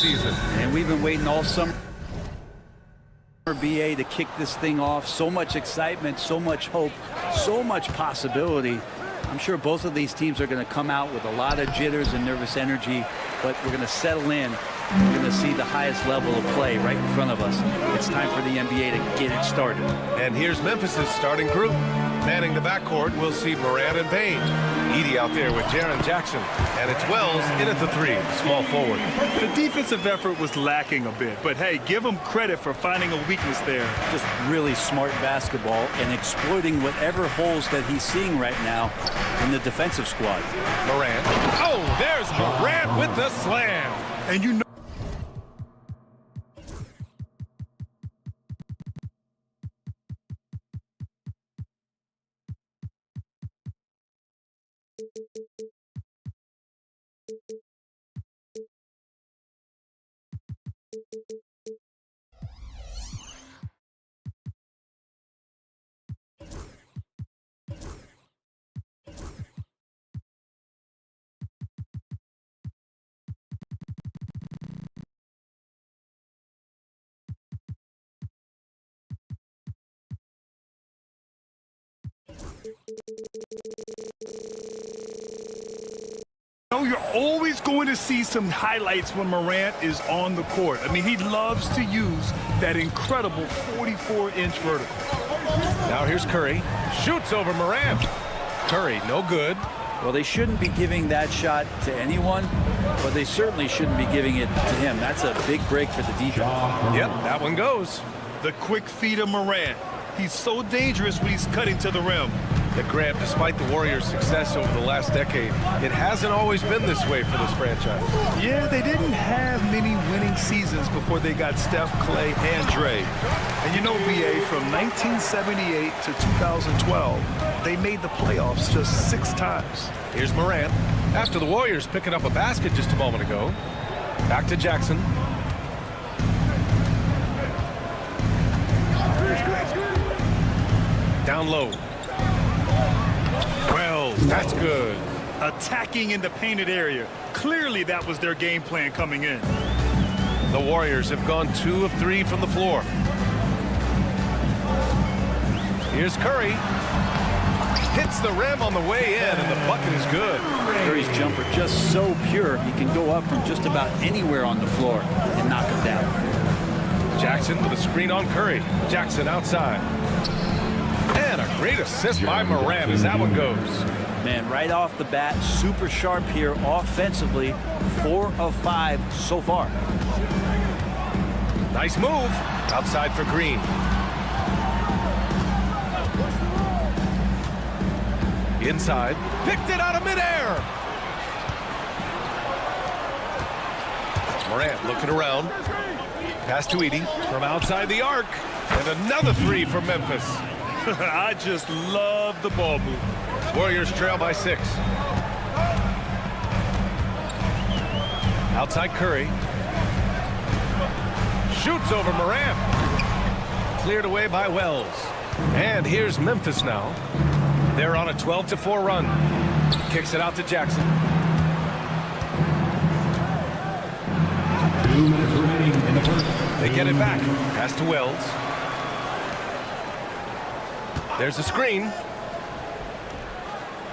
season. And we've been waiting all summer for BA to kick this thing off. So much excitement, so much hope, so much possibility. I'm sure both of these teams are going to come out with a lot of jitters and nervous energy, but we're going to settle in. We're going to see the highest level of play right in front of us. It's time for the NBA to get it started. And here's Memphis's starting group. Manning the backcourt, we'll see Morant and Payne. Edey out there with Jaren Jackson. And it's Wells in at the 3, small forward. The defensive effort was lacking a bit, but hey, give him credit for finding a weakness there. Just really smart basketball and exploiting whatever holes that he's seeing right now in the defensive squad. Morant. Oh, there's Morant with the slam. And you know, you're always going to see some highlights when Morant is on the court. I mean, he loves to use that incredible 44-inch vertical. Now here's Curry. Shoots over Morant. Curry, no good. Well, they shouldn't be giving that shot to anyone, but they certainly shouldn't be giving it to him. That's a big break for the defense. Yep, that one goes. The quick feed of Morant. He's so dangerous when he's cutting to the rim. The Grant, despite the Warriors' success over the last decade, it hasn't always been this way for this franchise. Yeah, they didn't have many winning seasons before they got Steph, Clay, and Dre. And you know, BA, from 1978 to 2012, they made the playoffs just 6 times. Here's Morant. After the Warriors picking up a basket just a moment ago. Back to Jackson. Down low. Wells, that's good. Attacking in the painted area. Clearly that was their game plan coming in. The Warriors have gone 2 of 3 from the floor. Here's Curry. Hits the rim on the way in, and the bucket is good. Curry's jumper just so pure, he can go up from just about anywhere on the floor and knock him down. Jackson with a screen on Curry. Jackson outside. And a great assist by Morant as that one goes. Man, right off the bat, super sharp here offensively. 4 of 5 so far. Nice move. Outside for Green. Inside. Picked it out of midair. Morant looking around. Pass to Edey from outside the arc. And another 3 for Memphis. I just love the ball movement. Warriors trail by 6. Outside Curry. Shoots over Morant. Cleared away by Wells. And here's Memphis now. They're on a 12-4 run. Kicks it out to Jackson. 2 minutes remaining in the first. They get it back. Pass to Wells. There's a screen.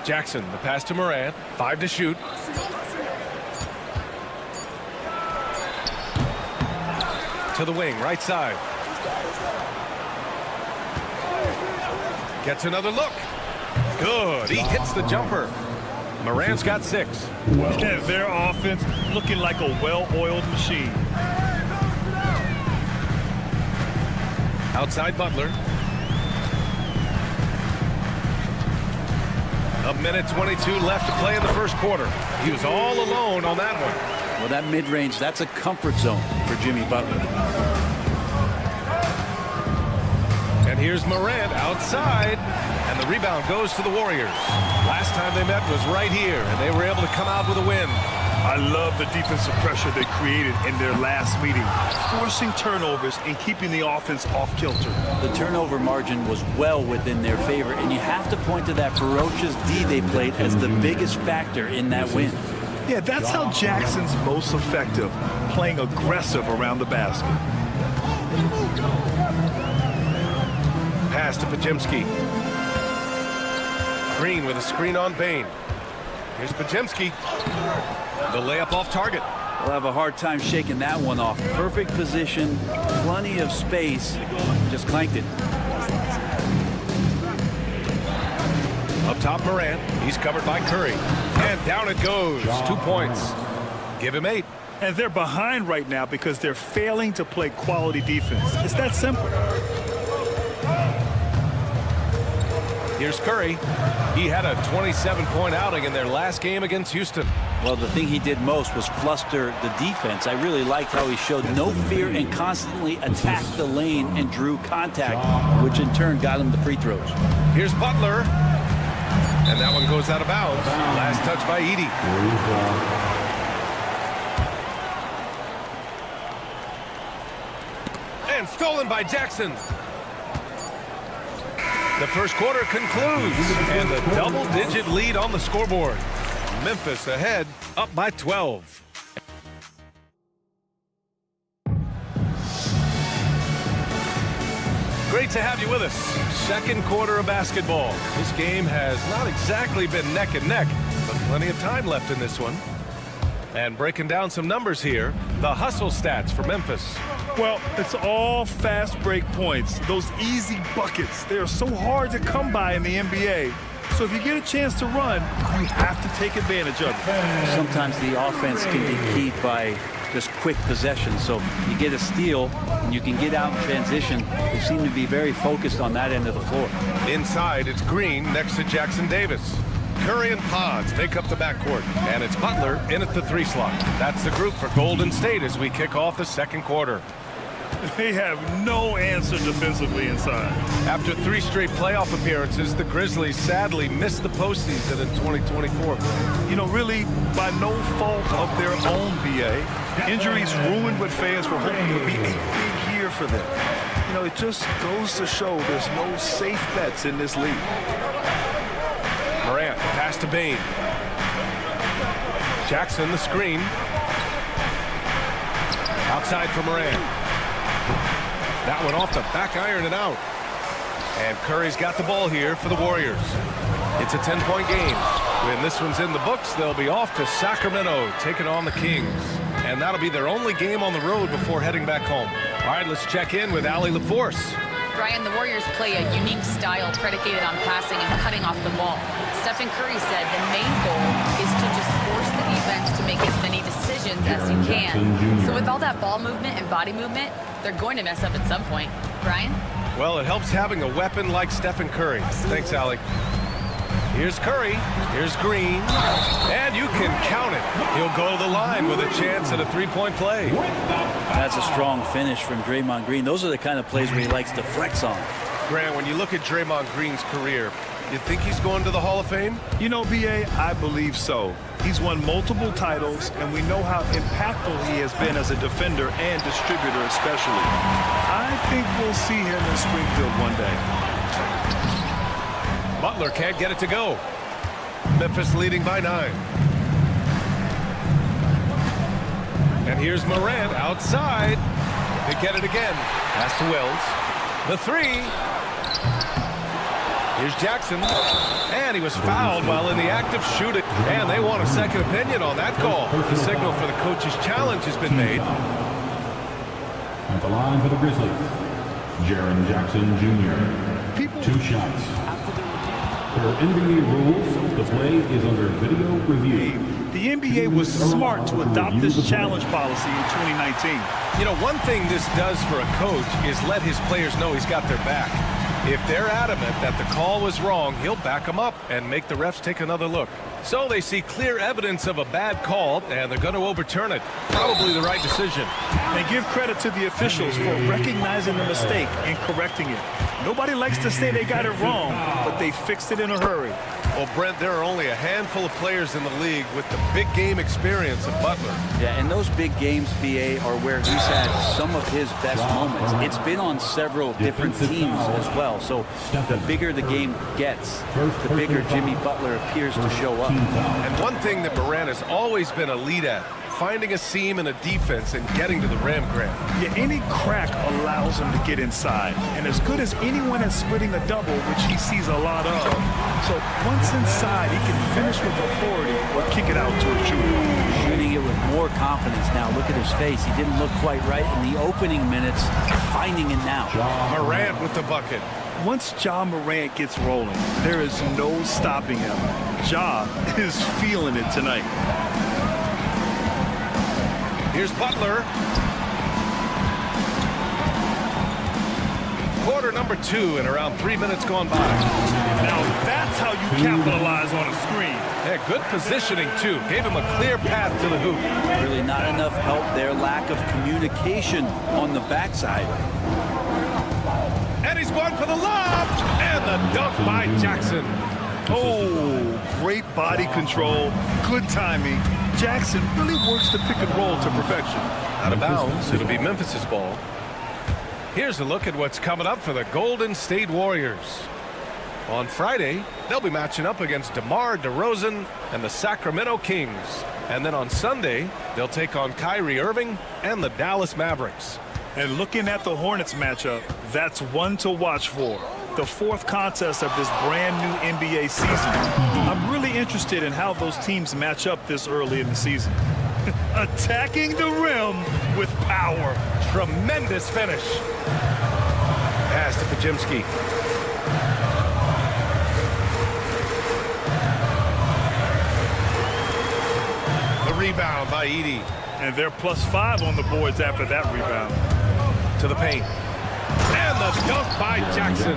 Jackson, the pass to Morant. 5 to shoot. To the wing, right side. Gets another look. Good. He hits the jumper. Morant's got 6. Yeah, their offense looking like a well-oiled machine. Outside Butler. A minute 22 left to play in the first quarter. He was all alone on that one. Well, that mid-range, that's a comfort zone for Jimmy Butler. And here's Morant outside. And the rebound goes to the Warriors. Last time they met was right here, and they were able to come out with a win. I love the defensive pressure they created in their last meeting, forcing turnovers and keeping the offense off kilter. The turnover margin was well within their favor, and you have to point to that ferocious D they played as the biggest factor in that win. Yeah, that's how Jackson's most effective, playing aggressive around the basket. Pass to Pajemski. Green with a screen on Bain. Here's Pajemski. The layup off target. We'll have a hard time shaking that one off. Perfect position, plenty of space. Just clanked it. Up top, Morant. He's covered by Curry. And down it goes. 2 points. Give him 8. And they're behind right now because they're failing to play quality defense. It's that simple. Here's Curry. He had a 27-point outing in their last game against Houston. Well, the thing he did most was fluster the defense. I really liked how he showed no fear and constantly attacked the lane and drew contact, which in turn got him the free throws. Here's Butler. And that one goes out of bounds. Last touch by Edey. And stolen by Jackson. The first quarter concludes, and a double-digit lead on the scoreboard. Memphis ahead, up by 12. Great to have you with us. Second quarter of basketball. This game has not exactly been neck and neck, but plenty of time left in this one. And breaking down some numbers here, the hustle stats for Memphis. Well, it's all fast break points. Those easy buckets, they are so hard to come by in the NBA. So if you get a chance to run, you have to take advantage of it. Sometimes the offense can be keyed by just quick possession. So you get a steal and you can get out in transition. They seem to be very focused on that end of the floor. Inside, it's Green next to Jackson Davis. Curry and Pods make up the backcourt, and it's Butler in at the 3 slot. That's the group for Golden State as we kick off the second quarter. They have no answer defensively inside. After 3 straight playoff appearances, the Grizzlies sadly missed the postseason in 2024. You know, really, by no fault of their own, BA. Injuries ruined what fans were hoping would be a big year for them. You know, it just goes to show there's no safe bets in this league. Morant, pass to Bain. Jackson, the screen. Outside for Morant. That one off the back iron and out. And Curry's got the ball here for the Warriors. It's a 10-point game. When this one's in the books, they'll be off to Sacramento, taking on the Kings. And that'll be their only game on the road before heading back home. All right, let's check in with Allie LaForce. Brian, the Warriors play a unique style predicated on passing and cutting off the ball. Stephen Curry said the main goal is to just force the defense to make as many decisions as you can. So with all that ball movement and body movement, they're going to mess up at some point. Brian? Well, it helps having a weapon like Stephen Curry. Thanks, Allie. Here's Curry. Here's Green. And you can count it. He'll go to the line with a chance at a 3-point play. That's a strong finish from Draymond Green. Those are the kind of plays where he likes to flex on. Grant, when you look at Draymond Green's career, you think he's going to the Hall of Fame? You know, BA, I believe so. He's won multiple titles, and we know how impactful he has been as a defender and distributor especially. I think we'll see him in Springfield one day. Butler can't get it to go. Memphis leading by 9. And here's Morant outside. They get it again. Pass to Wells. The 3. Here's Jackson. And he was fouled while in the act of shooting. And they want a second opinion on that call. The signal for the coach's challenge has been made. At the line for the Grizzlies, Jaren Jackson Jr. 2 shots. Per NBA rules, the play is under video review. The NBA was smart to adopt this challenge policy in 2019. You know, one thing this does for a coach is let his players know he's got their back. If they're adamant that the call was wrong, he'll back them up and make the refs take another look. So they see clear evidence of a bad call, and they're going to overturn it. Probably the right decision. And give credit to the officials for recognizing the mistake and correcting it. Nobody likes to say they got it wrong, but they fixed it in a hurry. Well, Brent, there are only a handful of players in the league with the big game experience of Butler. Yeah, and those big games, BA, are where he's had some of his best moments. It's been on several different teams as well. So the bigger the game gets, the bigger Jimmy Butler appears to show up. And one thing that Morant has always been a lead at, finding a seam in a defense and getting to the rim, Grant. Yeah, any crack allows him to get inside. And as good as anyone at splitting a double, which he sees a lot of. So once inside, he can finish with authority or kick it out to a shooter. Shooting it with more confidence now. Look at his face. He didn't look quite right in the opening minutes. Finding it now. Morant with the bucket. Once Ja Morant gets rolling, there is no stopping him. Ja is feeling it tonight. Here's Butler. Quarter number 2 and around 3 minutes gone by. Now that's how you capitalize on a screen. Yeah, good positioning, too. Gave him a clear path to the hoop. Really not enough help there. Lack of communication on the backside. And he's going for the lob. And the dunk by Jackson. Oh, great body control, good timing. Jackson really works the pick and roll to perfection. Out of bounds. It'll be Memphis's ball. Here's a look at what's coming up for the Golden State Warriors. On Friday, they'll be matching up against DeMar DeRozan and the Sacramento Kings. And then on Sunday, they'll take on Kyrie Irving and the Dallas Mavericks. And looking at the Hornets matchup, that's one to watch for. The fourth contest of this brand new NBA season. I'm really interested in how those teams match up this early in the season. Attacking the rim with power. Tremendous finish. Pass to Pajimski. The rebound by Edey. And they're +5 on the boards after that rebound. To the paint. And the dunk by Jackson.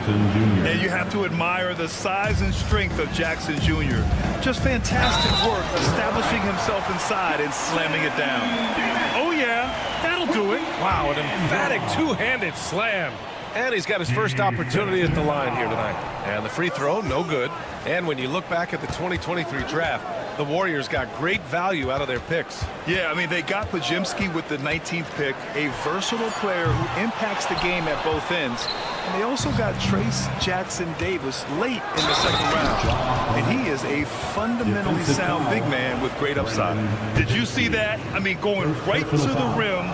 And you have to admire the size and strength of Jackson Jr. Just fantastic work establishing himself inside and slamming it down. Oh, yeah, that'll do it. Wow, an emphatic two-handed slam. And he's got his first opportunity at the line here tonight. And the free throw, no good. And when you look back at the 2023 draft, the Warriors got great value out of their picks. Yeah, I mean, they got Pajimski with the 19th pick, a versatile player who impacts the game at both ends. And they also got Trace Jackson Davis late in the second round. And he is a fundamentally sound big man with great upside. Did you see that? I mean, going right to the rim.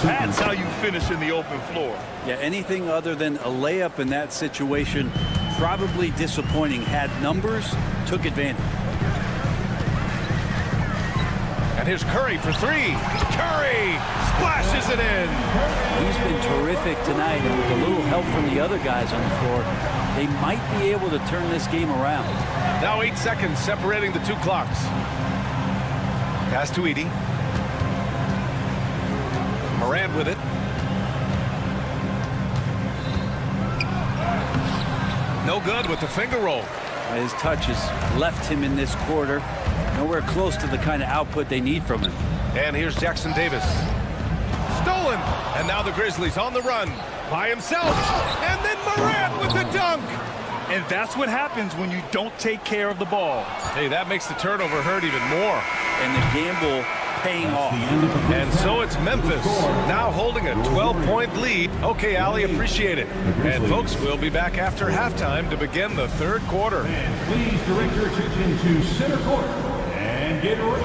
That's how you finish in the open floor. Yeah, anything other than a layup in that situation, probably disappointing. Had numbers, took advantage. And here's Curry for 3. Curry splashes it in. He's been terrific tonight, and with a little help from the other guys on the floor, they might be able to turn this game around. Now 8 seconds separating the two clocks. Pass to Edey. Morant with it. No good with the finger roll. His touch has left him in this quarter. Nowhere close to the kind of output they need from him. And here's Jackson Davis. Stolen. And now the Grizzlies on the run by himself. And then Morant with the dunk. And that's what happens when you don't take care of the ball. Hey, that makes the turnover hurt even more. And the gamble paying off. And so it's Memphis now holding a 12-point lead. Okay, Ali, appreciate it. And folks, we'll be back after halftime to begin the third quarter. And please direct your attention to center court and get ready.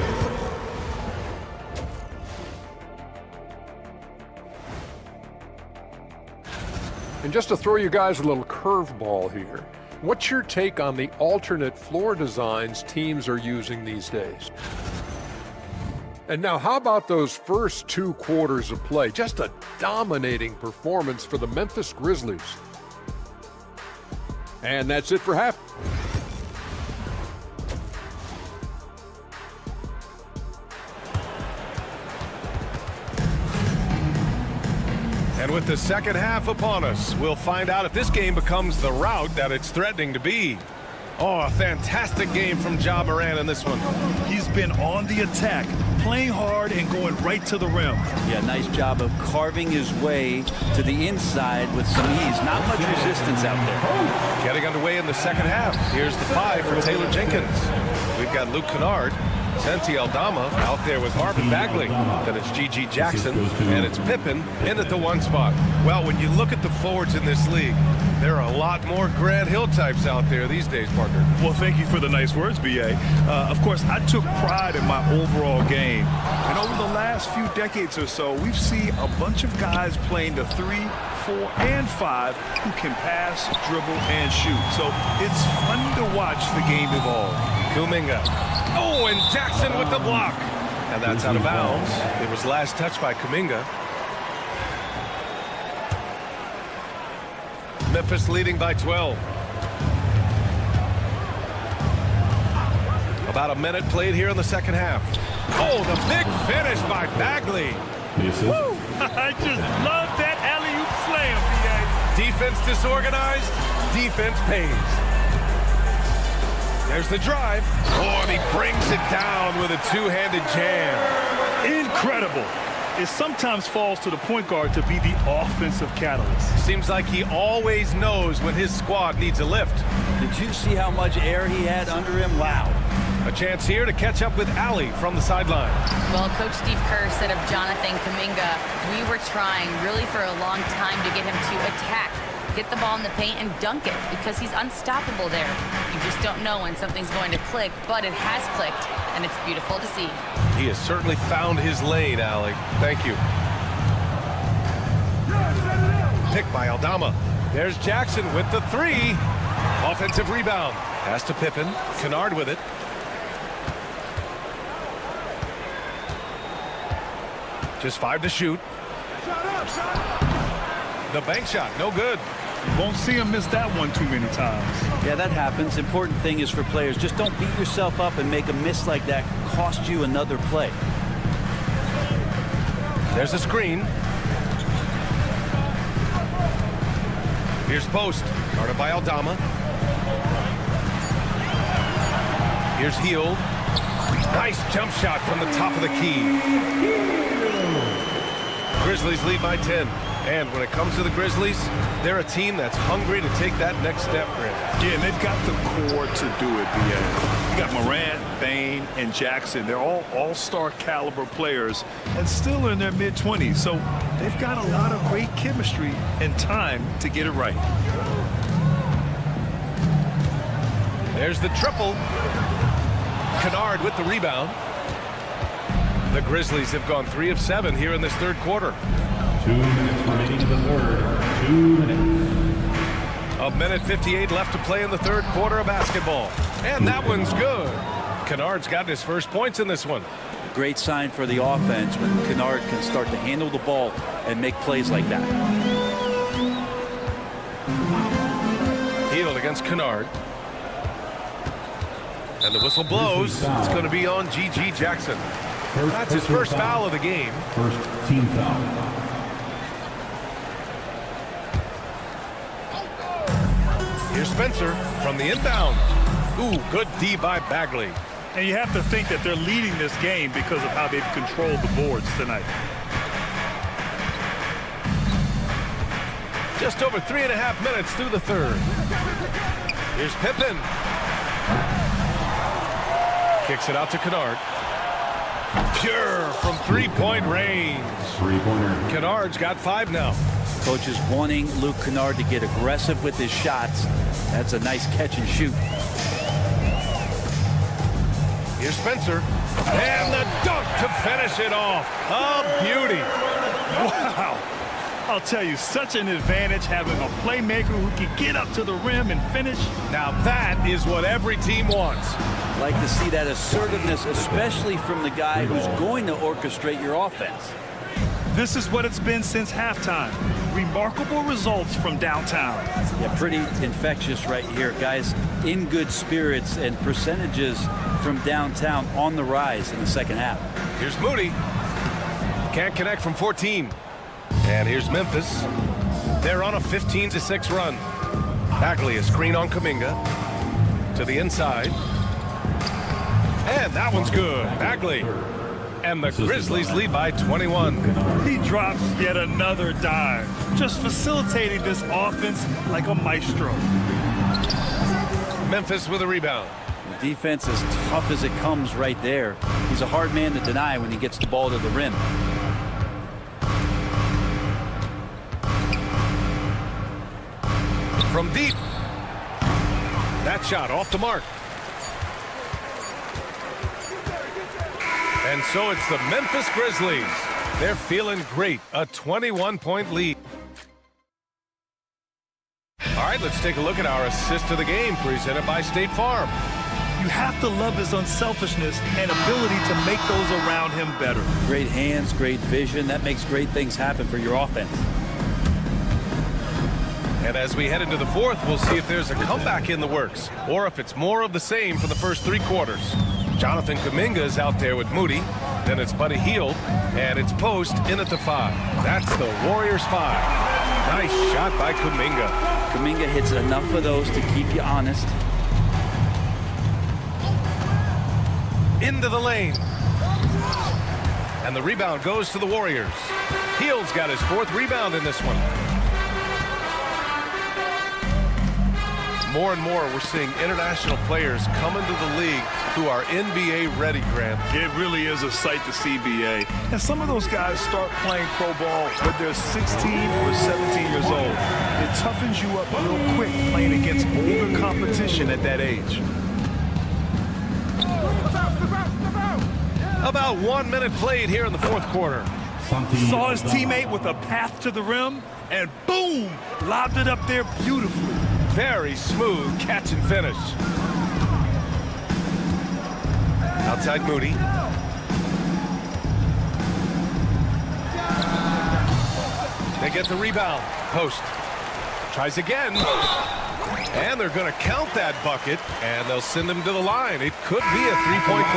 And just to throw you guys a little curveball here, what's your take on the alternate floor designs teams are using these days? And now, how about those first 2 quarters of play? Just a dominating performance for the Memphis Grizzlies. And that's it for half. And with the second half upon us, we'll find out if this game becomes the rout that it's threatening to be. Oh, a fantastic game from Ja Morant in this one. He's been on the attack, playing hard and going right to the rim. Yeah, nice job of carving his way to the inside with some ease. Not much resistance out there. Getting underway in the second half. Here's the 5 for Taylor Jenkins. We've got Luke Kennard, Santi Aldama out there with Marvin Bagley. Then it's G.G. Jackson, and it's Pippen in at the 1 spot. Well, when you look at the forwards in this league, there are a lot more Grant Hill types out there these days, Parker. Well, thank you for the nice words, B.A. Of course, I took pride in my overall game. And over the last few decades or so, we've seen a bunch of guys playing the 3, 4, and 5 who can pass, dribble, and shoot. So it's fun to watch the game evolve. Kuminga. Oh, and Jackson with the block. And that's out of bounds. It was last touched by Kuminga. Memphis leading by 12. About a minute played here in the second half. Oh, the big finish by Bagley. Woo! I just love that alley-oop slam, B.A. Defense disorganized, defense pays. There's the drive. Oh, and he brings it down with a two-handed jam. Incredible. It sometimes falls to the point guard to be the offensive catalyst. Seems like he always knows when his squad needs a lift. Did you see how much air he had under him? Wow. A chance here to catch up with Allie from the sideline. Well, Coach Steve Kerr said of Jonathan Kuminga, we were trying really for a long time to get him to attack, get the ball in the paint and dunk it because he's unstoppable there. You just don't know when something's going to click, but it has clicked, and it's beautiful to see. He has certainly found his lane, Allie. Thank you. Pick by Aldama. There's Jackson with the 3. Offensive rebound. Pass to Pippen. Kennard with it. Just 5 to shoot. The bank shot, no good. Won't see him miss that one too many times. Yeah, that happens. Important thing is for players, just don't beat yourself up and make a miss like that cost you another play. There's a screen. Here's post, guarded by Aldama. Here's Hield. Nice jump shot from the top of the key. Grizzlies lead by 10. And when it comes to the Grizzlies, they're a team that's hungry to take that next step, Grant. Yeah, and they've got the core to do it, B.A. You got Morant, Bain, and Jackson. They're all all-star caliber players and still in their mid-20s. So they've got a lot of great chemistry and time to get it right. There's the triple. Kennard with the rebound. The Grizzlies have gone 3 of 7 here in this third quarter. 2 minutes remaining in the third. 2 minutes. A minute 58 left to play in the third quarter of basketball. And that one's good. Kennard's gotten his first points in this one. Great sign for the offense when Kennard can start to handle the ball and make plays like that. Hield against Kennard. And the whistle blows. It's going to be on G.G. Jackson. That's his first foul of the game. First team foul. Here's Spencer from the inbound. Ooh, good D by Bagley. And you have to think that they're leading this game because of how they've controlled the boards tonight. Just over 3.5 minutes through the third. Here's Pippen. Kicks it out to Kennard. Pure from three-point range. Three-pointer. Kennard's got 5 now. Coach is wanting Luke Kennard to get aggressive with his shots. That's a nice catch and shoot. Here's Spencer. And the dunk to finish it off. A beauty. Wow. I'll tell you, such an advantage having a playmaker who can get up to the rim and finish. Now that is what every team wants. Like to see that assertiveness, especially from the guy who's going to orchestrate your offense. This is what it's been since halftime. Remarkable results from downtown. Yeah, pretty infectious right here, guys. In good spirits and percentages from downtown on the rise in the second half. Here's Moody. Can't connect from 14. And here's Memphis. They're on a 15-6 run. Bagley, a screen on Kuminga. To the inside. And that one's good. Bagley. And the Grizzlies lead by 21. He drops yet another dime, just facilitating this offense like a maestro. Memphis with a rebound. The defense is tough as it comes right there. He's a hard man to deny when he gets the ball to the rim. From deep. That shot off the mark. And so it's the Memphis Grizzlies. They're feeling great. A 21-point lead. All right, let's take a look at our assist of the game presented by State Farm. You have to love his unselfishness and ability to make those around him better. Great hands, great vision. That makes great things happen for your offense. And as we head into the fourth, we'll see if there's a comeback in the works or if it's more of the same for the first 3 quarters. Jonathan Kuminga is out there with Moody. Then it's Buddy Hield, and it's Post in at the 5. That's the Warriors 5. Nice shot by Kuminga. Kuminga hits enough of those to keep you honest. Into the lane. And the rebound goes to the Warriors. Hield's got his 4th rebound in this one. More and more, we're seeing international players come into the league who are NBA ready, Grant. It really is a sight to see, BA. And some of those guys start playing pro ball when they're 16 or 17 years old. It toughens you up real quick playing against older competition at that age. About 1 minute played here in the 4th quarter. Saw his teammate with a path to the rim, and boom, lobbed it up there beautifully. Very smooth catch and finish. Outside Moody. They get the rebound. Post. Tries again. And they're going to count that bucket, and they'll send him to the line. It could be a 3-point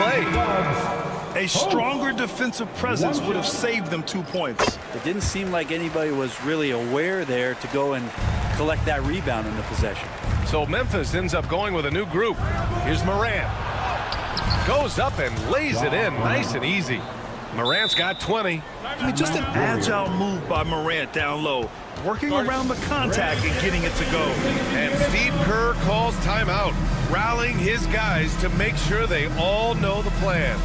play. A stronger defensive presence would have saved them 2 points. It didn't seem like anybody was really aware there to go and collect that rebound in the possession. So Memphis ends up going with a new group. Here's Morant. Goes up and lays it in nice and easy. Morant's got 20. I mean, just an agile move by Morant down low, working around the contact and getting it to go. And Steve Kerr calls timeout, rallying his guys to make sure they all know the plan.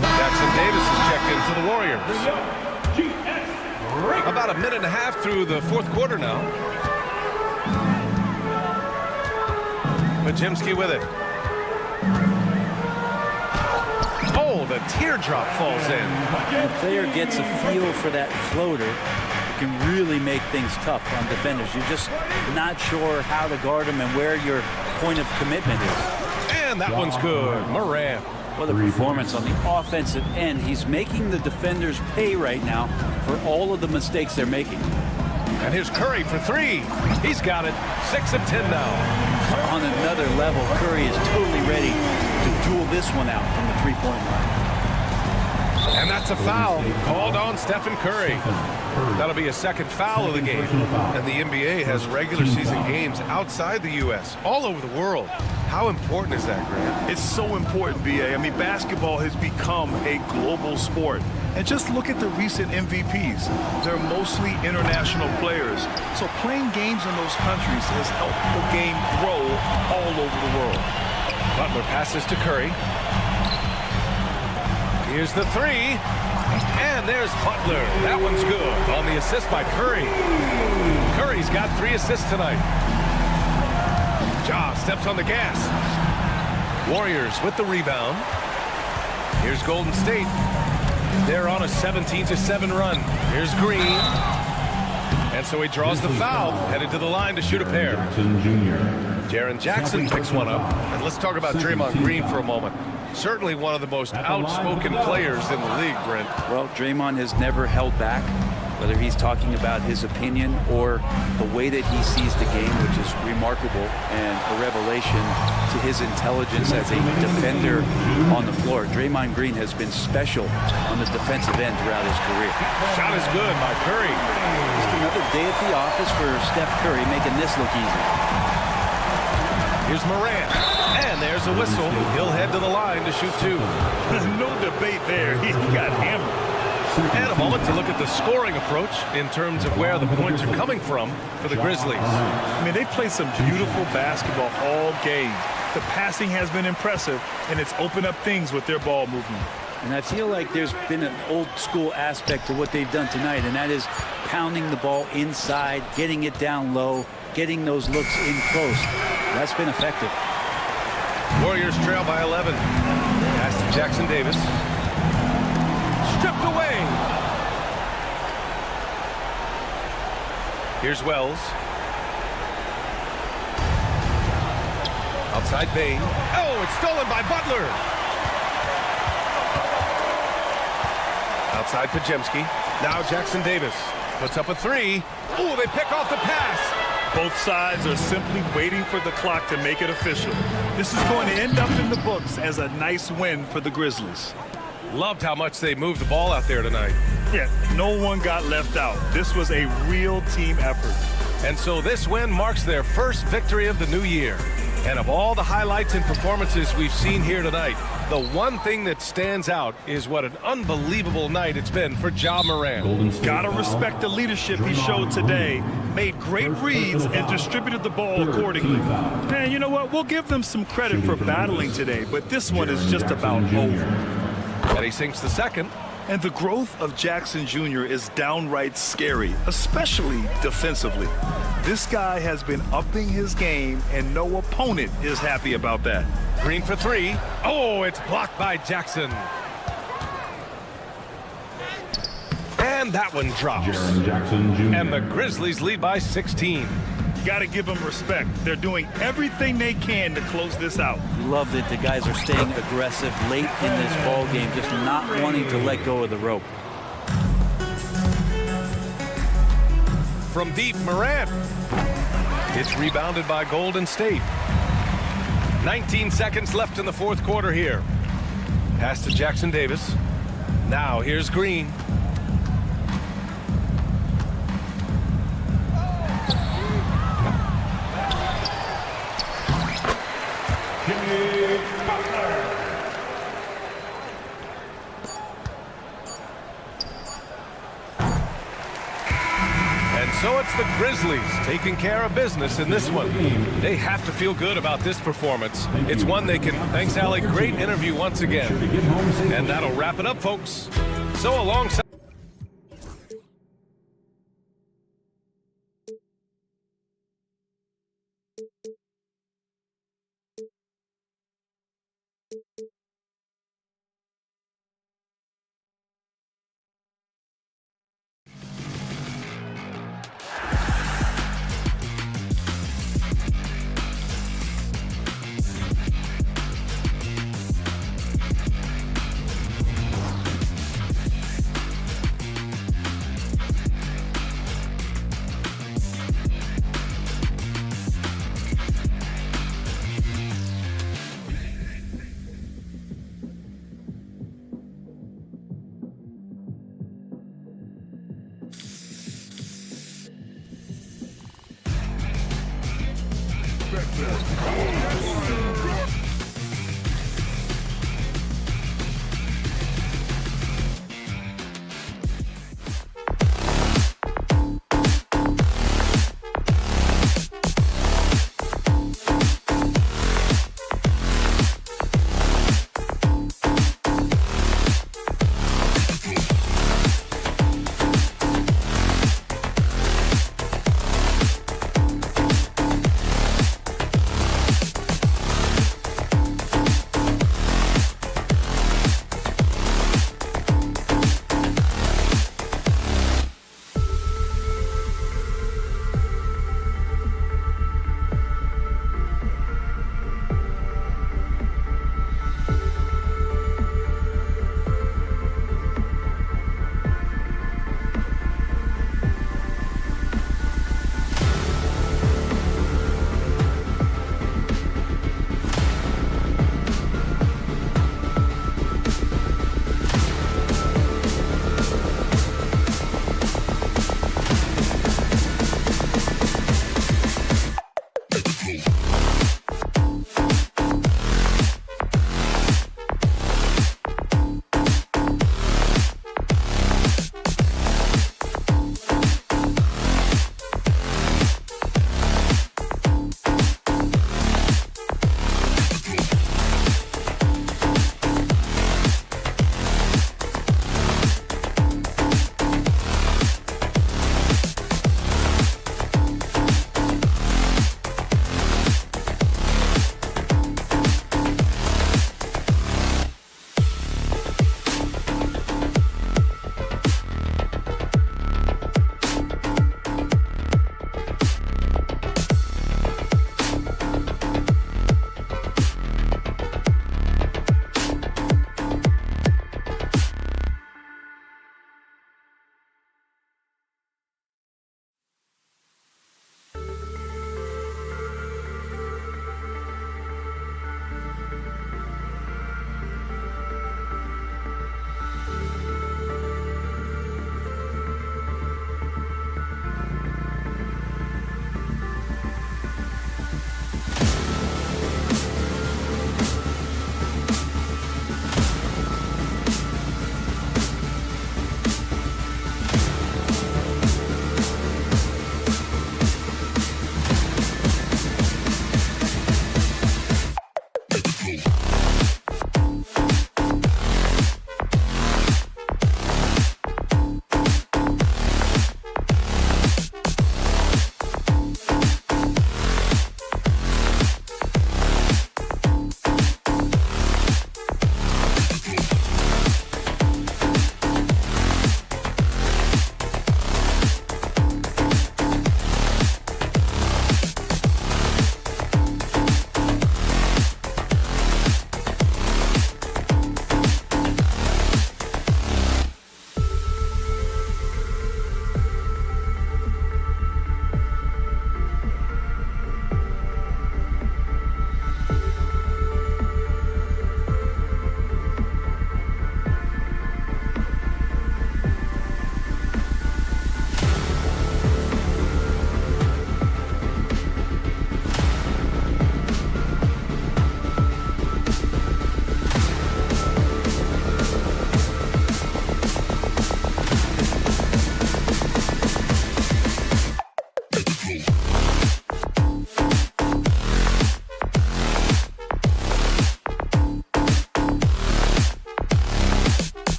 Jackson Davis is checked in for the Warriors. About a minute and a half through the 4th quarter now. Majimski with it. Oh, the teardrop falls in. When the player gets a feel for that floater, it can really make things tough on defenders. You're just not sure how to guard them and where your point of commitment is. And that one's good. Morant. Well, the performance on the offensive end, he's making the defenders pay right now for all of the mistakes they're making. And here's Curry for 3. He's got it. 6 of 10 now. On another level, Curry is totally ready to duel this one out from the 3-point line. And that's a foul called on Stephen Curry. That'll be a 2nd foul of the game. And the NBA has regular season games outside the U.S., all over the world. How important is that, Grant? It's so important, BA. I mean, basketball has become a global sport. And just look at the recent MVPs. They're mostly international players. So playing games in those countries has helped the game grow all over the world. Butler passes to Curry. Here's the 3. And there's Butler. That one's good on the assist by Curry. Curry's got 3 assists tonight. Ja steps on the gas. Warriors with the rebound. Here's Golden State. They're on a 17-7 run. Here's Green. And so he draws the foul, headed to the line to shoot a pair. Jaren Jackson picks one up. And let's talk about Draymond Green for a moment. Certainly one of the most outspoken players in the league, Brent. Well, Draymond has never held back, whether he's talking about his opinion or the way that he sees the game, which is remarkable and a revelation to his intelligence as a defender on the floor. Draymond Green has been special on the defensive end throughout his career. Shot is good by Curry. Just another day at the office for Steph Curry, making this look easy. Here's Morant. And there's there's a whistle. He'll head to the line to shoot 2. No debate there. He got hammered. And a moment to look at the scoring approach in terms of where the points are coming from for the Grizzlies. I mean, they played some beautiful basketball all game. The passing has been impressive, and it's opened up things with their ball movement. And I feel like there's been an old school aspect to what they've done tonight, and that is pounding the ball inside, getting it down low, getting those looks in close. That's been effective. Warriors trail by 11. Pass to Jackson Davis. Stripped away. Here's Wells. Outside Bain. Oh, it's stolen by Butler. Outside Pajemski. Now Jackson Davis puts up a 3. Oh, they pick off the pass. Both sides are simply waiting for the clock to make it official. This is going to end up in the books as a nice win for the Grizzlies. Loved how much they moved the ball out there tonight. Yeah, no one got left out. This was a real team effort. And so this win marks their first victory of the new year. And of all the highlights and performances we've seen here tonight, the one thing that stands out is what an unbelievable night it's been for Ja Morant. Gotta respect the leadership he showed today. Made great reads and distributed the ball accordingly. And you know what? We'll give them some credit for battling today, but this one is just about over. And he sinks the second. And the growth of Jackson Jr. is downright scary, especially defensively. This guy has been upping his game, and no opponent is happy about that. Green for 3. Oh, it's blocked by Jackson. And that one drops. Jackson Jr. And the Grizzlies lead by 16. You got to give them respect. They're doing everything they can to close this out. Love that the guys are staying aggressive late in this ball game, just not wanting to let go of the rope. From deep, Morant. It's rebounded by Golden State. 19 seconds left in the fourth quarter here. Pass to Jackson Davis. Now here's Green. So it's the Grizzlies taking care of business in this one. They have to feel good about this performance. It's one they can. Thanks, Allie. Great interview once again. And that'll wrap it up, folks. So alongside.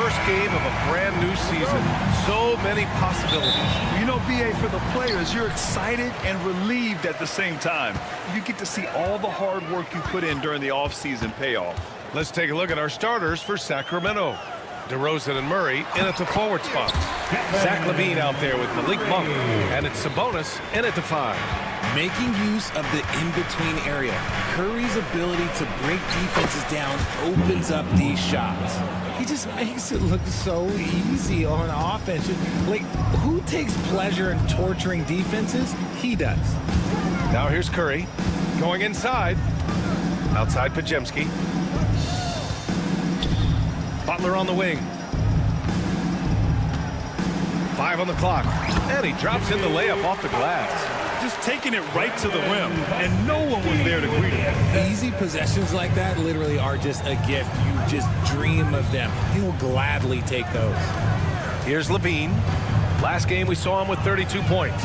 first game of a brand new season. So many possibilities. You know, BA, for the players, you're excited and relieved at the same time. You get to see all the hard work you put in during the offseason pay off. Let's take a look at our starters for Sacramento. DeRozan and Murray in at the forward spots. Zach LaVine out there with Malik Monk. And it's Sabonis in at the 5. Making use of the in-between area. Curry's ability to break defenses down opens up these shots. He just makes it look so easy on offense. Like, who takes pleasure in torturing defenses? He does. Now here's Curry going inside. Outside Pajemski. Butler on the wing. 5 on the clock. And he drops in the layup off the glass. Just taking it right to the rim, and no one was there to greet him. Easy possessions like that literally are just a gift. You just dream of them. He'll gladly take those. Here's LaVine. Last game we saw him with 32 points.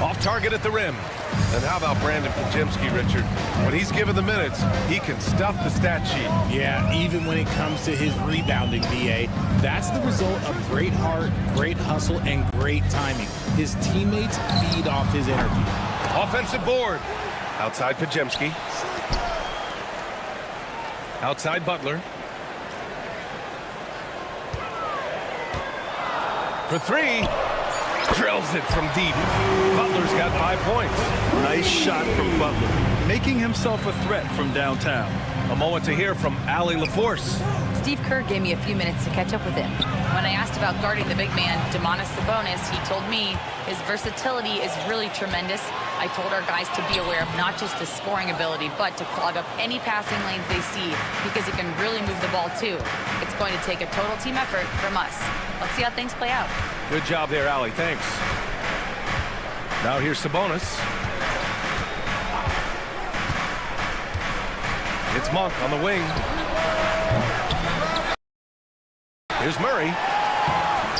Off target at the rim. And how about Brandon Pajemski, Richard? When he's given the minutes, he can stuff the stat sheet. Yeah, even when it comes to his rebounding, BA. That's the result of great heart, great hustle, and great timing. His teammates feed off his energy. Offensive board. Outside Pajemski. Outside Butler. For 3. Drills it from deep. Butler's got 5 points. Nice shot from Butler, making himself a threat from downtown. A moment to hear from Allie LaForce. Steve Kerr gave me a few minutes to catch up with him. When I asked about guarding the big man, Domantas Sabonis, he told me his versatility is really tremendous. I told our guys to be aware of not just his scoring ability, but to clog up any passing lanes they see, because he can really move the ball too. It's going to take a total team effort from us. Let's see how things play out. Good job there, Allie. Thanks. Now here's Sabonis. It's Monk on the wing. Here's Murray.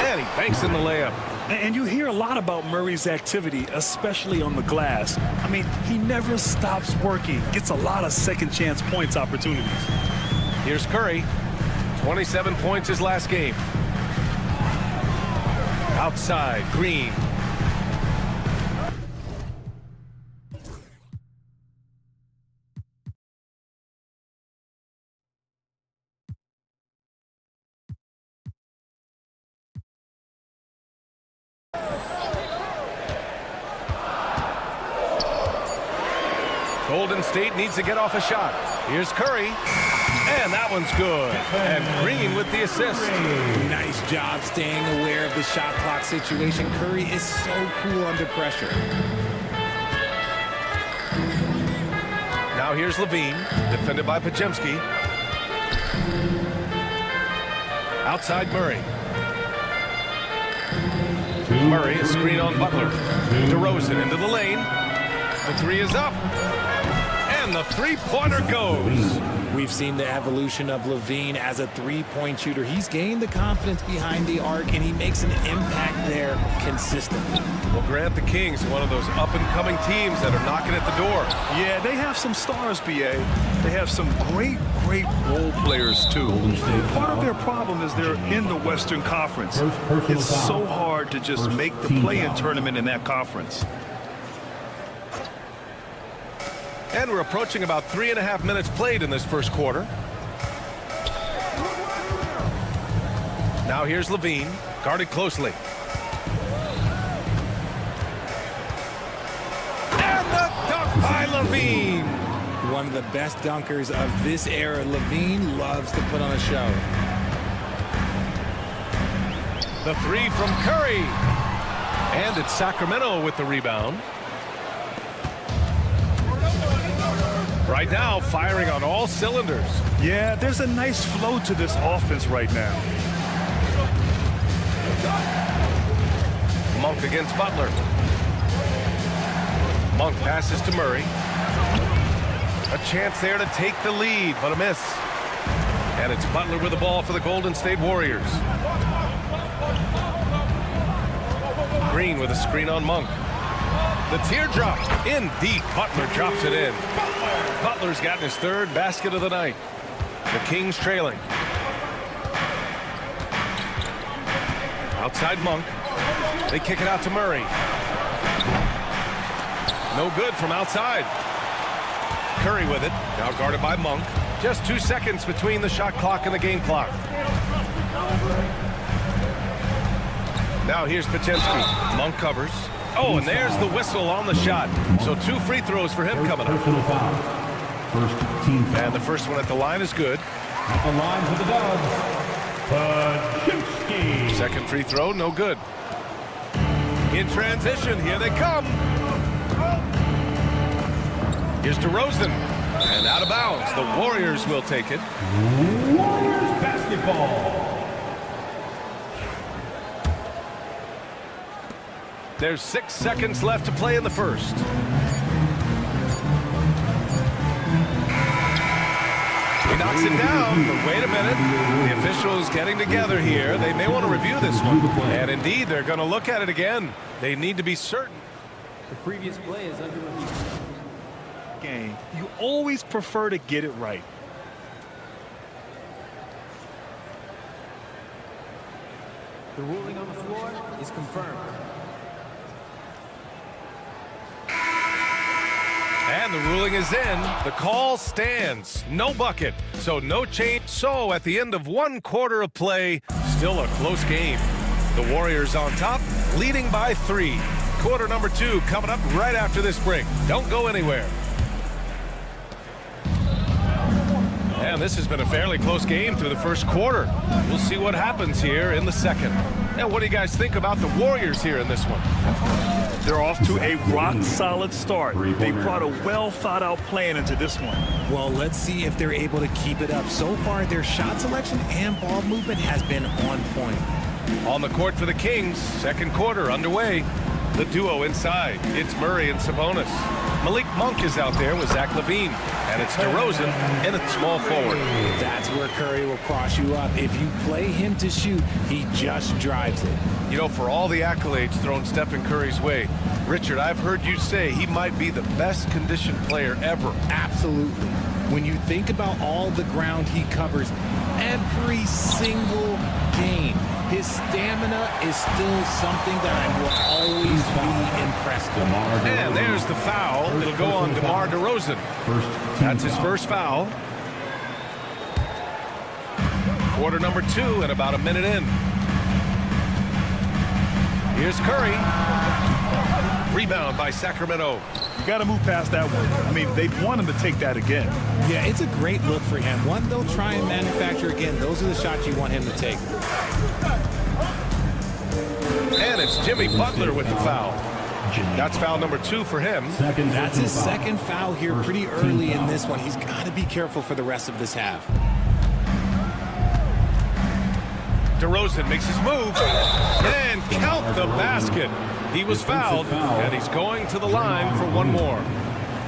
And he banks in the layup. And you hear a lot about Murray's activity, especially on the glass. I mean, he never stops working, gets a lot of second chance points opportunities. Here's Curry. 27 points his last game. Outside, Green. Golden State needs to get off a shot. Here's Curry. And that one's good. And Green with the assist. Nice job staying aware of the shot clock situation. Curry is so cool under pressure. Now here's LaVine, defended by Pajemski. Outside Murray. Murray, a screen on Butler. DeRozan into the lane. The 3 is up. And the three-pointer goes. We've seen the evolution of LaVine as a three-point shooter. He's gained the confidence behind the arc, and he makes an impact there consistently. Well, Grant, the Kings, one of those up-and-coming teams that are knocking at the door. Yeah, they have some stars, BA. They have some great role players, too. Part of their problem is they're in the Western Conference. It's so hard to just make the play-in tournament in that conference. And we're approaching about 3.5 minutes played in this first quarter. Now here's LaVine, guarded closely. And the dunk by LaVine. One of the best dunkers of this era. LaVine loves to put on a show. The 3 from Curry. And it's Sacramento with the rebound. Right now, firing on all cylinders. Yeah, there's a nice flow to this offense right now. Monk against Butler. Monk passes to Murray. A chance there to take the lead, but a miss. And it's Butler with the ball for the Golden State Warriors. Green with a screen on Monk. The teardrop in deep. Butler drops it in. Butler's gotten his 3rd basket of the night. The Kings trailing. Outside Monk. They kick it out to Murray. No good from outside. Curry with it. Now guarded by Monk. Just 2 seconds between the shot clock and the game clock. Now here's Podziemski. Monk covers. Oh, and there's the whistle on the shot. So 2 free throws for him coming up. First team foul. And the first one at the line is good. At the line for the Dubs, Podziemski. Second free throw, no good. In transition, here they come. Here's DeRozan. And out of bounds. The Warriors will take it. Warriors basketball. There's 6 seconds left to play in the first. He knocks it down, but wait a minute. The officials getting together here. They may want to review this one. And indeed, they're going to look at it again. They need to be certain. The previous play is under review. Game. You always prefer to get it right. The ruling on the floor is confirmed. And the ruling is in. The call stands. No bucket. So no change. So at the end of 1 quarter of play, still a close game. The Warriors on top, leading by 3. Quarter number 2 coming up right after this break. Don't go anywhere. And this has been a fairly close game through the first quarter. We'll see what happens here in the second. Now, what do you guys think about the Warriors here in this one? They're off to a rock-solid start. They brought a well-thought-out plan into this one. Well, let's see if they're able to keep it up. So far, their shot selection and ball movement has been on point. On the court for the Kings, second quarter underway. The duo inside. It's Murray and Sabonis. Malik Monk is out there with Zach LaVine. And it's DeRozan in a small forward. That's where Curry will cross you up. If you play him to shoot, he just drives it. You know, for all the accolades thrown Stephen Curry's way, Richard, I've heard you say he might be the best conditioned player ever. Absolutely. When you think about all the ground he covers every single game, his stamina is still something that I will always be impressed with. And there's the foul. It'll go on DeMar DeRozan. That's his first foul. Quarter number 2 and about a minute in. Here's Curry. Rebound by Sacramento. You got to move past that one. I mean, they want him to take that again. Yeah, it's a great look for him. One they'll try and manufacture again. Those are the shots you want him to take. And it's Jimmy Butler with the foul. That's foul number 2 for him. That's his second foul here pretty early in this one. He's got to be careful for the rest of this half. DeRozan makes his move and count the basket. He was fouled, and he's going to the line for one more.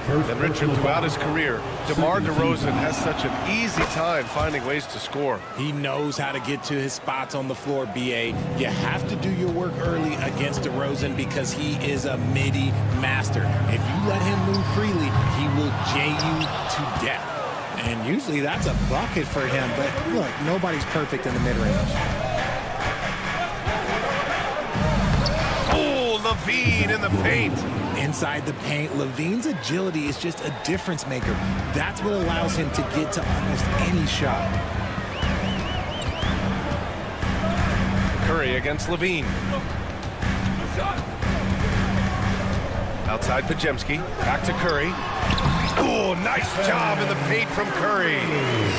And Richard, throughout his career, DeMar DeRozan has such an easy time finding ways to score. He knows how to get to his spots on the floor, BA. You have to do your work early against DeRozan because he is a midi master. If you let him move freely, he will jay you to death. And usually that's a bucket for him, but look, nobody's perfect in the mid-range. Oh, LaVine in the paint. Inside the paint, LaVine's agility is just a difference maker. That's what allows him to get to almost any shot. Curry against LaVine. Outside Podziemski. Back to Curry. Oh, nice job in the paint from Curry.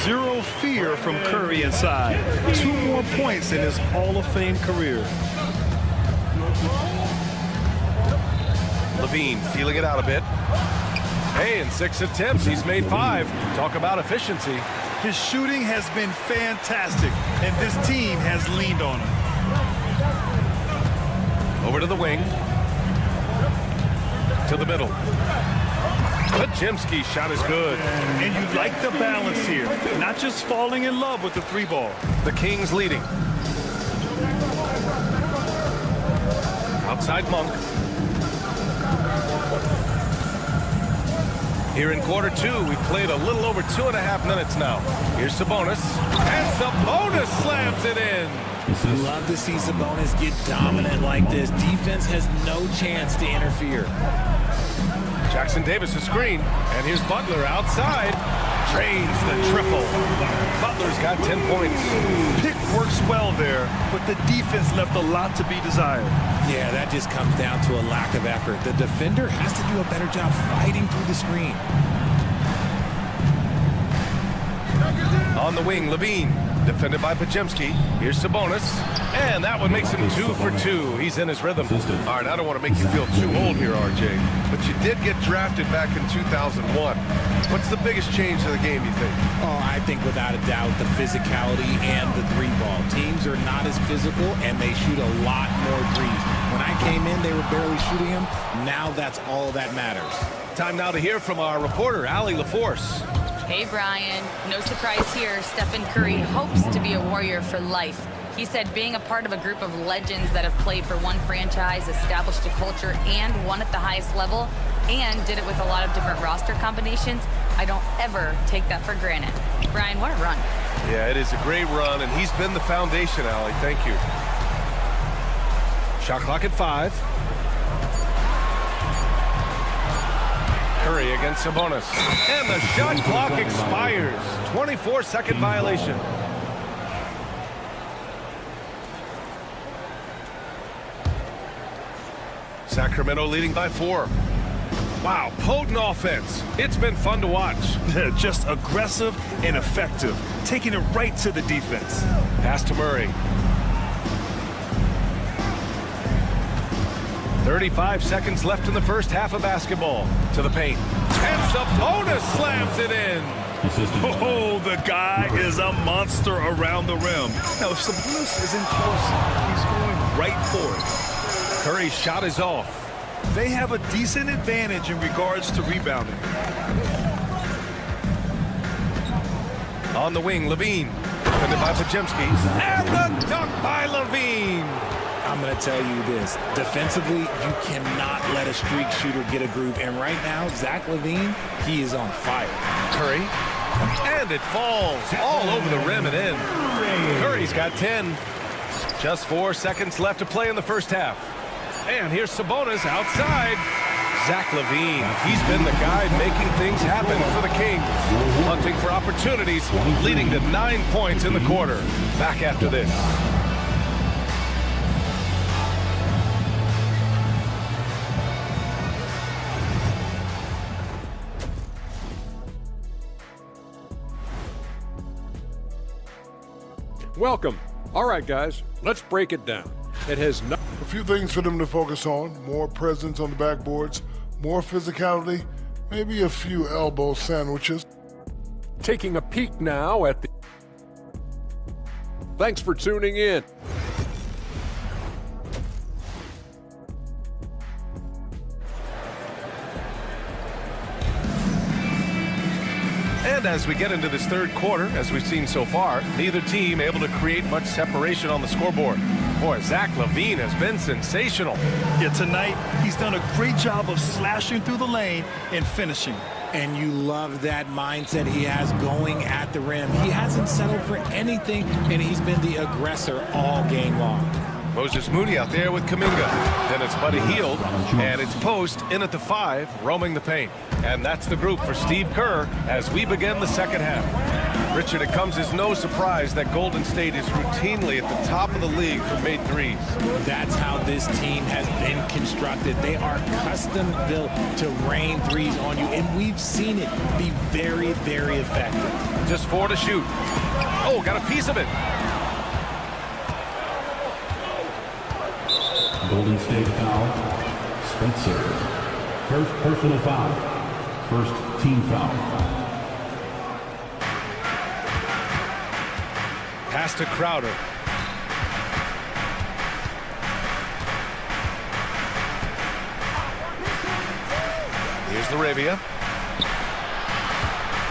Zero fear from Curry inside. 2 more points in his Hall of Fame career. LaVine feeling it out a bit. Hey, in 6 attempts, he's made 5. Talk about efficiency. His shooting has been fantastic, and this team has leaned on him. Over to the wing. To the middle. Podziemski's shot is good. And you like the balance here. Not just falling in love with the 3-ball. The Kings leading. Outside Monk. Here in quarter 2, we've played a little over 2.5 minutes now. Here's Sabonis. And Sabonis slams it in. Love to see Sabonis get dominant like this. Defense has no chance to interfere. Jackson Davis a screen, and here's Butler outside. Drains the triple. Butler's got 10 points. Pick works well there, but the defense left a lot to be desired. Yeah, that just comes down to a lack of effort. The defender has to do a better job fighting through the screen. On the wing, Levine, defended by Pajemski. Here's Sabonis, and that one makes him 2 for 2. He's in his rhythm. All right, I don't want to make you feel too old here, RJ, but you did get drafted back in 2001. What's the biggest change to the game, you think? Oh, I think without a doubt the physicality and the three ball. Teams are not as physical, and they shoot a lot more threes. When I came in, they were barely shooting them. Now that's all that matters. Time now to hear from our reporter, Allie LaForce. Hey, Brian. No surprise here. Stephen Curry hopes to be a Warrior for life. He said being a part of a group of legends that have played for one franchise, established a culture, and won at the highest level, and did it with a lot of different roster combinations, I don't ever take that for granted. Brian, what a run. Yeah, it is a great run, and he's been the foundation, Allie. Thank you. Shot clock at 5. Curry against Sabonis. And the shot clock expires. 24-second violation. Sacramento leading by 4. Wow, potent offense. It's been fun to watch. Just aggressive and effective, taking it right to the defense. Pass to Murray. 35 seconds left in the first half of basketball. To the paint. And Sabonis slams it in. Oh, the guy is a monster around the rim. Now, if Sabonis isn't close, he's going right for it. Curry's shot is off. They have a decent advantage in regards to rebounding. On the wing, Levine. Defended by Pajemski. And the dunk by Levine. I'm going to tell you this. Defensively, you cannot let a streak shooter get a groove. And right now, Zach LaVine, he is on fire. Curry. And it falls all over the rim and in. Curry's got 10. Just 4 seconds left to play in the first half. And here's Sabonis outside. Zach LaVine, he's been the guy making things happen for the Kings. Hunting for opportunities, leading to 9 points in the quarter. Back after this. Welcome. All right, guys, let's break it down. It has not. A few things for them to focus on: more presence on the backboards, more physicality, maybe a few elbow sandwiches. Taking a peek now at the. Thanks for tuning in. And as we get into this third quarter, as we've seen so far, neither team able to create much separation on the scoreboard. Boy, Zach LaVine has been sensational. Yeah, tonight he's done a great job of slashing through the lane and finishing. And you love that mindset he has going at the rim. He hasn't settled for anything, and he's been the aggressor all game long. Moses Moody out there with Kuminga. Then it's Buddy Hield, and it's Post in at the 5, roaming the paint. And that's the group for Steve Kerr as we begin the second half. Richard, it comes as no surprise that Golden State is routinely at the top of the league for made threes. That's how this team has been constructed. They are custom built to rain threes on you, and we've seen it be very, very effective. Just 4 to shoot. Oh, got a piece of it. Golden State foul. Spencer. First personal foul. First team foul. Pass to Crowder. Here's Laravia.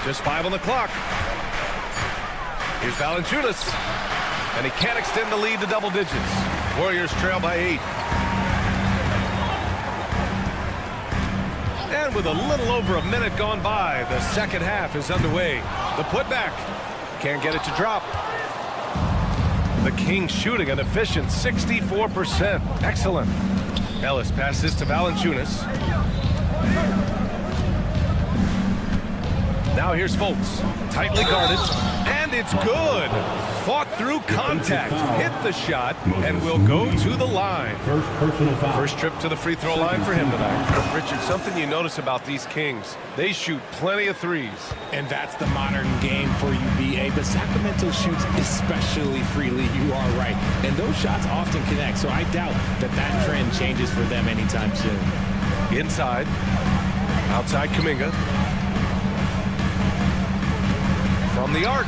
Just 5 on the clock. Here's Valanciunas. And he can't extend the lead to double digits. Warriors trail by 8. And with a little over a minute gone by, the second half is underway. The putback. Can't get it to drop. The Kings shooting an efficient 64%. Excellent. Ellis passes to Valanciunas. Now here's Fultz. Tightly guarded. And it's good. Fought through contact. Hit the shot and will go to the line. First personal foul. First trip to the free throw line for him tonight. Richard, something you notice about these Kings, they shoot plenty of threes. And that's the modern game for you, BA. But Sacramento shoots especially freely. You are right. And those shots often connect. So I doubt that trend changes for them anytime soon. Inside. Outside Kuminga. From the arc.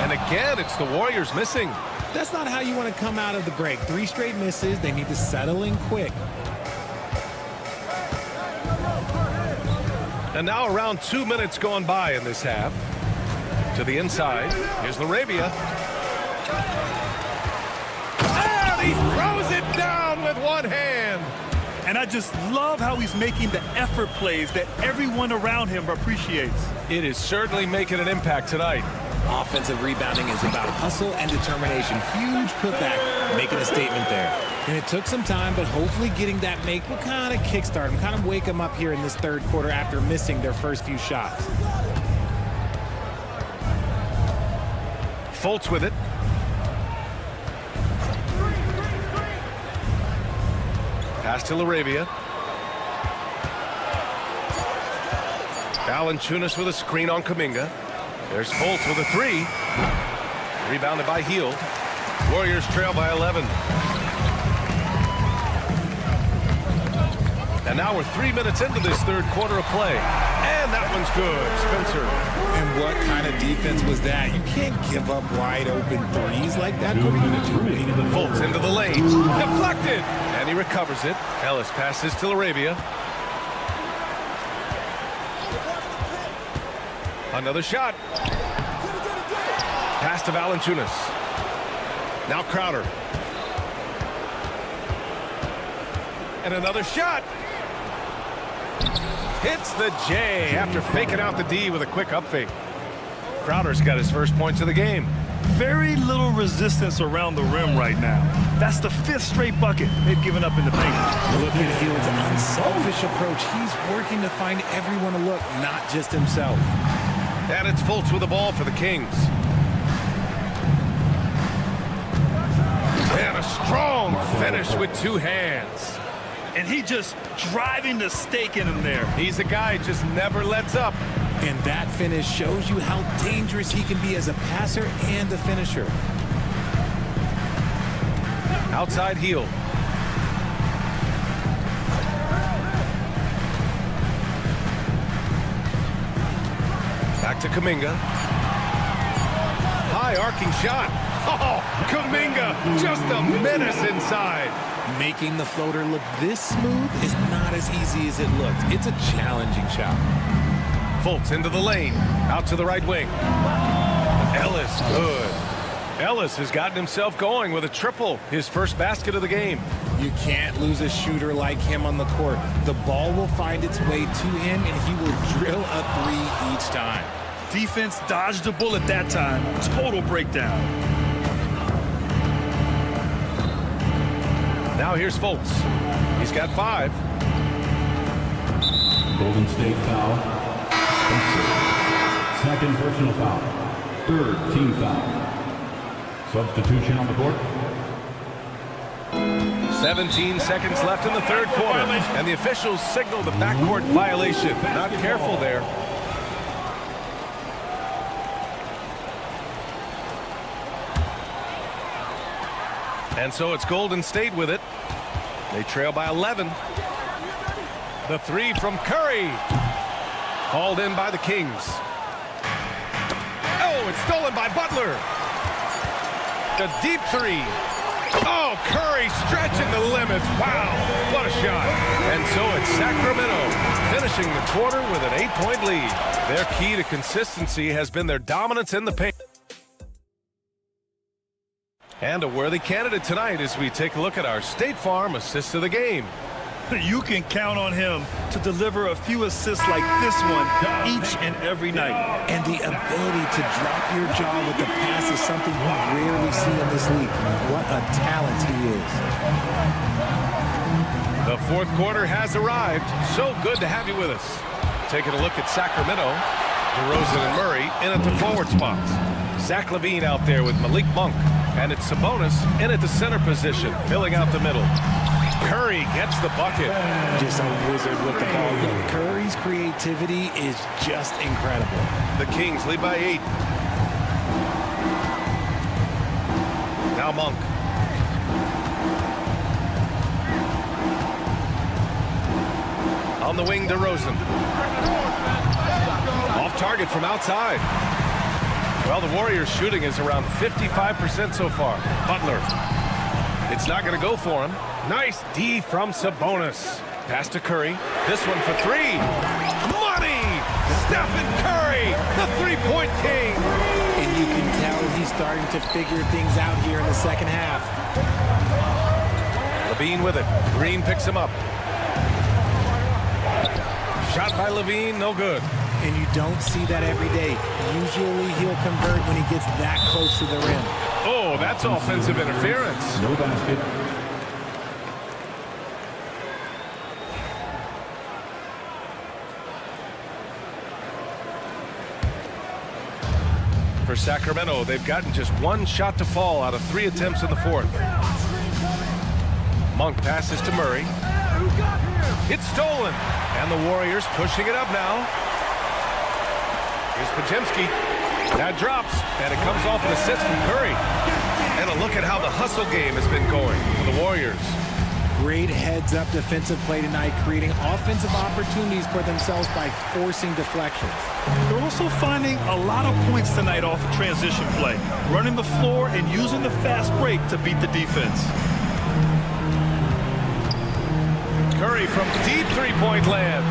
And again, it's the Warriors missing. That's not how you want to come out of the break. 3 straight misses. They need to settle in quick. And now around 2 minutes going by in this half. To the inside. Here's LaRavia. And he throws it down with one hand. And I just love how he's making the effort plays that everyone around him appreciates. It is certainly making an impact tonight. Offensive rebounding is about hustle and determination. Huge putback, making a statement there. And it took some time, but hopefully getting that make will kind of kickstart them, kind of wake them up here in this third quarter after missing their first few shots. Fultz with it. Pass to LaRavia. Valanciunas with a screen on Kuminga. There's Fultz with a 3. Rebounded by Hield. Warriors trail by 11. And now we're 3 minutes into this third quarter of play. And that one's good. Spencer. And what kind of defense was that? You can't give up wide open threes like that. Fultz into the lane. Deflected. And he recovers it. Ellis passes to LaRavia. Another shot. Pass to Valanciunas. Now Crowder. And another shot. Hits the J after faking out the D with a quick up fake. Crowder's got his first points of the game. Very little resistance around the rim right now. That's the 5th straight bucket they've given up in the paint. Look at Hield's unselfish approach. He's working to find everyone a look, not just himself. And it's Fultz with the ball for the Kings. And a strong finish with 2 hands. And he just driving the stake in him there. He's a guy who just never lets up. And that finish shows you how dangerous he can be as a passer and a finisher. Outside Hield. Back to Kuminga. High arcing shot. Oh, Kuminga, just a menace inside. Making the floater look this smooth is not as easy as it looked. It's a challenging shot. Fultz into the lane. Out to the right wing. Ellis, good. Ellis has gotten himself going with a triple. His first basket of the game. You can't lose a shooter like him on the court. The ball will find its way to him, and he will drill a 3 each time. Defense dodged a bullet that time. Total breakdown. Now here's Fultz. He's got 5. Golden State foul. Spencer. Second personal foul. Third team foul. Substitution on the court. 17 seconds left in the third quarter. And the officials signal the backcourt violation. Not careful there. And so it's Golden State with it. They trail by 11. The 3 from Curry. Hauled in by the Kings. Oh, it's stolen by Butler. The deep 3. Oh, Curry stretching the limits. Wow, what a shot. And so it's Sacramento finishing the quarter with an 8-point lead. Their key to consistency has been their dominance in the paint. And a worthy candidate tonight as we take a look at our State Farm assist of the game. You can count on him to deliver a few assists like this one each and every night. And the ability to drop your jaw with the pass is something you rarely see in this league. What a talent he is. The fourth quarter has arrived. So good to have you with us. Taking a look at Sacramento. DeRozan and Murray in at the forward spots. Zach LaVine out there with Malik Monk. And it's Sabonis in at the center position, filling out the middle. Curry gets the bucket. Just a wizard with the ball. Look, Curry's creativity is just incredible. The Kings lead by 8. Now Monk. On the wing, DeRozan. Off target from outside. Well, the Warriors' shooting is around 55% so far. Butler. It's not going to go for him. Nice D from Sabonis. Pass to Curry. This one for 3. Money! Stephen Curry, the three-point king. And you can tell he's starting to figure things out here in the second half. LaVine with it. Green picks him up. Shot by LaVine, no good. And you don't see that every day. Usually he'll convert when he gets that close to the rim. Oh, that's offensive interference. No basket. For Sacramento, they've gotten just 1 shot to fall out of 3 attempts in the fourth. Monk passes to Murray. It's stolen. And the Warriors pushing it up now. Here's Podziemski. That drops, and it comes off an assist from Curry. And a look at how the hustle game has been going for the Warriors. Great heads-up defensive play tonight, creating offensive opportunities for themselves by forcing deflections. They're also finding a lot of points tonight off of transition play, running the floor and using the fast break to beat the defense. Curry from deep three-point land.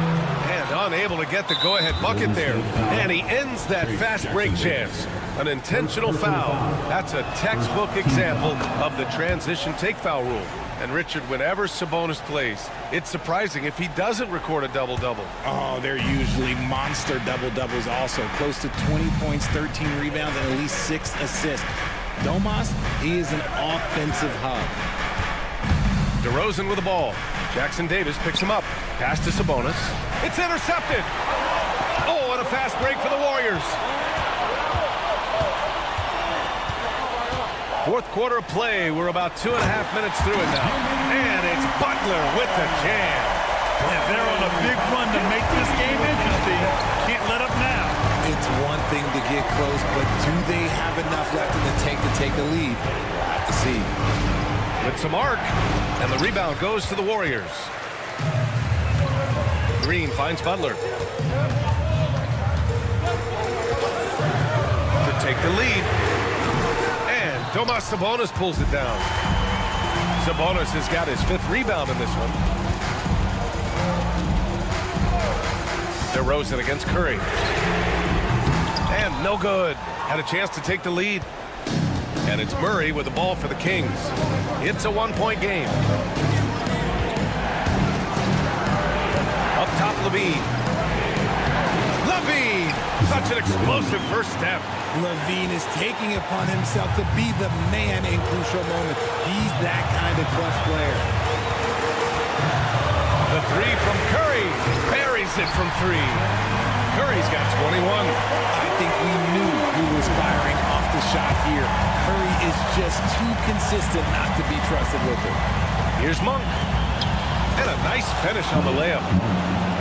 And unable to get the go-ahead bucket there. And he ends that fast break chance. An intentional foul. That's a textbook example of the transition take foul rule. And Richard, whenever Sabonis plays, it's surprising if he doesn't record a double-double. Oh, they're usually monster double-doubles also. Close to 20 points, 13 rebounds, and at least 6 assists. Domas, he is an offensive hub. DeRozan with the ball. Jackson Davis picks him up. Pass to Sabonis. It's intercepted. Oh, and a fast break for the Warriors. Fourth quarter of play. We're about 2.5 minutes through it now. And it's Butler with the jam. And they're on a big run to make this game interesting. Can't let up now. It's one thing to get close, but do they have enough left in the tank to take a lead? We'll have to see. With some arc, and the rebound goes to the Warriors. Green finds Butler. To take the lead. And Domas Sabonis pulls it down. Sabonis has got his 5th rebound in this one. DeRozan against Curry. And no good. Had a chance to take the lead. And it's Murray with the ball for the Kings. It's a 1-point game. Up top, LaVine. LaVine! Such an explosive first step. LaVine is taking it upon himself to be the man in crucial moments. He's that kind of clutch player. The 3 from Curry. Buries it from 3. Curry's got 21. I think we knew who was firing off the shot here. Curry is just too consistent not to be trusted with it. Here's Monk. And a nice finish on the layup.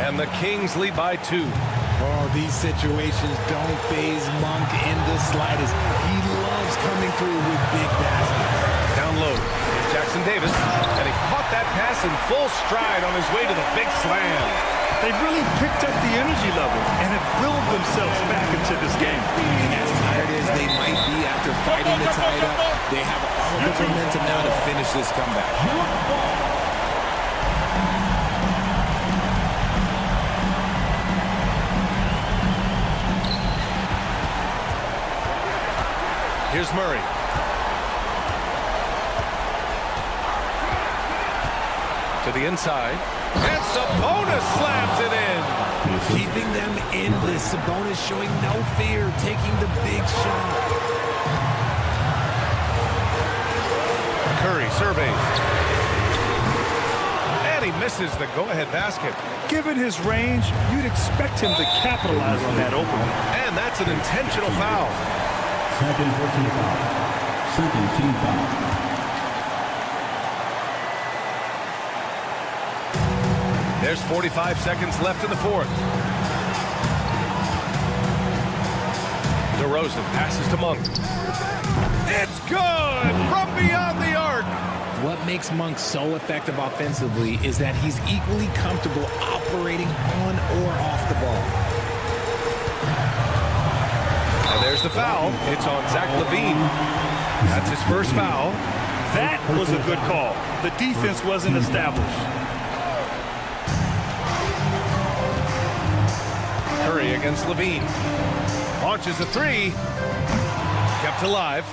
And the Kings lead by 2. Oh, these situations don't faze Monk in the slightest. He loves coming through with big baskets. Down low. Here's Jackson Davis. And he caught that pass in full stride on his way to the big slam. They've really picked up the energy level and have willed themselves back into this game. And as tired as they might be after fighting to tie it up, they have all the momentum now to finish this comeback. Here's Murray. To the inside. And Sabonis slams it in. Keeping them in this. Sabonis showing no fear, taking the big shot. Curry surveys. And he misses the go-ahead basket. Given his range, you'd expect him to capitalize on that opening. And that's an intentional foul. Second personal foul. Second team foul. There's 45 seconds left in the fourth. DeRozan passes to Monk. It's good from beyond the arc. What makes Monk so effective offensively is that he's equally comfortable operating on or off the ball. And there's the foul. It's on Zach LaVine. That's his first foul. That was a good call. The defense wasn't established. Curry against LaVine. Launches a three. Kept alive.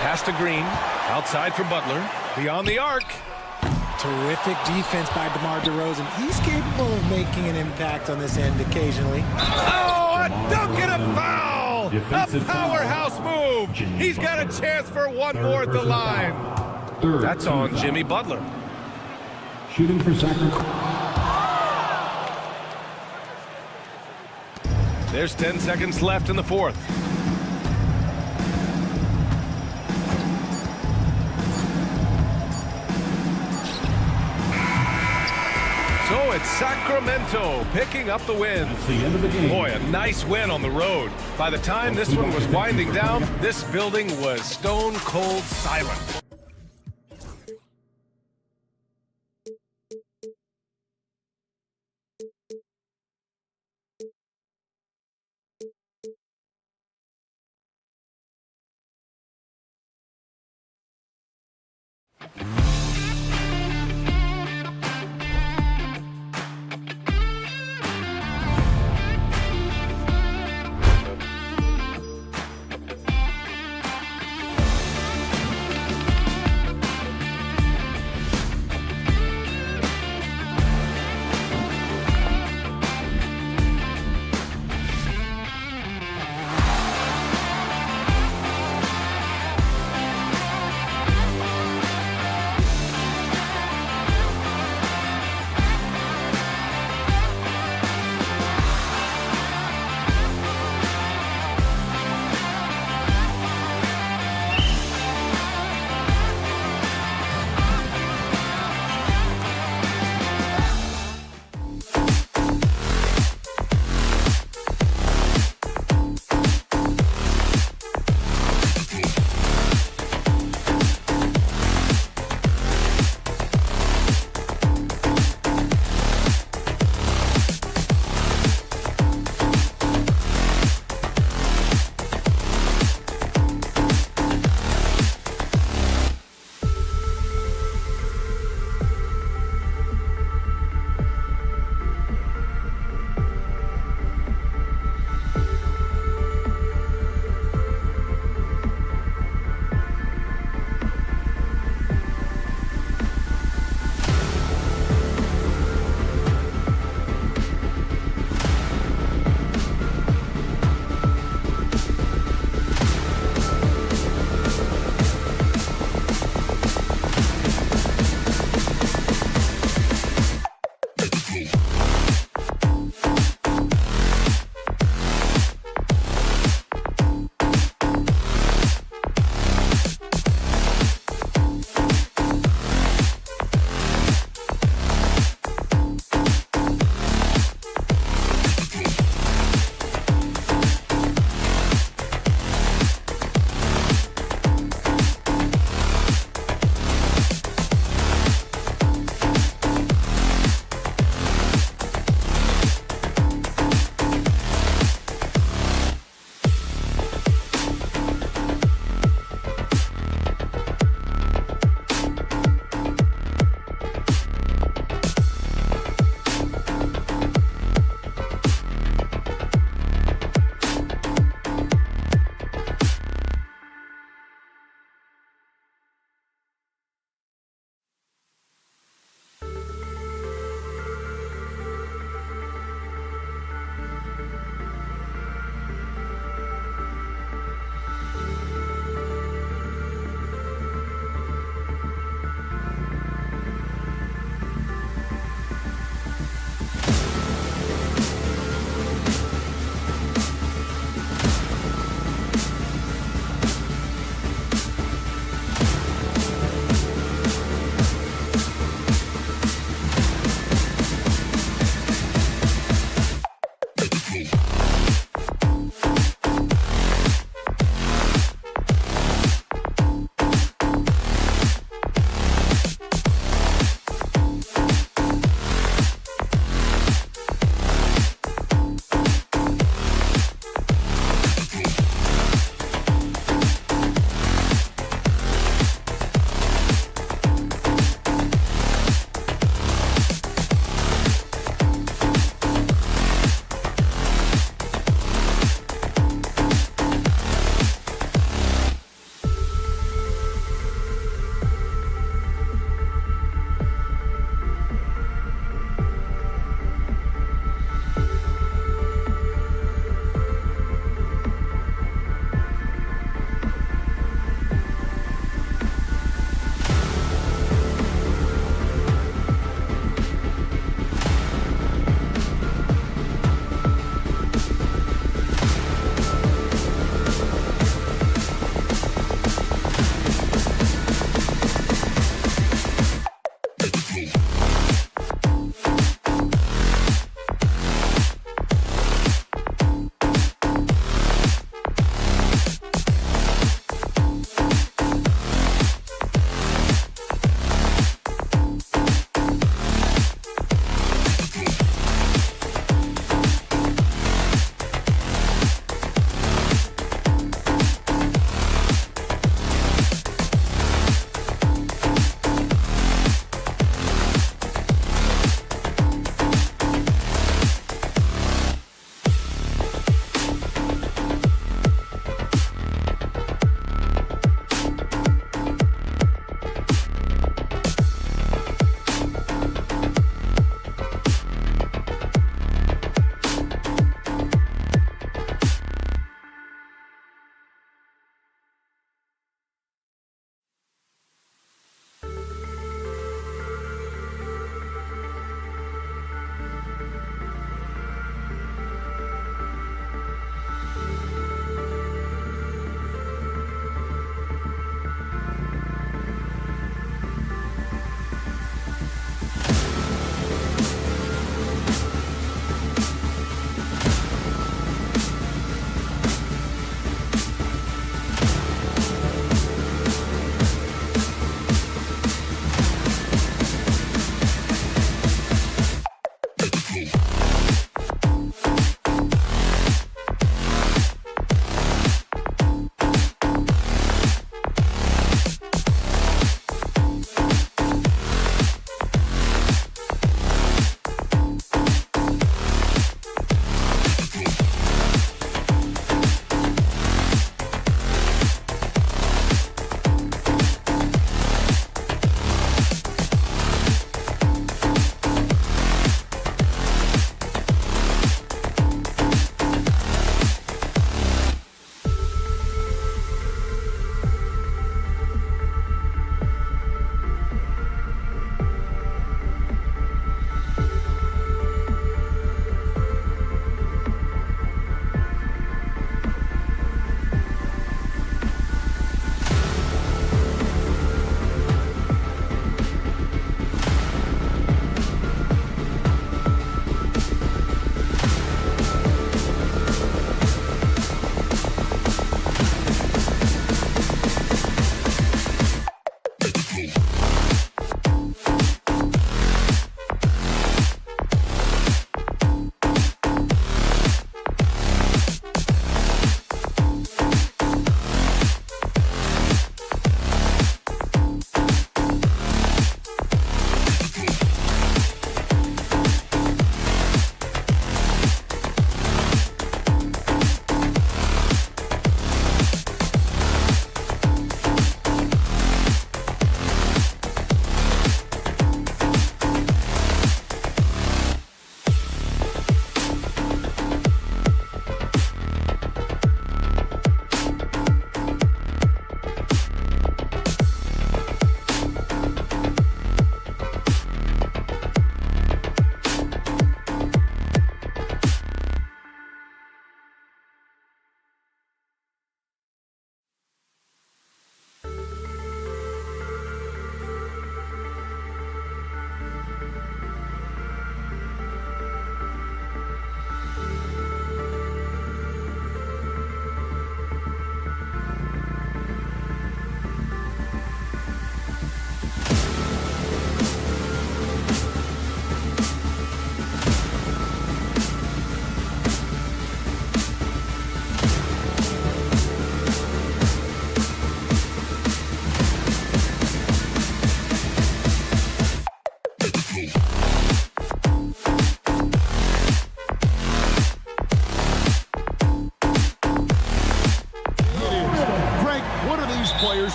Pass to Green. Outside for Butler. Beyond the arc. Terrific defense by DeMar DeRozan. He's capable of making an impact on this end occasionally. Oh, a dunk and a foul! A powerhouse move! He's got a chance for one more at the line. That's on Jimmy Butler. Shooting for Sacramento. There's 10 seconds left in the fourth. So it's Sacramento picking up the win. That's the end of the game. Boy, a nice win on the road. By the time this one was winding down, this building was stone cold silent.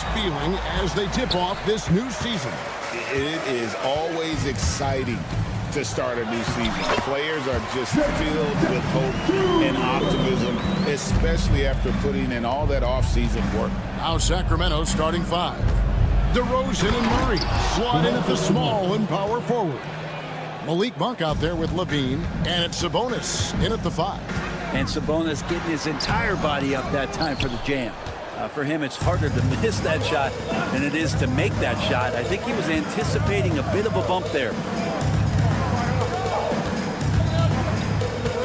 this feeling as they tip off this new season? It is always exciting to start a new season. Players are just filled with hope and optimism, especially after putting in all that off-season work. Now Sacramento starting 5. DeRozan and Murray slot in at the small and power forward. Malik Monk out there with Levine, and it's Sabonis in at the 5. And Sabonis getting his entire body up that time for the jam. For him, it's harder to miss that shot than it is to make that shot. I think he was anticipating a bit of a bump there.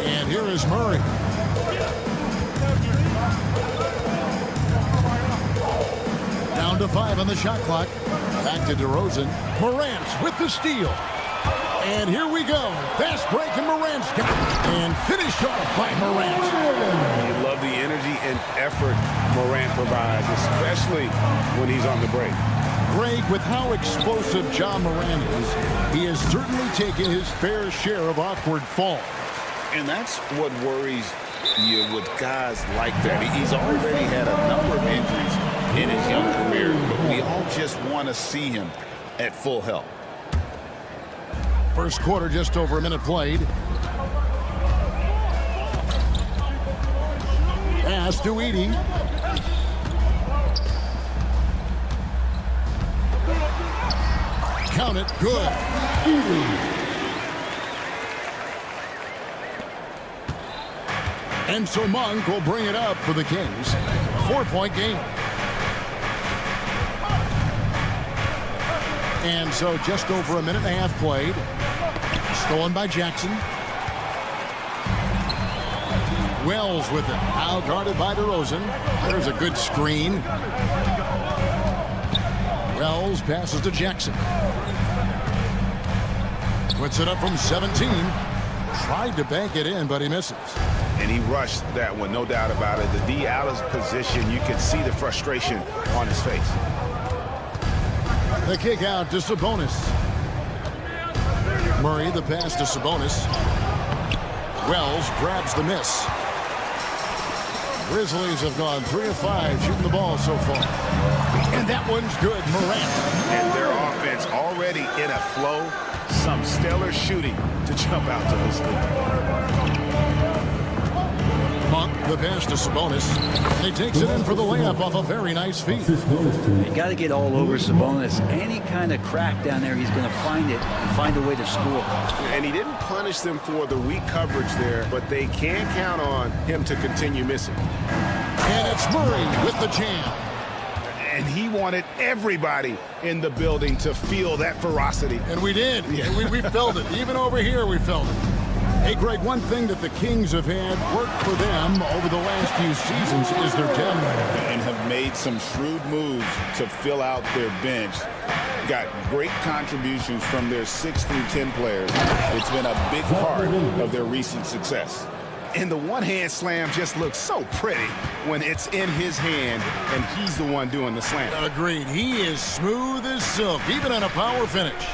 And here is Murray. Down to 5 on the shot clock. Back to DeRozan. Morant with the steal. And here we go. Fast break, and Morant's got it. And finished off by Morant. You love the energy and effort Morant provides, especially when he's on the break. Greg, with how explosive John Morant is, he has certainly taken his fair share of awkward falls. And that's what worries you with guys like that. He's already had a number of injuries in his young career, but we all just want to see him at full health. First quarter, just over a minute played. Pass to Edey. Count it, good. And so Monk will bring it up for the Kings. 4-point game. And so just over a minute and a half played. Stolen by Jackson. Wells with it. Now guarded by DeRozan. There's a good screen. Wells passes to Jackson. Puts it up from 17. Tried to bank it in, but he misses. And he rushed that one, no doubt about it. The D out of position, you can see the frustration on his face. The kick out to Sabonis. Murray, the pass to Sabonis. Wells grabs the miss. Grizzlies have gone 3 of 5 shooting the ball so far. And that one's good. Morant. And their offense already in a flow. Some stellar shooting to jump out to this lead. Monk, the pass to Sabonis. And he takes it in for the layup off a very nice feed. You got to get all over Sabonis. Any kind of crack down there, he's going to find it and find a way to score. And he didn't punish them for the weak coverage there, but they can count on him to continue missing. And it's Murray with the jam. And he wanted everybody in the building to feel that ferocity. And we did. Yeah. We felt it. Even over here, we felt it. Hey, Greg, one thing that the Kings have had work for them over the last few seasons is their depth. And have made some shrewd moves to fill out their bench. Got great contributions from their 6 through 10 players. It's been a big part of their recent success. And the one-hand slam just looks so pretty when it's in his hand and he's the one doing the slam. Agreed. He is smooth as silk, even on a power finish.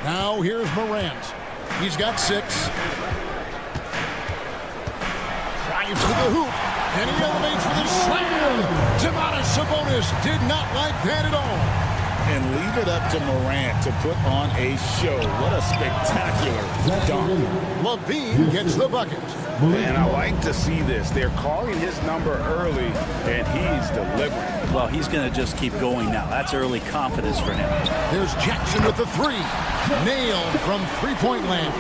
Now here's Morant. He's got 6. Drives to the hoop. And he elevates for the slam. Domantas Sabonis did not like that at all. And leave it up to Morant to put on a show. What a spectacular dunk. Levine gets the bucket. And I like to see this. They're calling his number early, and he's delivering. Well, he's going to just keep going now. That's early confidence for him. There's Jackson with the 3. Nailed from three-point land.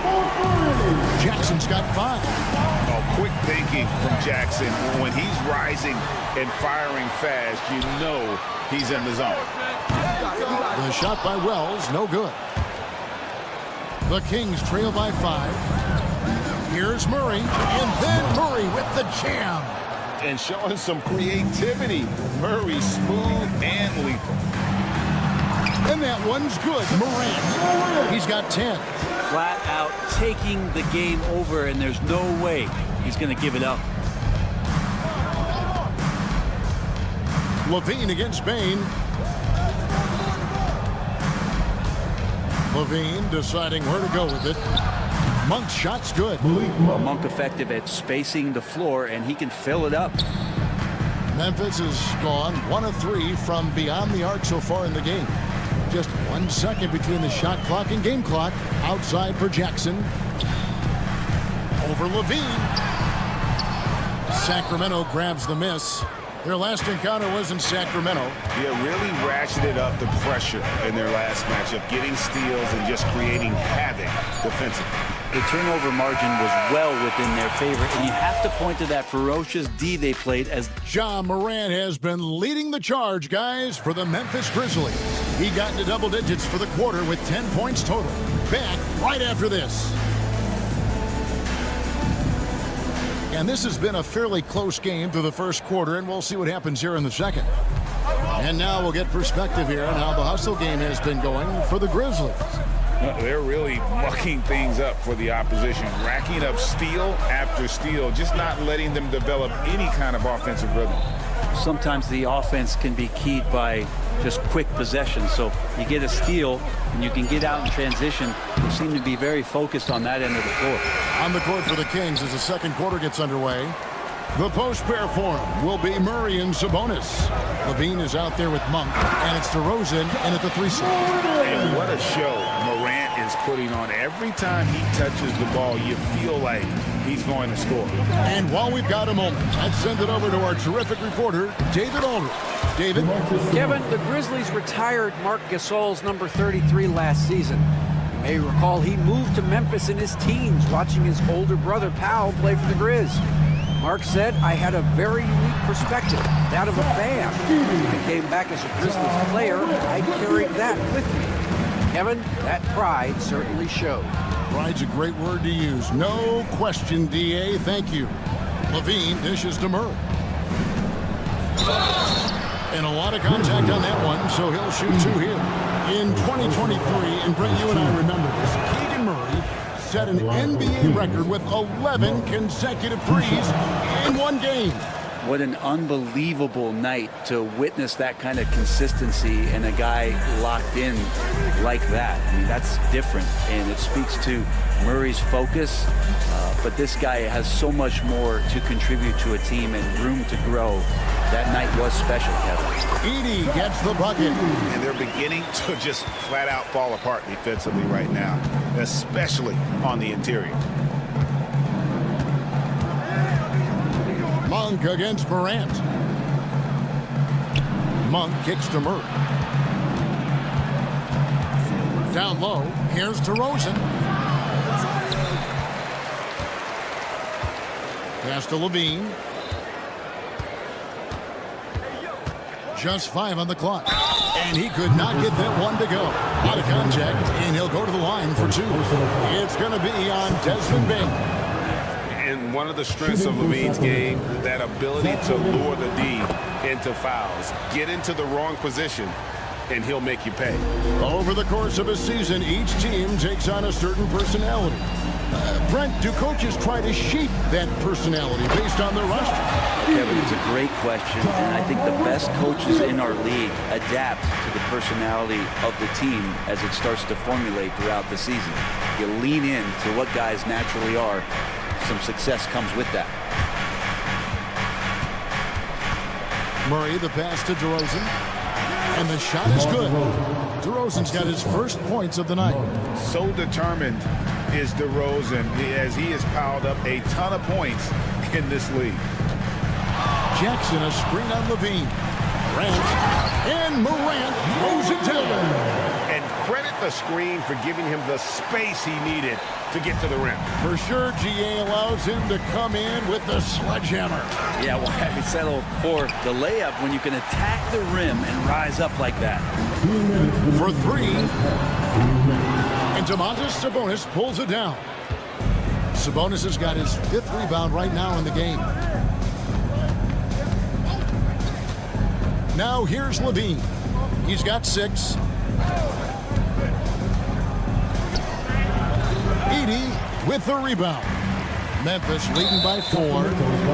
Jackson's got 5. Oh, quick thinking from Jackson. When he's rising and firing fast, you know he's in the zone. The shot by Wells, no good. The Kings trail by 5. Here's Murray, and then Murray with the jam. And showing some creativity. Murray smooth and lethal. And that one's good. Morant, he's got 10. Flat out taking the game over, and there's no way he's going to give it up. Levine against Bain. Levine deciding where to go with it. Monk's shot's good. Well, Monk effective at spacing the floor, and he can fill it up. Memphis has gone 1 of 3 from beyond the arc so far in the game. Just 1 second between the shot clock and game clock. Outside for Jackson. Over Levine. Sacramento grabs the miss. Their last encounter was in Sacramento. Yeah, really ratcheted up the pressure in their last matchup, getting steals and just creating havoc defensively. The turnover margin was well within their favor, and you have to point to that ferocious D they played as Ja Morant has been leading the charge, guys, for the Memphis Grizzlies. He got into double digits for the quarter with 10 points total. Back right after this. And this has been a fairly close game through the first quarter, and we'll see what happens here in the second. And now we'll get perspective here on how the hustle game has been going for the Grizzlies. They're really mucking things up for the opposition, racking up steal after steal, just not letting them develop any kind of offensive rhythm. sometimes the offense can be keyed by just quick possession. So you get a steal and you can get out in transition. They seem to be very focused on that end of the floor. On the court for the Kings as the second quarter gets underway. The post pair for him will be Murray and Sabonis. Levine is out there with Monk, and it's DeRozan in at the 3 slot. And what a show Morant is putting on. Every time he touches the ball, you feel like he's going to score. And while we've got a moment, let's send it over to our terrific reporter, David Aldridge. David? Kevin, the Grizzlies retired Marc Gasol's number 33 last season. You may recall he moved to Memphis in his teens, watching his older brother Powell play for the Grizz. Mark said, I had a very unique perspective, that of a fan. When I came back as a Grizzlies player, I carried that with me. Kevin, that pride certainly showed. Pride's a great word to use. No question, D.A. Thank you. Levine dishes to Murray. And a lot of contact on that one, so he'll shoot 2 here. In 2023, and Brent, you and I remember this, Keegan Murray set an NBA record with 11 consecutive threes in one game. What an unbelievable night to witness that kind of consistency and a guy locked in like that. I mean, that's different, and it speaks to Murray's focus, but this guy has so much more to contribute to a team and room to grow. That night was special, Kevin. Edey gets the bucket. And they're beginning to just flat out fall apart defensively right now, especially on the interior. Monk against Morant. Monk kicks to Murray. Down low, here's DeRozan. Pass to Levine. Just 5 on the clock. And he could not get that one to go. Out of contact, and he'll go to the line for 2. It's going to be on Desmond Bain. And one of the strengths of Levine's game, that ability to lure the D into fouls. Get into the wrong position, and he'll make you pay. Over the course of a season, each team takes on a certain personality. Brent, do coaches try to shape that personality based on their roster? Kevin, it's a great question, and I think the best coaches in our league adapt to the personality of the team as it starts to formulate throughout the season. You lean in to what guys naturally are. Some success comes with that. Murray, the pass to DeRozan. And the shot is good. DeRozan's got his first points of the night. So determined is DeRozan as he has piled up a ton of points in this league. Jackson, a screen on Levine. Morant throws it to him. And credit the screen for giving him the space he needed to get to the rim. For sure, GA allows him to come in with the sledgehammer. Yeah, well, I settle for the layup when you can attack the rim and rise up like that. For 3. And Domantas Sabonis pulls it down. Sabonis has got his 5th rebound right now in the game. Now here's Levine. He's got 6. Edey with the rebound. Memphis leading by 4.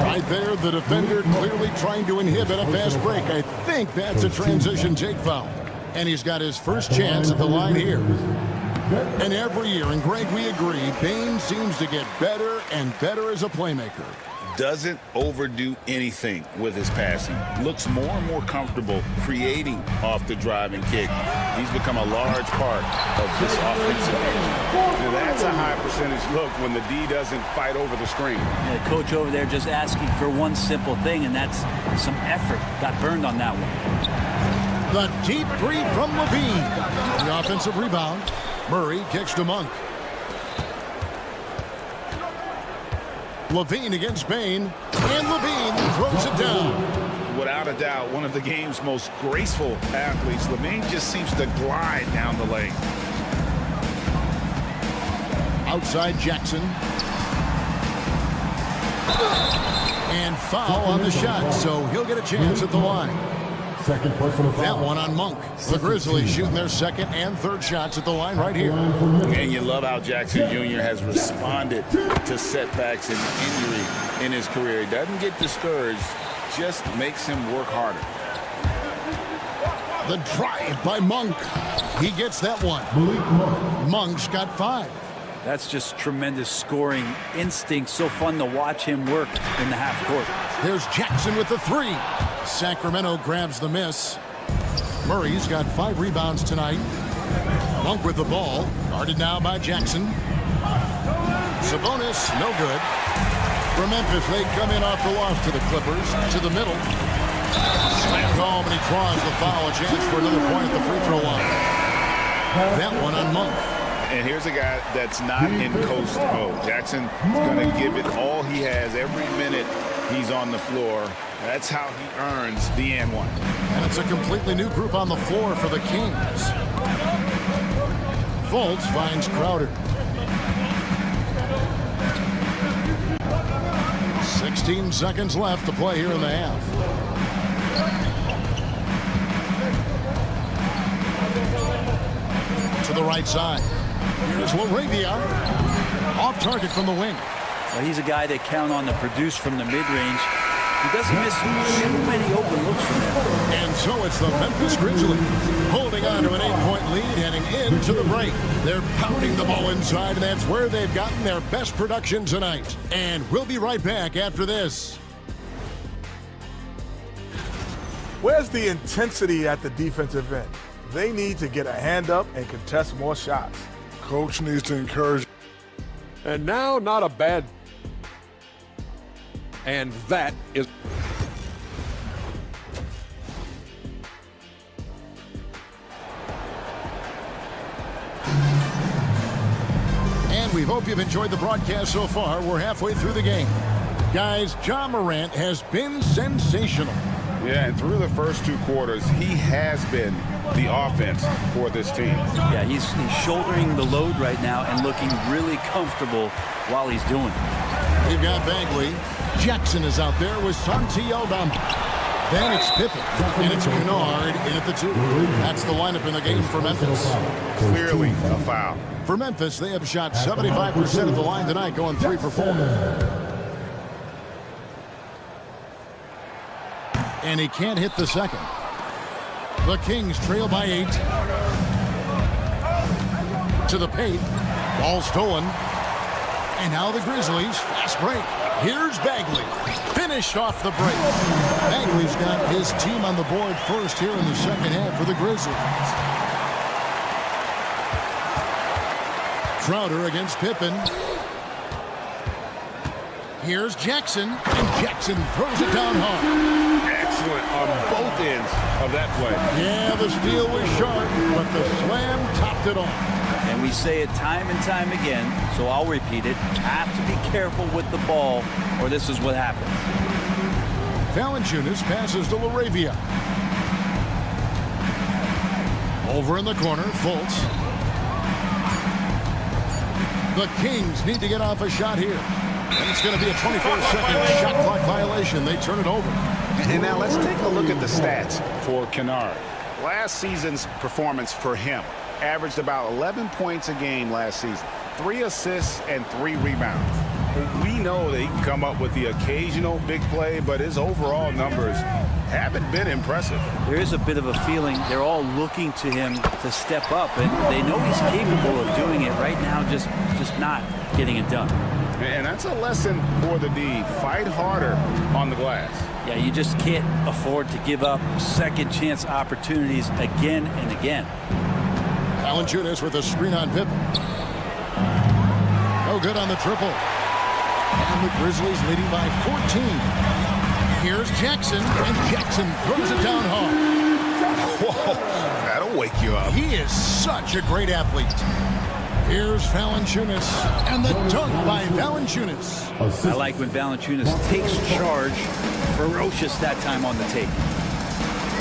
Right there, the defender clearly trying to inhibit a fast break. I think that's a transition take foul. And he's got his first chance at the line here. And every year, and Greg, we agree, Bain seems to get better and better as a playmaker. doesn't overdo anything with his passing. Looks more and more comfortable creating off the driving kick. He's become a large part of this offensive engine. Now, that's a high percentage look when the D doesn't fight over the screen. Yeah, the coach over there just asking for one simple thing, and that's some effort. Got burned on that one. The deep three from Levine. The offensive rebound. Murray kicks to Monk. Levine against Bain, and Levine throws it down. Without a doubt, one of the game's most graceful athletes. Levine just seems to glide down the lane. Outside Jackson. And foul on the shot, so he'll get a chance at the line. Second personal foul. That one on Monk. The Grizzlies shooting their second and third shots at the line right here. And you love how Jackson Jr. has responded to setbacks and injury in his career. He doesn't get discouraged, just makes him work harder. The drive by Monk. He gets that one. Monk's got 5. That's just tremendous scoring instinct. So fun to watch him work in the half court. There's Jackson with the 3. Sacramento grabs the miss. Murray's got 5 rebounds tonight. Monk with the ball. Guarded now by Jackson. Sabonis, no good. For Memphis, they come in off the loft to the Clippers. To the middle. Slammed home, and he draws the foul. A chance for another point at the free throw line. That one on Monk. And here's a guy that's not in coast mode. Jackson's going to give it all he has every minute he's on the floor. That's how he earns the and one. And it's a completely new group on the floor for the Kings. Fultz finds Crowder. 16 seconds left to play here in the half. To the right side. Here's LaRavia. Off target from the wing. Well, he's a guy they count on to produce from the mid-range. He doesn't miss too many open looks from him. And so it's the Memphis Grizzlies holding on to an 8-point lead heading into the break. They're pounding the ball inside, and that's where they've gotten their best production tonight. And we'll be right back after this. Where's the intensity at the defensive end? They need to get a hand up and contest more shots. Coach needs to encourage. And now, not a bad. And that is. And we hope you've enjoyed the broadcast so far. We're halfway through the game. Guys, Ja Morant has been sensational. Yeah, and through the first 2 quarters, he has been the offense for this team. Yeah, he's shouldering the load right now and looking really comfortable while he's doing it. We've got Bagley. Jackson is out there with Santi Aldama. Then it's Pippen. And it's Kennard in at the 2. That's the lineup in the game for Memphis. Clearly a foul. For Memphis, they have shot 75% of the line tonight, going 3 for 4. And he can't hit the second. The Kings trail by 8. To the paint. Ball stolen. And now the Grizzlies. Fast break. Here's Bagley. Finished off the break. Bagley's got his team on the board first here in the second half for the Grizzlies. Crowder against Pippen. Here's Jackson. And Jackson throws it down hard. Excellent on both ends of that play. Yeah, the steal was sharp, but the slam topped it off. And we say it time and time again, so I'll repeat it. Have to be careful with the ball, or this is what happens. Valanciunas passes to LaRavia. Over in the corner, Fultz. The Kings need to get off a shot here. And it's going to be a 24-second shot clock violation. They turn it over. And now let's take a look at the stats for Kennard. Last season's performance for him averaged about 11 points a game last season, 3 assists and 3 rebounds. We know that he can come up with the occasional big play, but his overall numbers haven't been impressive. There is a bit of a feeling they're all looking to him to step up, and they know he's capable of doing it right now, just not getting it done. And that's a lesson for the D. Fight harder on the glass. Yeah, you just can't afford to give up second chance opportunities again and again. Valanciunas with a screen on Pippen. No good on the triple. And the Grizzlies leading by 14. Here's Jackson, and Jackson throws it down hard. Whoa, that'll wake you up. He is such a great athlete. Here's Valanciunas, and the dunk by Valanciunas. I like when Valanciunas takes charge. Ferocious that time on the take.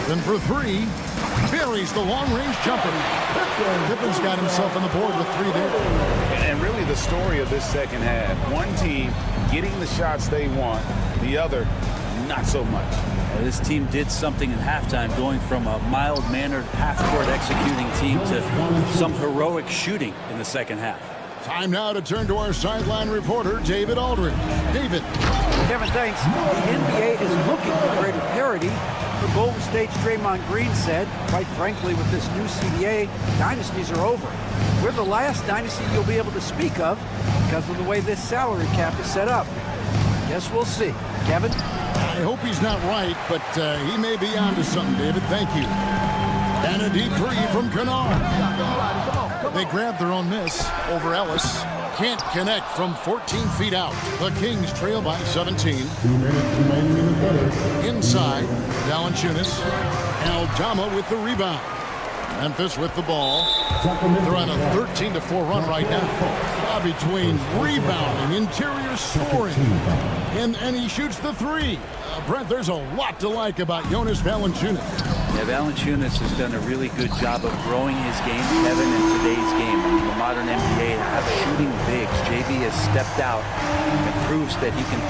Then for three, buries the long-range jumper. Pippen's got himself on the board with three there. And really the story of this second half. One team getting the shots they want, the other not so much. This team did something in halftime, going from a mild-mannered half-court executing team to some heroic shooting in the second half. Time now to turn to our sideline reporter, David Aldridge. David. Kevin, thanks. The NBA is looking for greater parity. The Golden State's Draymond Green said, quite frankly, with this new CBA, dynasties are over. We're the last dynasty you'll be able to speak of because of the way this salary cap is set up. Guess we'll see. Kevin? I hope he's not right, but he may be onto something, David. Thank you. And a deep three from Kennard. They grabbed their own miss over Ellis. Can't connect from 14 feet out. The Kings trail by 17. 2 minutes remaining in the third. Inside, Valanciunas. Aldama with the rebound. Memphis with the ball. They're on a 13-4 run right now. Between rebounding, interior scoring, and he shoots the three. Brent, there's a lot to like about Jonas Valanciunas. Yeah, Valanciunas has done a really good job of growing his game, Kevin, in today's game. In the modern NBA, to have shooting bigs, JV has stepped out and proves that he can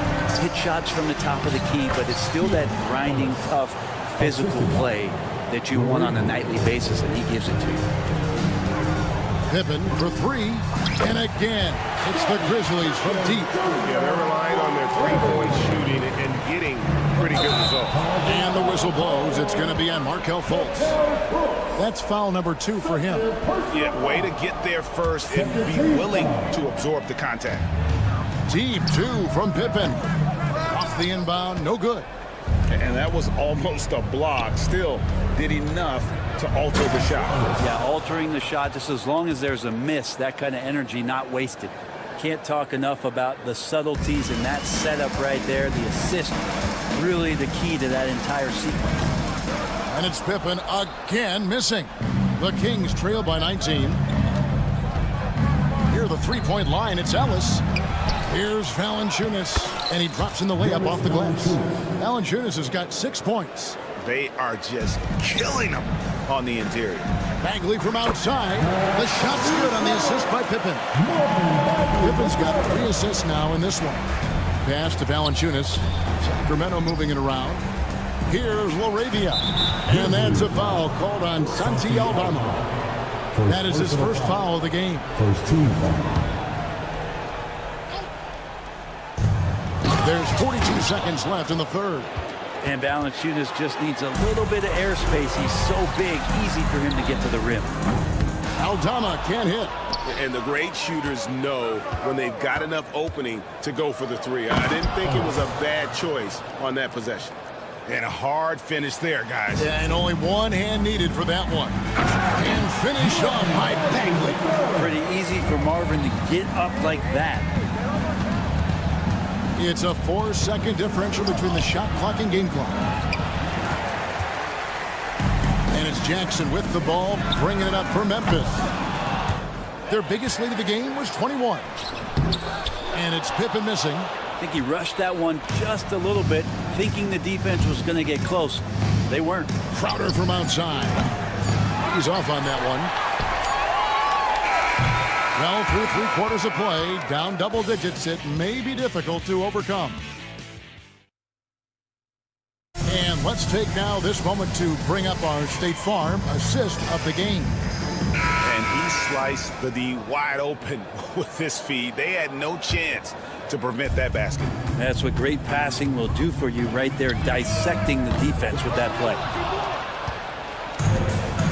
hit shots from the top of the key, but it's still that grinding, tough, physical play that you want on a nightly basis, and he gives it to you. Pippen for three, and again, it's the Grizzlies from deep. Yeah, they're relying on their three-point shooting and getting pretty good results. And the whistle blows. It's going to be on Markelle Fultz. That's foul number 2 for him. Yeah, way to get there first and be willing to absorb the contact. Deep 2 from Pippen. Off the inbound, no good. And that was almost a block. Still did enough to alter the shot. Yeah, altering the shot, just as long as there's a miss, that kind of energy not wasted. Can't talk enough about the subtleties in that setup right there. The assist, really the key to that entire sequence. And it's Pippen again missing. The Kings trail by 19. Here the three-point line, it's Ellis. Here's Valanciunas, and he drops in the layup off the glass. Valanciunas has got 6 points. They are just killing them on the interior. Bagley from outside. The shot's good on the assist by Pippen. Pippen's got 3 assists now in this one. Pass to Valanciunas. Sacramento moving it around. Here's Laravia. And that's a foul called on Santi Aldama. That is his first foul of the game. First team foul. There's 42 seconds left in the third. And Valanciunas just needs a little bit of airspace. He's so big, easy for him to get to the rim. Aldama can't hit. And the great shooters know when they've got enough opening to go for the three. I didn't think it was a bad choice on that possession. And a hard finish there, guys. Yeah, and only one hand needed for that one. And finish off by Bagley. Pretty easy for Marvin to get up like that. It's a 4-second differential between the shot clock and game clock. And it's Jackson with the ball, bringing it up for Memphis. Their biggest lead of the game was 21. And it's Pippen missing. I think he rushed that one just a little bit, thinking the defense was going to get close. They weren't. Crowder from outside. He's off on that one. Well, through 3 quarters of play, down double digits, it may be difficult to overcome. And let's take now this moment to bring up our State Farm assist of the game. And he sliced the D wide open with his feed. They had no chance to prevent that basket. That's what great passing will do for you right there, dissecting the defense with that play.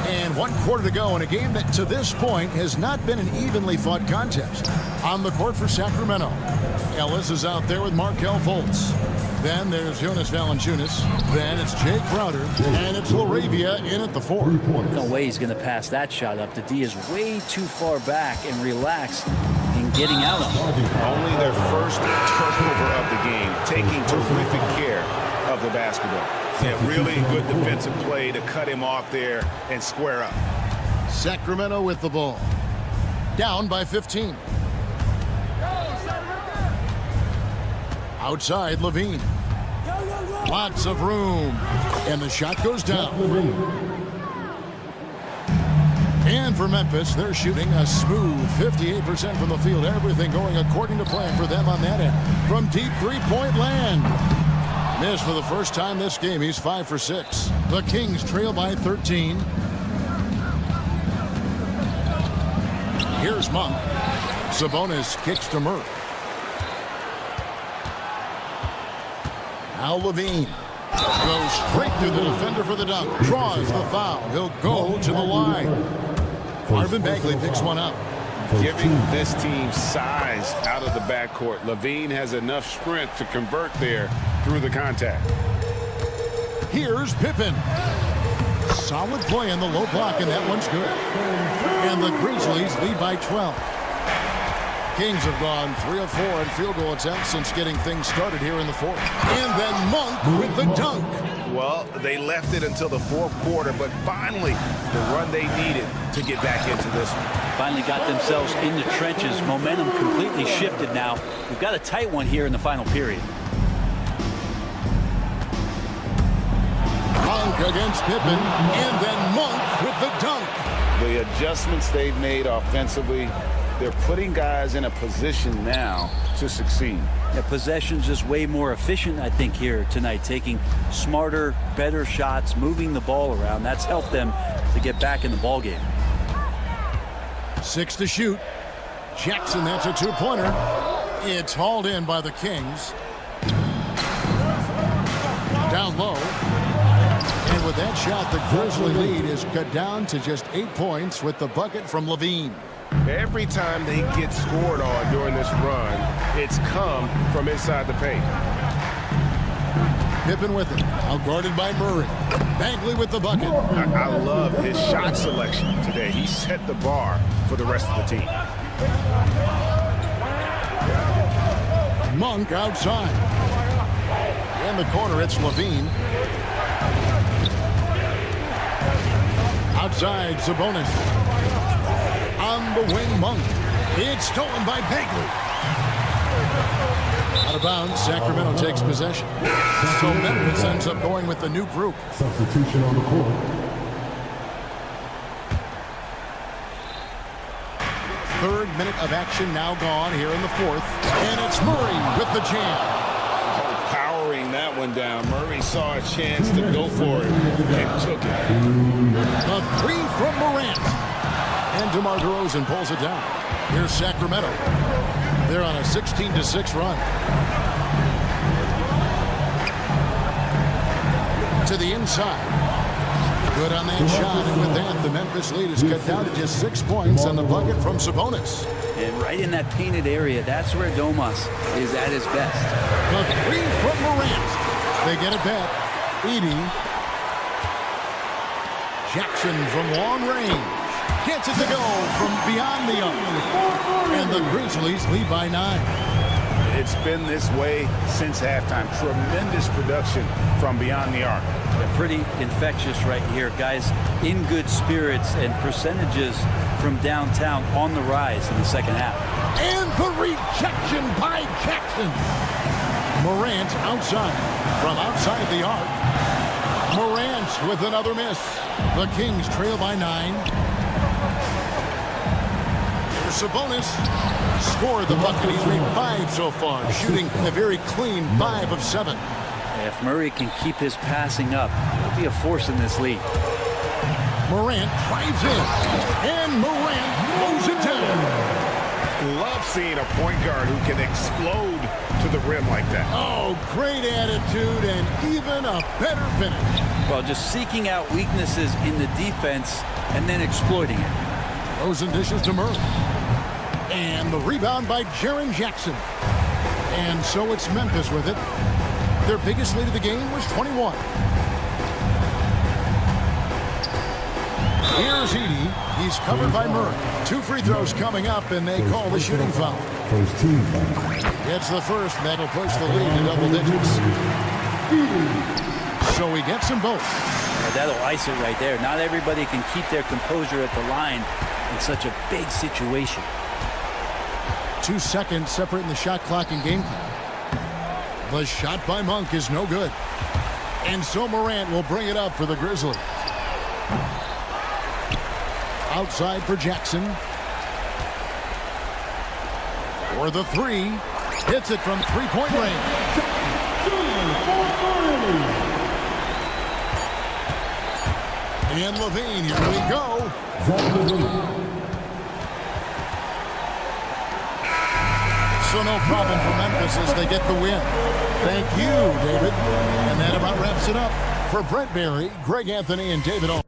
And 1 quarter to go in a game that to this point has not been an evenly fought contest. On the court for Sacramento, Ellis is out there with Markelle Fultz. Then there's Jonas Valanciunas. Then it's Jay Crowder. And it's LaRavia in at the 4. No way he's going to pass that shot up. The D is way too far back and relaxed in getting out of him. Only their first turnover of the game, taking terrific care of the basketball. Yeah, really good defensive play to cut him off there and square up. Sacramento with the ball. Down by 15. Outside, Levine. Lots of room. And the shot goes down. And for Memphis, they're shooting a smooth 58% from the field. Everything going according to plan for them on that end. From deep three-point land. Missed for the first time this game. He's 5 for 6. The Kings trail by 13. Here's Monk. Sabonis kicks to Murray. Now Levine goes straight through the defender for the dunk. Draws the foul. He'll go to the line. Marvin Bagley picks one up. Giving this team size out of the backcourt. Levine has enough strength to convert there through the contact. Here's Pippen. Solid play in the low block, and that one's good. And the Grizzlies lead by 12. Kings have gone 3 of 4 in field goal attempts since getting things started here in the 4th. And then Monk with the dunk. Well, they left it until the 4th quarter, but finally the run they needed to get back into this one. Finally got themselves in the trenches. Momentum completely shifted now. We've got a tight one here in the final period. Monk against Pippen, and then Monk with the dunk. The adjustments they've made offensively, they're putting guys in a position now to succeed. Yeah, possession's just way more efficient, I think, here tonight. Taking smarter, better shots, moving the ball around. That's helped them to get back in the ball game. 6 to shoot. Jackson, that's a 2-pointer. It's hauled in by the Kings. Down low. And with that shot, the Grizzly lead is cut down to just 8 points with the bucket from Levine. Every time they get scored on during this run, it's come from inside the paint. Pippen with it. Out guarded by Murray. Bagley with the bucket. I love his shot selection today. He set the bar for the rest of the team. Monk outside. In the corner, it's Levine. Outside, Sabonis. On the wing, Monk. It's stolen by Bagley. Out of bounds, Sacramento takes possession. So Memphis ends up going with the new group. Substitution on the court. Third minute of action now gone here in the 4th. And it's Murray with the jam. Powering that one down. Murray saw a chance to go for it and took it. A 3 from Morant. And DeMar DeRozan pulls it down. Here's Sacramento. They're on a 16-6 run. To the inside. Good on that shot. And with that, the Memphis lead is cut down to just 6 points on the bucket from Sabonis. And right in that painted area, that's where Domas is at his best. A 3 from Morant. They get it back. Edey. Jackson from long range. Gets it to go from beyond the arc. And the Grizzlies lead by 9. It's been this way since halftime. Tremendous production from beyond the arc. They're pretty infectious right here. Guys in good spirits and percentages from downtown on the rise in the second half. And the rejection by Jackson. Morant outside. From outside the arc. Morant with another miss. The Kings trail by 9. Sabonis scored the bucket. He's made 5 so far, shooting a very clean 5 of 7. If Murray can keep his passing up, he'll be a force in this league. Morant drives in, and Morant blows it down. Love seeing a point guard who can explode to the rim like that. Oh, great attitude and even a better finish. Well, just seeking out weaknesses in the defense and then exploiting it. Rosen dishes to Murray. And the rebound by Jaren Jackson. And so it's Memphis with it. Their biggest lead of the game was 21. Here's Edey. He's covered by Murray. 2 free throws coming up, and they call the shooting foul. It's the first, and that'll push the lead to double digits. So he gets them both. That'll ice it right there. Not everybody can keep their composure at the line in such a big situation. 2 seconds separating the shot clock and game clock. The shot by Monk is no good. And so Morant will bring it up for the Grizzlies. Outside for Jackson. For the 3. Hits it from 3-point range. And Levine, here we go. So no problem for Memphis as they get the win. Thank you, David. And that about wraps it up. For Brent Barry, Greg Anthony, and David All.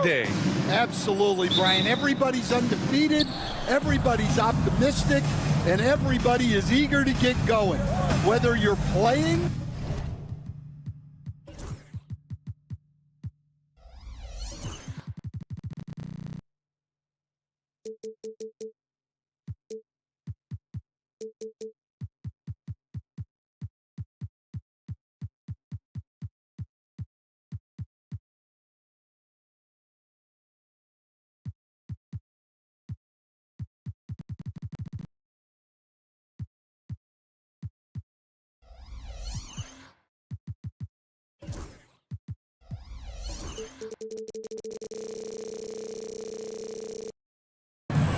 day. Absolutely, Brian. Everybody's undefeated, everybody's optimistic, and everybody is eager to get going. Whether you're playing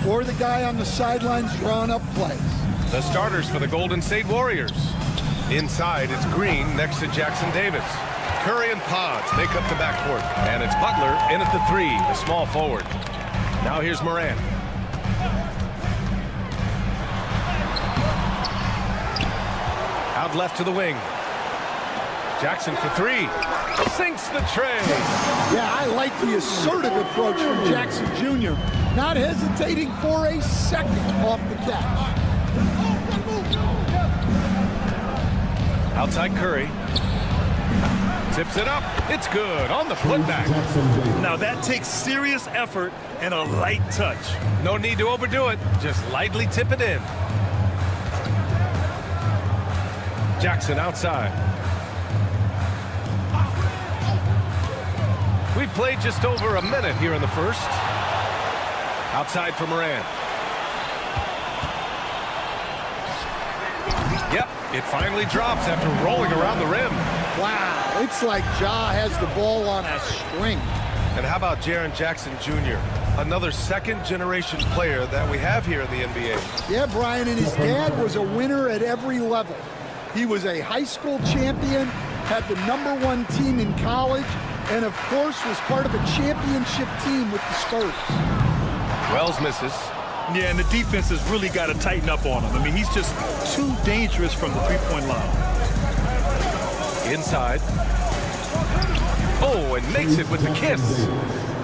or the guy on the sidelines drawing up plays. The starters for the Golden State Warriors. Inside, it's Green next to Jackson Davis. Curry and Pods make up the backcourt. And it's Butler in at the 3, the small forward. Now here's Morant. Out left to the wing. Jackson for 3. Sinks the tray. Yeah, I like the assertive approach from Jackson Jr. Not hesitating for a second off the catch. Outside Curry. Tips it up. It's good on the putback. Now that takes serious effort and a light touch. No need to overdo it. Just lightly tip it in. Jackson outside. We played just over a minute here in the first. Outside for Morant. Yep, it finally drops after rolling around the rim. Wow, it's like Ja has the ball on a string. And how about Jaren Jackson Jr., another second-generation player that we have here in the NBA. Yeah, Brian, and his dad was a winner at every level. He was a high school champion, had the #1 team in college, and of course was part of a championship team with the Spurs. Wells misses. Yeah, and the defense has really got to tighten up on him. I mean, he's just too dangerous from the three-point line. Inside. Oh, and makes it with the kiss.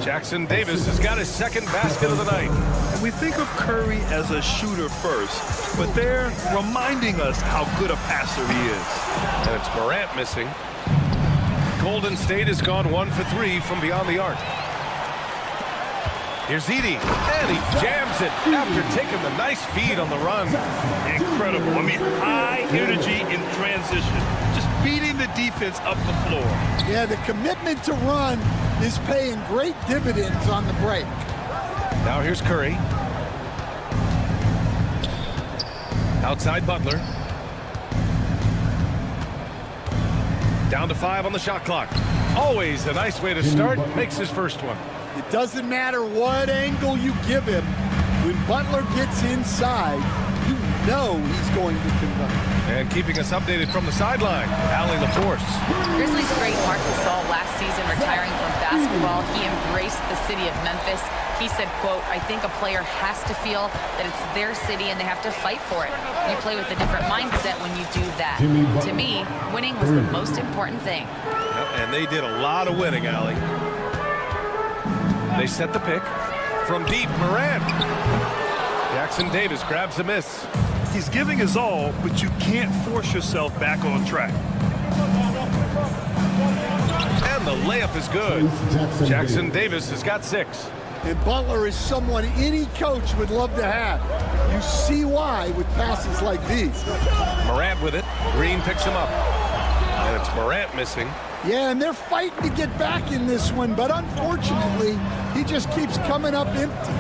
Jackson Davis has got his second basket of the night. And we think of Curry as a shooter first, but they're reminding us how good a passer he is. And it's Morant missing. Golden State has gone 1 for 3 from beyond the arc. Here's Edey, and he jams it after taking the nice feed on the run. Incredible. I mean, high energy in transition. Just beating the defense up the floor. Yeah, the commitment to run is paying great dividends on the break. Now here's Curry. Outside Butler. Down to 5 on the shot clock. Always a nice way to start. Makes his first one. It doesn't matter what angle you give him. When Butler gets inside, you know he's going to convert. And keeping us updated from the sideline, Allie LaForce. Grizzlies great Marc Gasol last season retiring from basketball. He embraced the city of Memphis. He said, quote, "I think a player has to feel that it's their city and they have to fight for it. You play with a different mindset when you do that. To me, winning was the most important thing." And they did a lot of winning, Allie. They set the pick. From deep, Morant. Jackson Davis grabs a miss. He's giving his all, but you can't force yourself back on track. And the layup is good. Jackson Davis has got 6. And Butler is someone any coach would love to have. You see why with passes like these. Morant with it. Green picks him up. And it's Morant missing. Yeah, and they're fighting to get back in this one, but unfortunately, he just keeps coming up empty.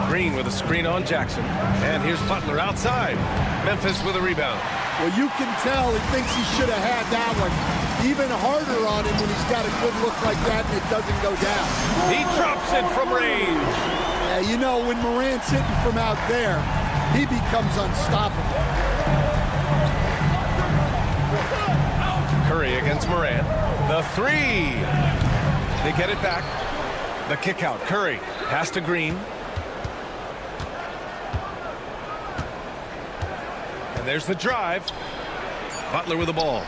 Green with a screen on Jackson. And here's Butler outside. Memphis with a rebound. Well, you can tell he thinks he should have had that one. Even harder on him when he's got a good look like that and it doesn't go down. He drops it from range. Yeah, you know, when Morant's hitting from out there, he becomes unstoppable. Curry against Morant. The 3. They get it back. The kick out. Curry pass to Green. And there's the drive. Butler with the ball.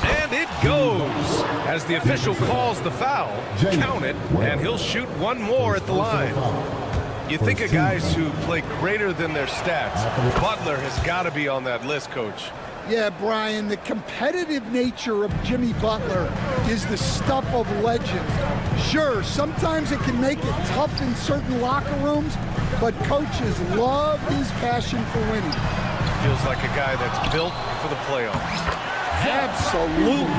And it goes. As the official calls the foul, count it, and he'll shoot one more at the line. You think of guys who play greater than their stats. Butler has got to be on that list, Coach. Yeah, Brian, the competitive nature of Jimmy Butler is the stuff of legends. Sure, sometimes it can make it tough in certain locker rooms, but coaches love his passion for winning. Feels like a guy that's built for the playoffs. Absolutely.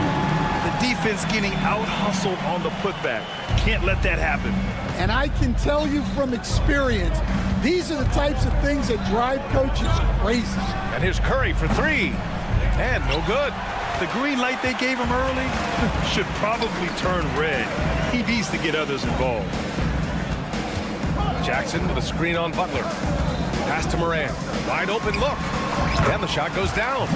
The defense getting out-hustled on the putback. Can't let that happen. And I can tell you from experience, these are the types of things that drive coaches crazy. And here's Curry for three. And no good. The green light they gave him early should probably turn red. He needs to get others involved. Jackson with a screen on Butler. Pass to Moran. Wide open look. And the shot goes down.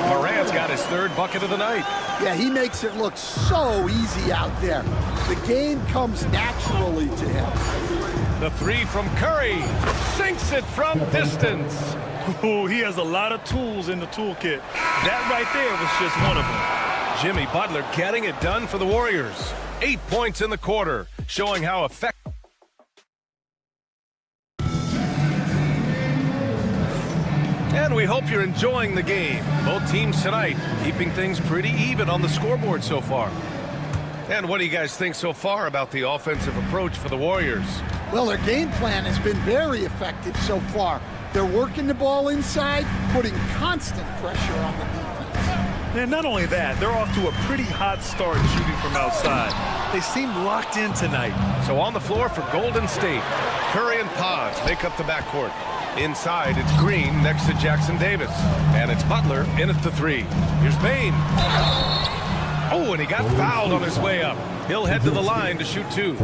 Moran's got his third bucket of the night. Yeah, he makes it look so easy out there. The game comes naturally to him. The three from Curry. Sinks it from distance. Oh, he has a lot of tools in the toolkit. That right there was just one of them. Jimmy Butler getting it done for the Warriors. 8 points in the quarter, showing how effective. And we hope you're enjoying the game. Both teams tonight keeping things pretty even on the scoreboard so far. And what do you guys think so far about the offensive approach for the Warriors? Well, their game plan has been very effective so far. They're working the ball inside, putting constant pressure on the defense. And not only that, they're off to a pretty hot start shooting from outside. They seem locked in tonight. So on the floor for Golden State, Curry and Pods make up the backcourt. Inside, it's Green next to Jackson Davis. And it's Butler in at the three. Here's Bane. Oh, and he got fouled on his way up. He'll head to the line to shoot two.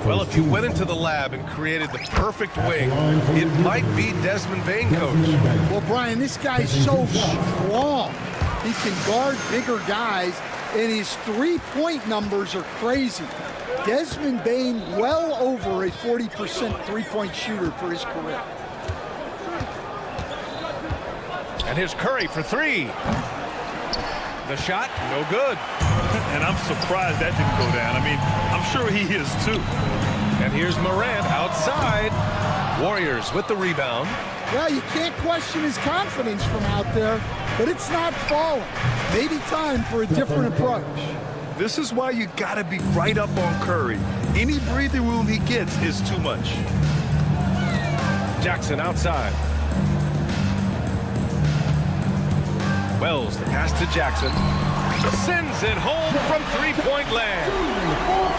Well, if you went into the lab and created the perfect wing, it might be Desmond Bane, Coach. Well, Brian, this guy's so strong. He can guard bigger guys, and his three-point numbers are crazy. Desmond Bane well over a 40% three-point shooter for his career. And here's Curry for three. The shot, no good. And I'm surprised that didn't go down. I mean, I'm sure he is too. And here's Morant outside. Warriors with the rebound. Well, you can't question his confidence from out there, but it's not falling. Maybe time for a different approach. This is why you gotta be right up on Curry. Any breathing room he gets is too much. Jackson outside. Wells, the pass to Jackson. Sends it home from three-point land.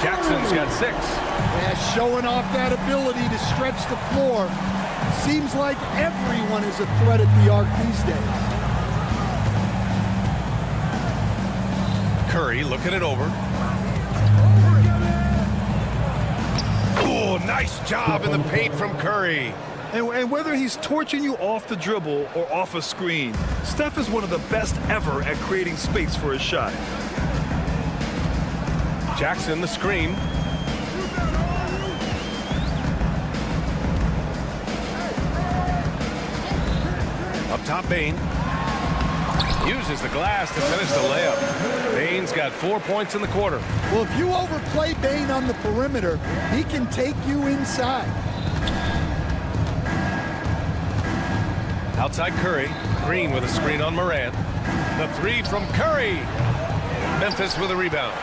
Jackson's got 6. Yeah, showing off that ability to stretch the floor. Seems like everyone is a threat at the arc these days. Curry looking it over. Oh, nice job in the paint from Curry. And whether he's torching you off the dribble or off a screen, Steph is one of the best ever at creating space for his shot. Jackson, the screen. Up top, Bane. Uses the glass to finish the layup. Bane's got 4 points in the quarter. Well, if you overplay Bane on the perimeter, he can take you inside. Outside Curry. Green with a screen on Morant. The three from Curry. Memphis with a rebound.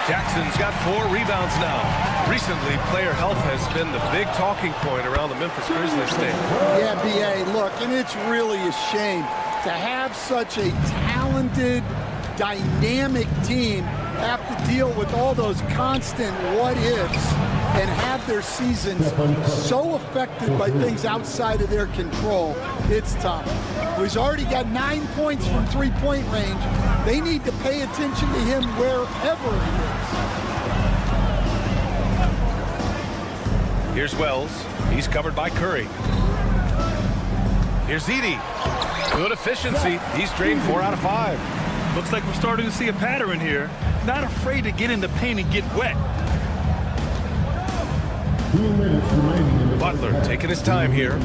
Jackson's got 4 rebounds now. Recently, player health has been the big talking point around the Memphis Grizzlies team. Yeah, B.A., look, and it's really a shame to have such a talented, dynamic team have to deal with all those constant what-ifs and have their seasons so affected by things outside of their control. It's tough. He's already got 9 points from three-point range. They need to pay attention to him wherever he is. Here's Wells. He's covered by Curry. Here's Edey. Good efficiency. He's drained 4 out of 5. Looks like we're starting to see a pattern here. Not afraid to get in the paint and get wet. Butler taking his time here.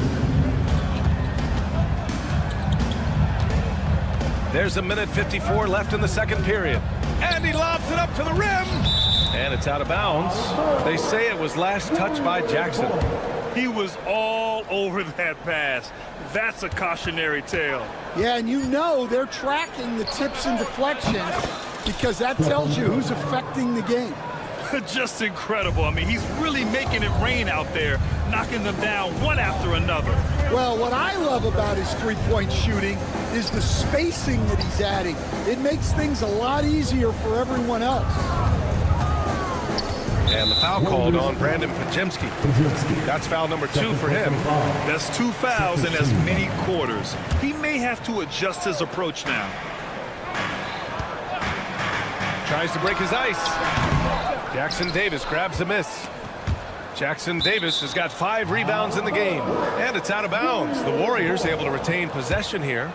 There's a minute 54 left in the second period. And he lobs it up to the rim. And it's out of bounds. They say it was last touched by Jackson. He was all over that pass. That's a cautionary tale. Yeah, and you know they're tracking the tips and deflections because that tells you who's affecting the game. Just incredible. I mean, he's really making it rain out there, knocking them down one after another. Well, what I love about his three-point shooting is the spacing that he's adding. It makes things a lot easier for everyone else. And the foul called on Brandon Pajemski. That's foul number 2 for him. That's 2 fouls in as many quarters. He may have to adjust his approach now. Tries to break his ice. Jackson Davis grabs a miss. Jackson Davis has got 5 rebounds in the game. And it's out of bounds. The Warriors able to retain possession here.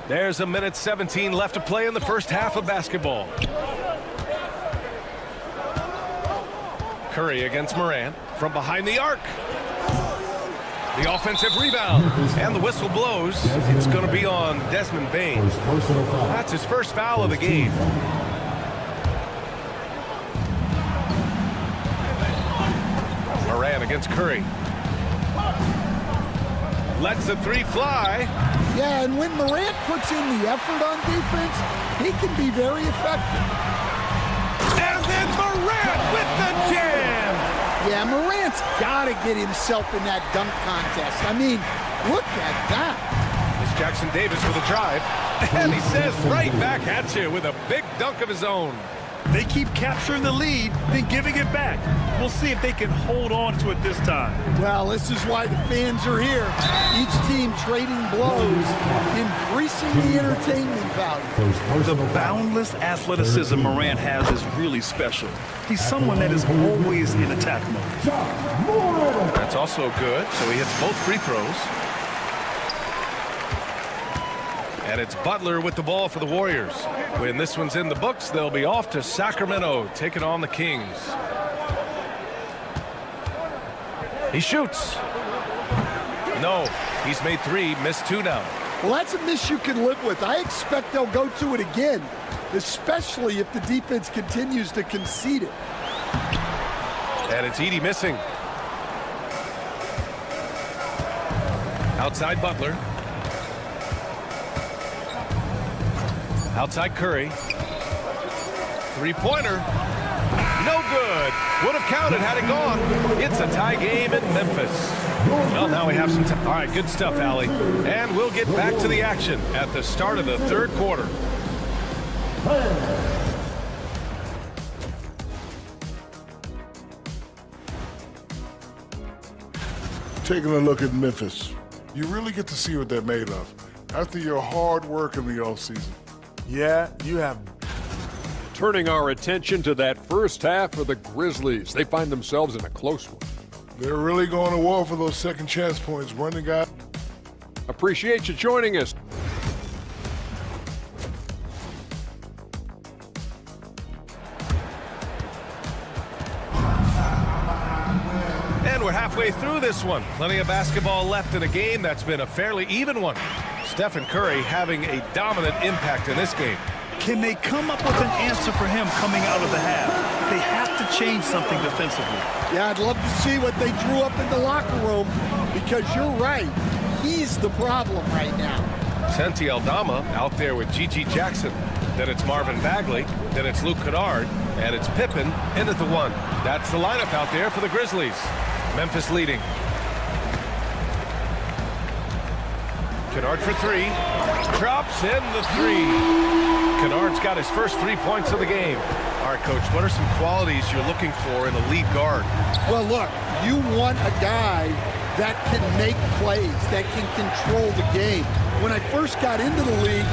There's a minute 17 left to play in the first half of basketball. Curry against Morant from behind the arc. The offensive rebound. And the whistle blows. It's going to be on Desmond Bane. That's his first foul of the game. Morant against Curry. Lets the 3 fly. Yeah, and when Morant puts in the effort on defense, he can be very effective. And then Morant with the jam. Yeah, Morant's got to get himself in that dunk contest. I mean, look at that. It's Jackson Davis with a drive. And he says right back at you with a big dunk of his own. They keep capturing the lead, then giving it back. We'll see if they can hold on to it this time. Well, this is why the fans are here. Each team trading blows, increasing the entertainment value. The boundless athleticism Morant has is really special. He's someone that is always in attack mode. That's also good, so he hits both free throws. And it's Butler with the ball for the Warriors. When this one's in the books, they'll be off to Sacramento, taking on the Kings. He shoots. No, he's made 3, missed 2 now. Well, that's a miss you can live with. I expect they'll go to it again, especially if the defense continues to concede it. And it's Edey missing. Outside Butler. Outside Curry. 3-pointer. No good. Would have counted had it gone. It's a tie game in Memphis. Well, now we have some time. All right, good stuff, Allie. And we'll get back to the action at the start of the third quarter. Taking a look at Memphis, you really get to see what they're made of after your hard work in the offseason. Yeah, you have. Turning our attention to that first half of the Grizzlies. They find themselves in a close one. They're really going to war for those second chance points. Running guy. Appreciate you joining us. And we're halfway through this one. Plenty of basketball left in a game that's been a fairly even one. Stephen Curry having a dominant impact in this game. Can they come up with an answer for him coming out of the half? They have to change something defensively. Yeah, I'd love to see what they drew up in the locker room because you're right. He's the problem right now. Santi Aldama out there with G.G. Jackson. Then it's Marvin Bagley. Then it's Luke Kennard. And it's Pippen in at the 1. That's the lineup out there for the Grizzlies. Memphis leading. Kennard for 3. Drops in the 3. Kennard's got his first 3 points of the game. All right, Coach, what are some qualities you're looking for in a lead guard? Well, look, you want a guy that can make plays, that can control the game. When I first got into the league,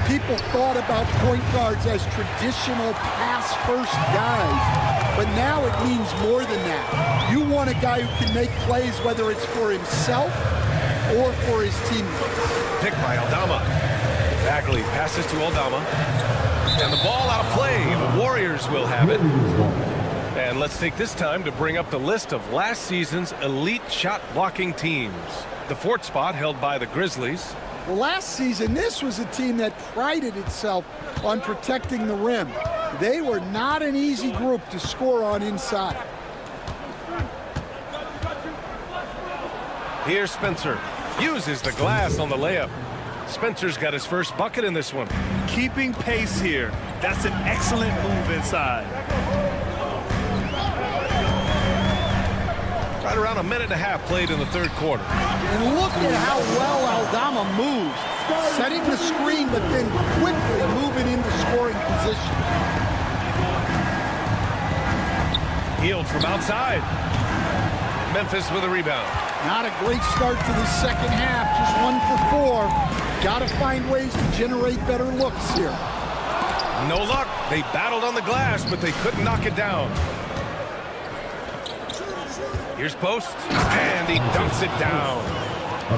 people thought about point guards as traditional pass-first guys. But now it means more than that. You want a guy who can make plays, whether it's for himself or for his teammates. Picked by Aldama. Bagley passes to Aldama. And the ball out of play. The Warriors will have it. And let's take this time to bring up the list of last season's elite shot blocking teams. The 4th spot held by the Grizzlies. Well, last season, this was a team that prided itself on protecting the rim. They were not an easy group to score on inside. Here's Spencer. Uses the glass on the layup. Spencer's got his first bucket in this one. Keeping pace here. That's an excellent move inside. Right around a minute and a half played in the third quarter. And look at how well Aldama moves. Setting the screen, but then quickly moving into scoring position. Hield from outside. Memphis with a rebound. Not a great start to the second half, just 1 for 4. Got to find ways to generate better looks here. No luck. They battled on the glass, but they couldn't knock it down. Here's post, and he dunks it down.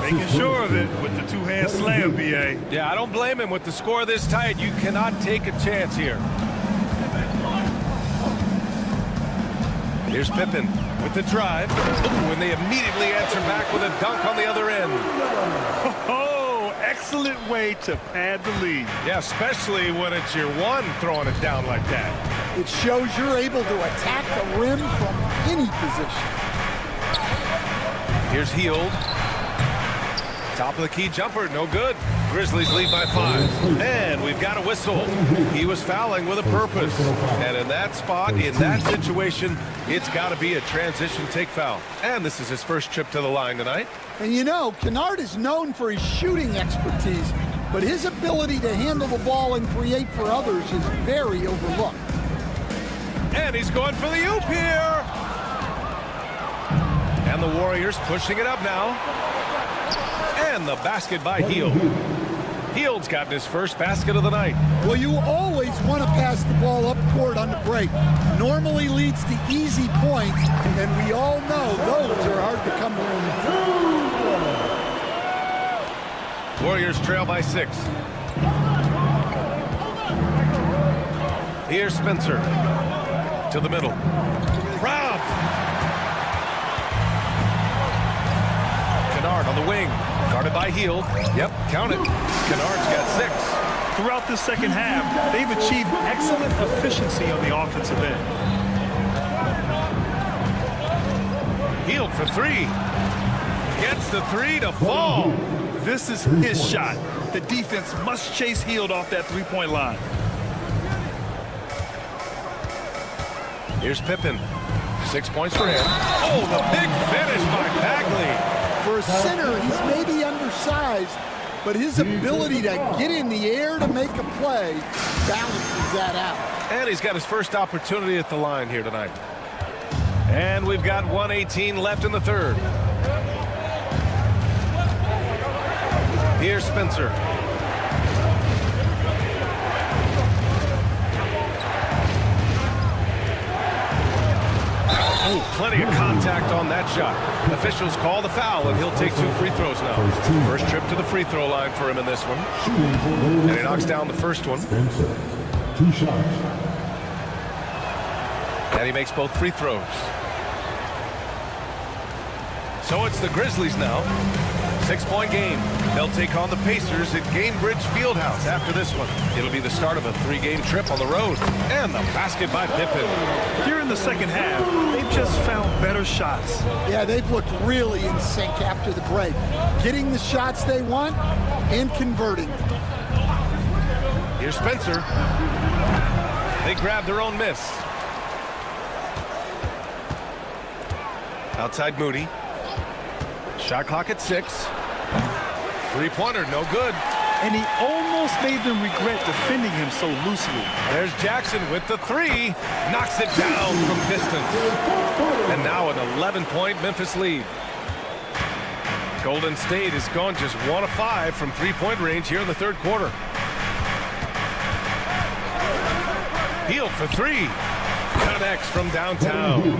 Making sure of it with the two-hand slam, B.A. Yeah, I don't blame him. With the score this tight, you cannot take a chance here. Here's Pippen with the drive. Ooh, and they immediately answer back with a dunk on the other end. Oh, excellent way to pad the lead. Yeah, especially when it's your one throwing it down like that. It shows you're able to attack the rim from any position. Here's Hield. Top of the key jumper, no good. Grizzlies lead by 5. And we've got a whistle. He was fouling with a purpose. And in that spot, in that situation, it's got to be a transition take foul. And this is his first trip to the line tonight. And you know, Kennard is known for his shooting expertise, but his ability to handle the ball and create for others is very overlooked. And he's going for the oop here. And the Warriors pushing it up now. And the basket by Hield. Hield's gotten his first basket of the night. Well, you always want to pass the ball up court on the break. Normally leads to easy points, and we all know those are hard to come by. Warriors trail by 6. Here's Spencer to the middle. Robbed. Kennard on the wing. Guarded by Hield. Yep, count it. Kennard's got 6. Throughout the second half, they've achieved excellent efficiency on the offensive end. Hield for 3. Gets the 3 to fall. This is his shot. The defense must chase Hield off that three-point line. Here's Pippen. 6 points for him. Oh, the big finish by Bagley. For a center, he's maybe undersized, but his ability to get in the air to make a play balances that out. And he's got his first opportunity at the line here tonight. And we've got 1:18 left in the third. Here's Spencer. Oh, plenty of contact on that shot. Officials call the foul, and he'll take 2 free throws now. First trip to the free throw line for him in this one. And he knocks down the first one. 2 shots. And he makes both free throws. So it's the Grizzlies now. 6-point game. They'll take on the Pacers at Gainbridge Fieldhouse after this one. It'll be the start of a 3-game trip on the road. And the basket by Pippen. Here in the second half, they've just found better shots. Yeah, they've looked really in sync after the break. Getting the shots they want and converting. Here's Spencer. They grab their own miss. Outside Moody. Shot clock at 6. Three-pointer, no good. And he almost made them regret defending him so loosely. There's Jackson with the 3. Knocks it down from distance. And now an 11-point Memphis lead. Golden State has gone just 1 of 5 from 3-point range here in the third quarter. Hield for 3. Connects from downtown.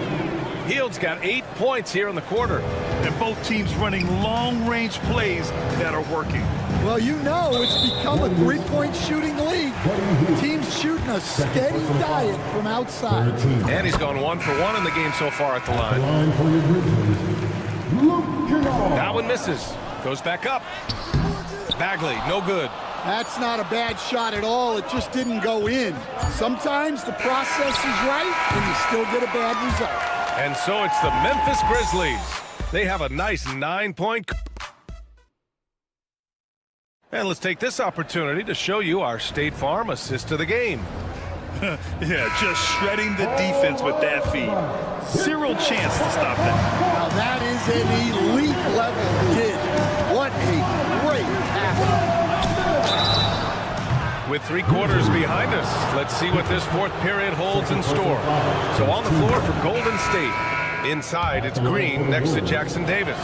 Hield's got 8 points here in the quarter. And both teams running long-range plays that are working. Well, you know it's become a 3-point shooting league. Teams shooting a steady diet from outside. And he's gone 1 for 1 in the game so far at the line. That one misses. Goes back up. Bagley, no good. That's not a bad shot at all. It just didn't go in. Sometimes the process is right, and you still get a bad result. And so it's the Memphis Grizzlies. They have a nice 9-point. And let's take this opportunity to show you our State Farm assist of the game. Yeah, just shredding the defense with that feed. Zero chance to stop that. Now that is an elite level dig. What a great pass. With 3 quarters behind us, let's see what this fourth period holds in store. So on the floor for Golden State. Inside, it's Green next to Jackson Davis.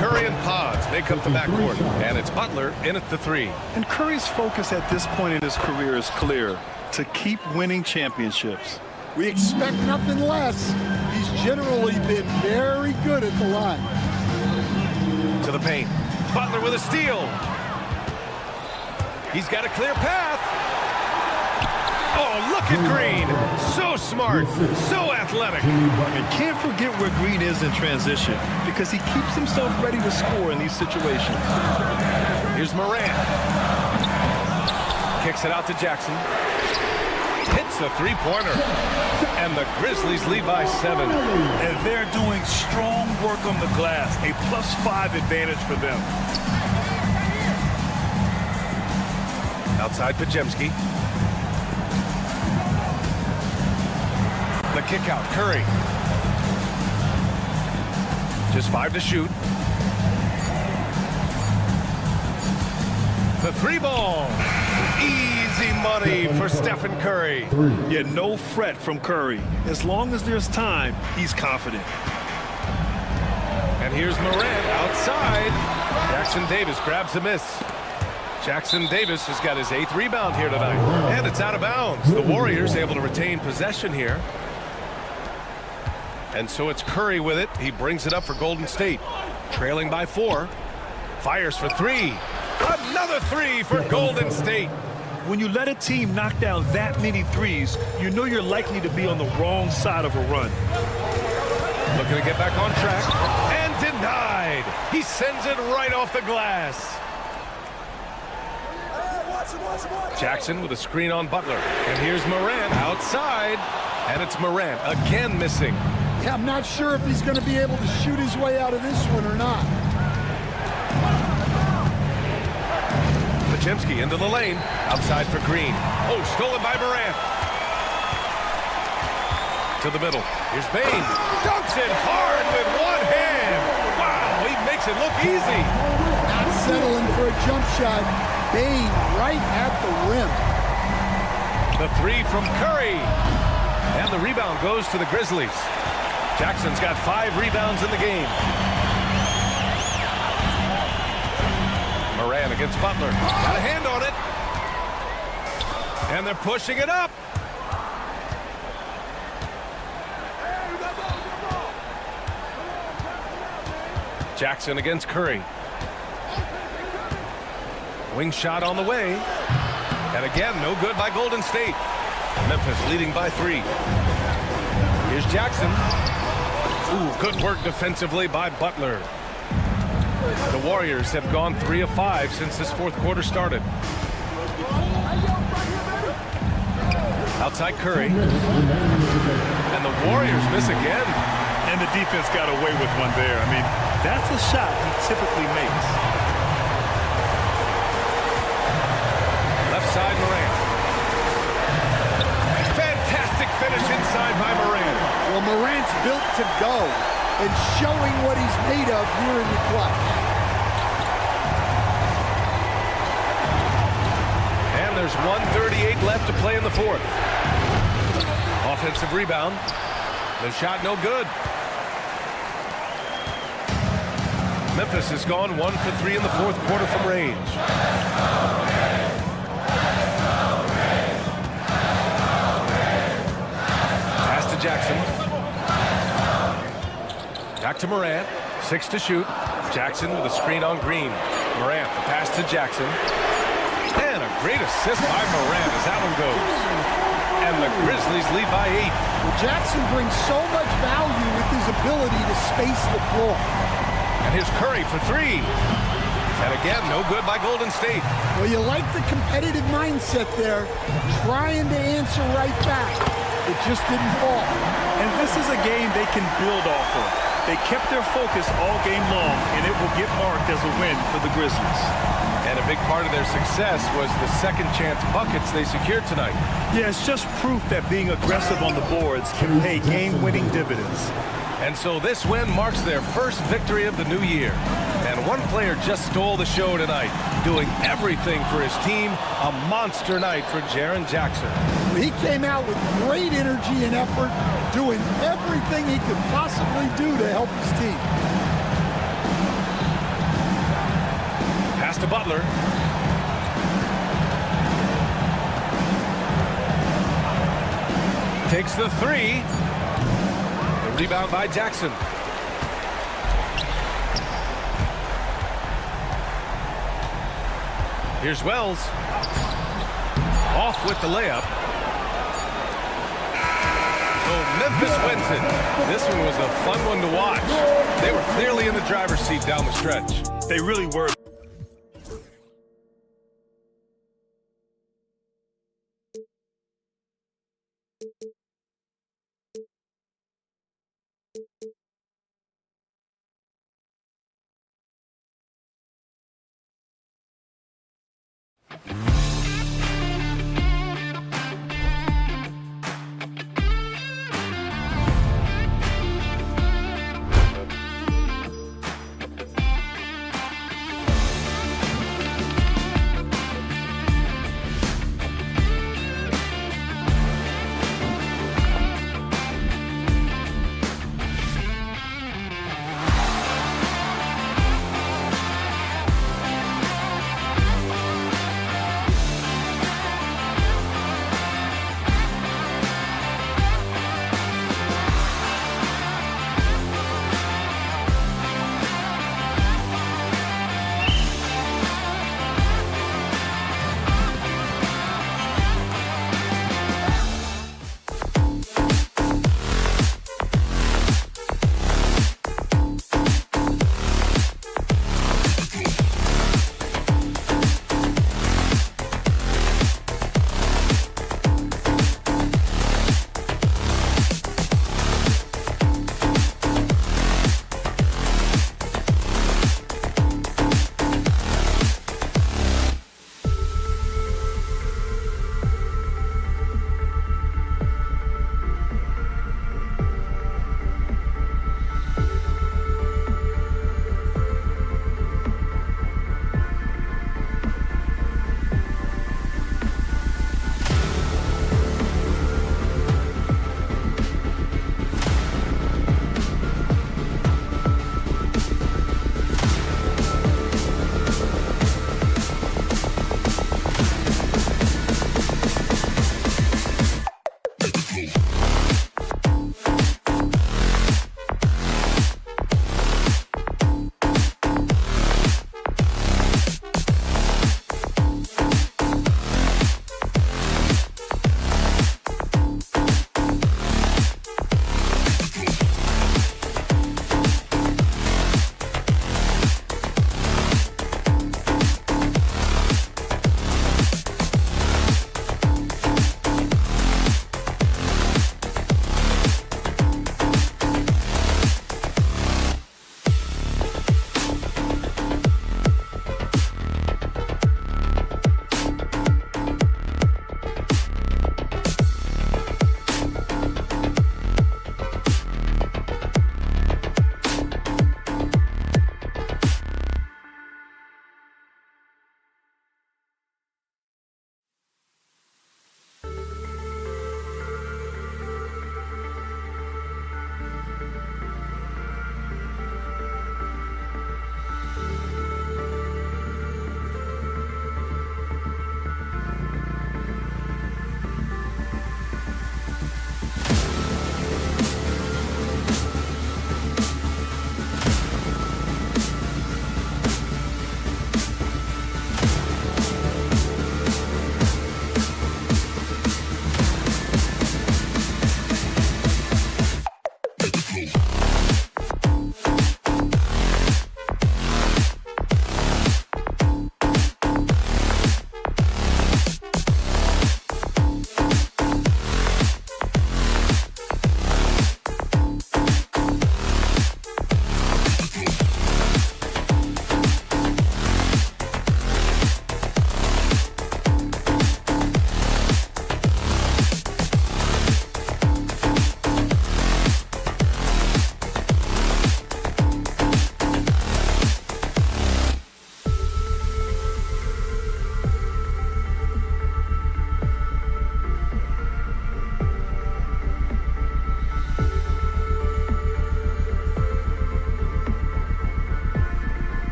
Curry and Pods make up the backcourt, and it's Butler in at the 3. And Curry's focus at this point in his career is clear: to keep winning championships. We expect nothing less. He's generally been very good at the line. To the paint. Butler with a steal. He's got a clear path. Oh, look at Green. So smart, so athletic. And can't forget where Green is in transition, because he keeps himself ready to score in these situations. Here's Morant. Kicks it out to Jackson. Hits the three-pointer. And the Grizzlies lead by 7. And they're doing strong work on the glass. A +5 advantage for them. Outside Pajemski. The kick out, Curry. Just 5 to shoot. The 3-ball. Easy money for Stephen Curry. Yeah, no fret from Curry. As long as there's time, he's confident. And here's Morant outside. Jackson Davis grabs the miss. Jackson Davis has got his 8th rebound here tonight. And it's out of bounds. The Warriors able to retain possession here. And so it's Curry with it. He brings it up for Golden State. Trailing by 4. Fires for 3. Another 3 for Golden State. When you let a team knock down that many threes, you know you're likely to be on the wrong side of a run. Looking to get back on track. And denied. He sends it right off the glass. Jackson with a screen on Butler. And here's Morant outside. And it's Morant again missing. Yeah, I'm not sure if he's going to be able to shoot his way out of this one or not. Pajemski into the lane. Outside for Green. Oh, stolen by Morant. To the middle. Here's Bane. Dunks it hard with one hand. Wow, he makes it look easy. Not settling for a jump shot. Bane right at the rim. The 3 from Curry. And the rebound goes to the Grizzlies. Jackson's got 5 rebounds in the game. Morant against Butler. Got a hand on it. And they're pushing it up. Jackson against Curry. Wing shot on the way. And again, no good by Golden State. Memphis leading by 3. Here's Jackson. Ooh, good work defensively by Butler. The Warriors have gone 3 of 5 since this fourth quarter started. Outside Curry. And the Warriors miss again. And the defense got away with one there. I mean, that's a shot he typically makes. Left side, Morant. Fantastic finish inside by Morant. Well, Morant's built to go and showing what he's made of here in the clutch. And there's 1:38 left to play in the fourth. Offensive rebound. The shot no good. Memphis has gone 1 for 3 in the fourth quarter from range. Pass to Jackson. Back to Morant. 6 to shoot. Jackson with a screen on Green. Morant, the pass to Jackson. And a great assist by Morant as that one goes. And the Grizzlies lead by 8. Well, Jackson brings so much value with his ability to space the floor. And here's Curry for 3. And again, no good by Golden State. Well, you like the competitive mindset there, trying to answer right back. It just didn't fall. And this is a game they can build off of. They kept their focus all game long, and it will get marked as a win for the Grizzlies. And a big part of their success was the second chance buckets they secured tonight. Yeah, it's just proof that being aggressive on the boards can pay game-winning dividends. And so this win marks their first victory of the new year. And one player just stole the show tonight, doing everything for his team. A monster night for Jaren Jackson. He came out with great energy and effort, doing everything he could possibly do to help his team. Pass to Butler. Takes the three. The rebound by Jackson. Here's Wells. Off with the layup. So Memphis wins it. This one was a fun one to watch. They were clearly in the driver's seat down the stretch. They really were.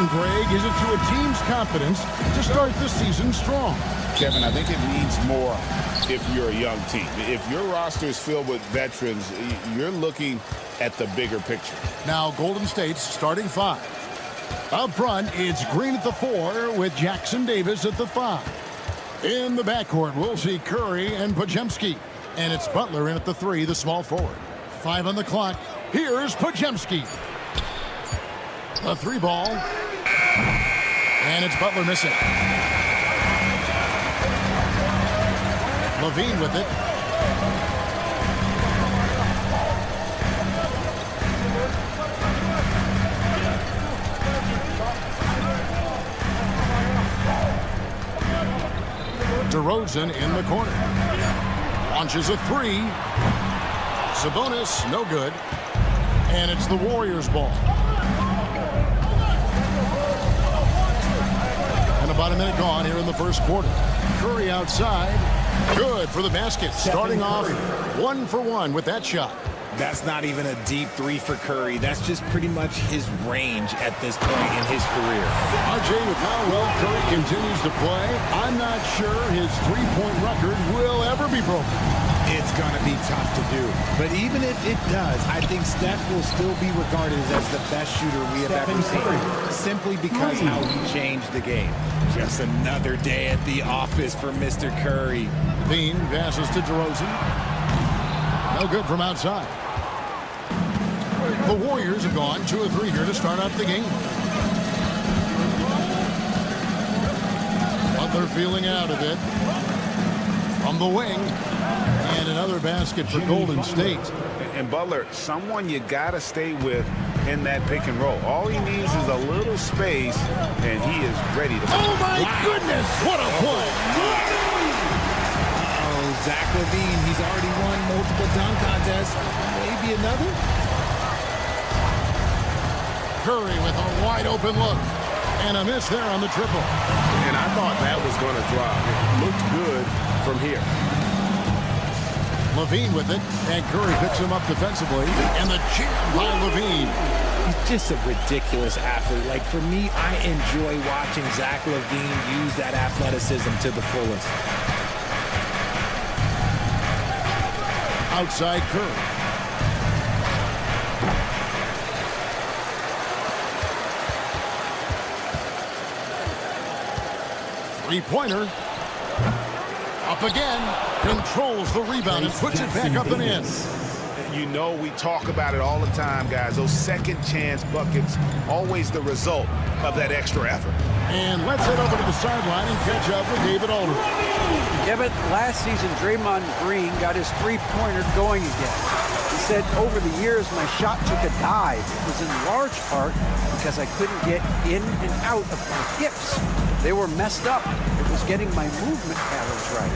important, Greg, is it to a team's confidence to start the season strong? Kevin, I think it needs more if you're a young team. If your roster is filled with veterans, you're looking at the bigger picture. Now Golden State's starting 5. Up front, it's Green at the 4 with Jackson Davis at the 5. In the backcourt, we'll see Curry and Podziemski. And it's Butler in at the 3, the small forward. 5 on the clock. Here's Podziemski. A 3 ball. And it's Butler missing. Levine with it. DeRozan in the corner. Launches a 3. Sabonis, no good. And it's the Warriors' ball. And about a minute gone here in the first quarter. Curry outside. Good for the basket. Starting off 1 for 1 with that shot. That's not even a deep 3 for Curry. That's just pretty much his range at this point in his career. RJ, with how well Curry continues to play, I'm not sure his three-point record will ever be broken. It's going to be tough to do. But even if it does, I think Steph will still be regarded as the best shooter we have ever seen. Simply because how he changed the game. Just another day at the office for Mr. Curry. Bean passes to DeRozan. No good from outside. The Warriors have gone 2 of 3 here to start out the game. Butler feeling out of it. From the wing. And another basket for Golden State. And Butler, someone you got to stay with in that pick and roll. All he needs is a little space, and he is ready to. Oh, my goodness! What a play! Zach LaVine, he's already won multiple dunk contests. Maybe another? Curry with a wide open look. And a miss there on the triple. And I thought that was going to drop. It looked good from here. LaVine with it. And Curry picks him up defensively. And the jam by LaVine. He's just a ridiculous athlete. Like, for me, I enjoy watching Zach LaVine use that athleticism to the fullest. Outside Curry. Three-pointer. Up again. Controls the rebound and puts it back up and in. You know we talk about it all the time, guys. Those second chance buckets, always the result of that extra effort. And let's head over to the sideline and catch up with David Aldridge. Yeah, but last season, Draymond Green got his three-pointer going again. He said, over the years, my shot took a dive. It was in large part because I couldn't get in and out of my hips. They were messed up. It was getting my movement patterns right.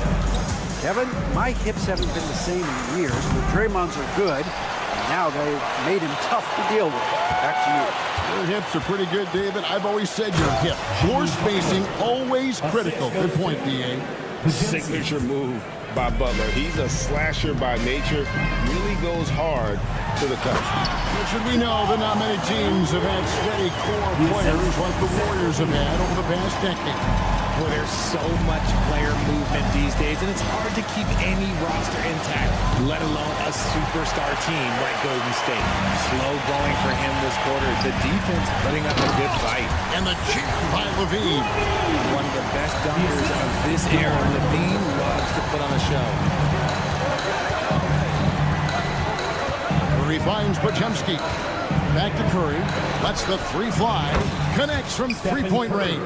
Kevin, my hips haven't been the same in years, but Draymond's are good. And now they've made him tough to deal with. Back to you. Your hips are pretty good, David. I've always said your hip. Floor spacing, always critical. Good point, B.A. Signature move by Butler. He's a slasher by nature. Really goes hard to the cup. But should we know that not many teams have had steady core players like the Warriors have had over the past decade. Well, there's so much player movement these days, and it's hard to keep any roster intact, let alone a superstar team like Golden State. Slow going for him this quarter. The defense putting up a good fight. And the jam by LaVine. One of the best dunkers of this era. LaVine loves to put on a show. Curry finds Podziemski. Back to Curry. Lets the 3 fly. Connects from three-point range.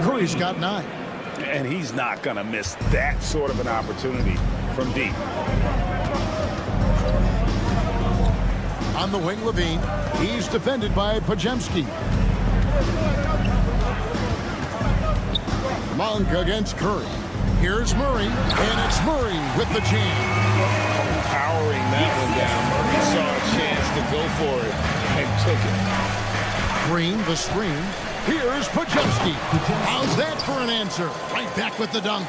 Curry's got 9. And he's not going to miss that sort of an opportunity from deep. On the wing, LaVine. He's defended by Podziemski. Monk against Curry. Here's Murray, and it's Murray with the jam. Powering that one down. Murray saw a chance to go for it and took it. Green, the screen. Here's Podziemski. How's that for an answer? Right back with the dunk.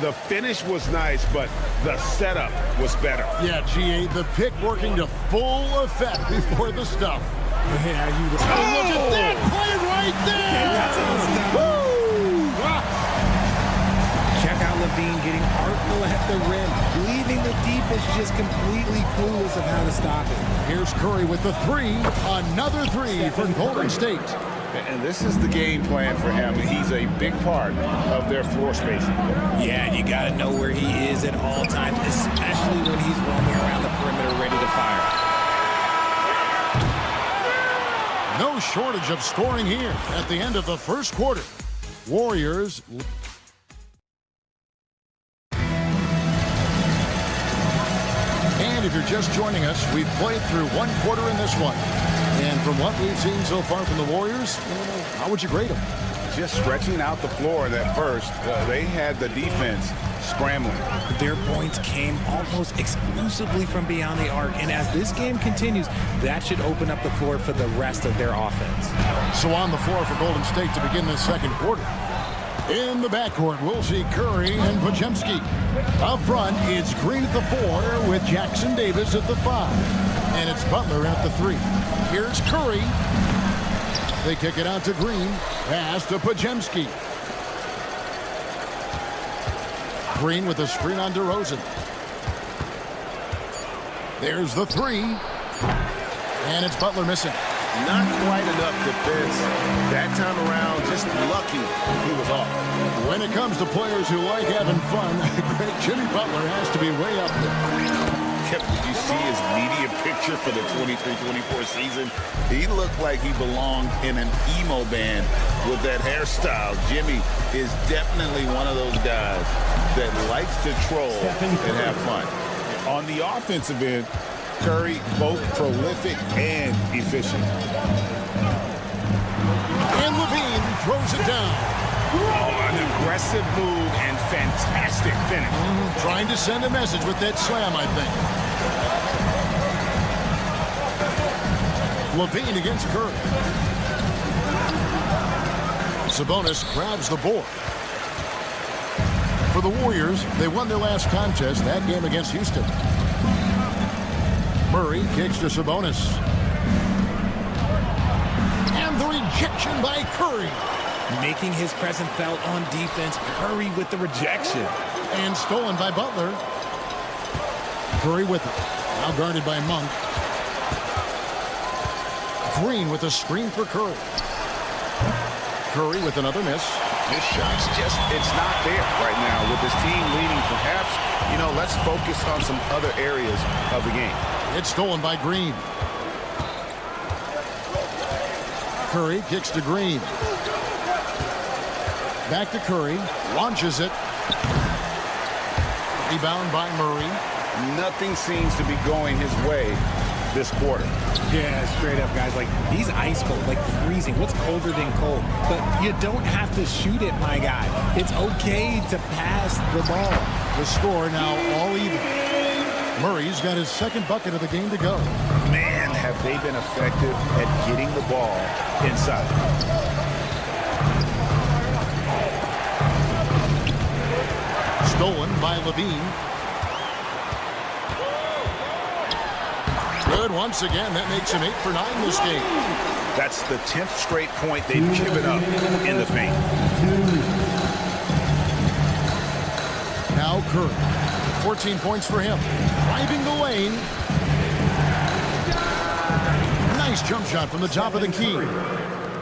The finish was nice, but the setup was better. Yeah, GA, the pick working to full effect before the stuff. Yeah, look at that play right there! That's awesome. Wow. Check out Levine getting artful at the rim, leaving the defense just completely clueless of how to stop it. Here's Curry with the three. Another three for Golden State. And this is the game plan for him. He's a big part of their floor spacing. Yeah, and you got to know where he is at all times, especially when he's roaming around the perimeter ready to fire. No shortage of scoring here at the end of the first quarter. Warriors. And if you're just joining us, we've played through one quarter in this one. And from what we've seen so far from the Warriors, how would you grade them? Just stretching out the floor at first. They had the defense scrambling. Their points came almost exclusively from beyond the arc. And as this game continues, that should open up the floor for the rest of their offense. So on the floor for Golden State to begin this second quarter. In the backcourt, we'll see Curry and Podziemski. Up front, it's Green at the 4 with Jackson Davis at the 5. And it's Butler in at the 3. Here's Curry. They kick it out to Green. Pass to Podziemski. Green with a screen on DeRozan. There's the 3. And it's Butler missing. Not quite enough defense. That time around, just lucky he was off. When it comes to players who like having fun, Jimmy Butler has to be way up there. Did you see his media picture for the 23-24 season? He looked like he belonged in an emo band with that hairstyle. Jimmy is definitely one of those guys that likes to troll and have fun. On the offensive end, Curry both prolific and efficient. And Levine throws it down. Oh, an aggressive move and fantastic finish. Trying to send a message with that slam, I think. Levine against Curry. Sabonis grabs the board. For the Warriors, they won their last contest, that game against Houston. Murray kicks to Sabonis. And the rejection by Curry. Making his presence felt on defense. Curry with the rejection. And stolen by Butler. Curry with it. Now guarded by Monk. Green with a screen for Curry. Curry with another miss. His shot's just, it's not there right now with his team leading. Perhaps, let's focus on some other areas of the game. It's stolen by Green. Curry kicks to Green. Back to Curry. Launches it. Rebound by Murray. Nothing seems to be going his way this quarter. Yeah, straight up, guys. Like, he's ice cold, like freezing. What's colder than cold? But you don't have to shoot it, my guy. It's okay to pass the ball. The score now all even. Murray's got his second bucket of the game to go. Man, have they been effective at getting the ball inside. Stolen by Levine. Good once again. That makes him 8 for 9 this game. That's the 10th straight point they've given up in the paint. Now Curry. 14 points for him. Driving the lane. Nice jump shot from the top of the key.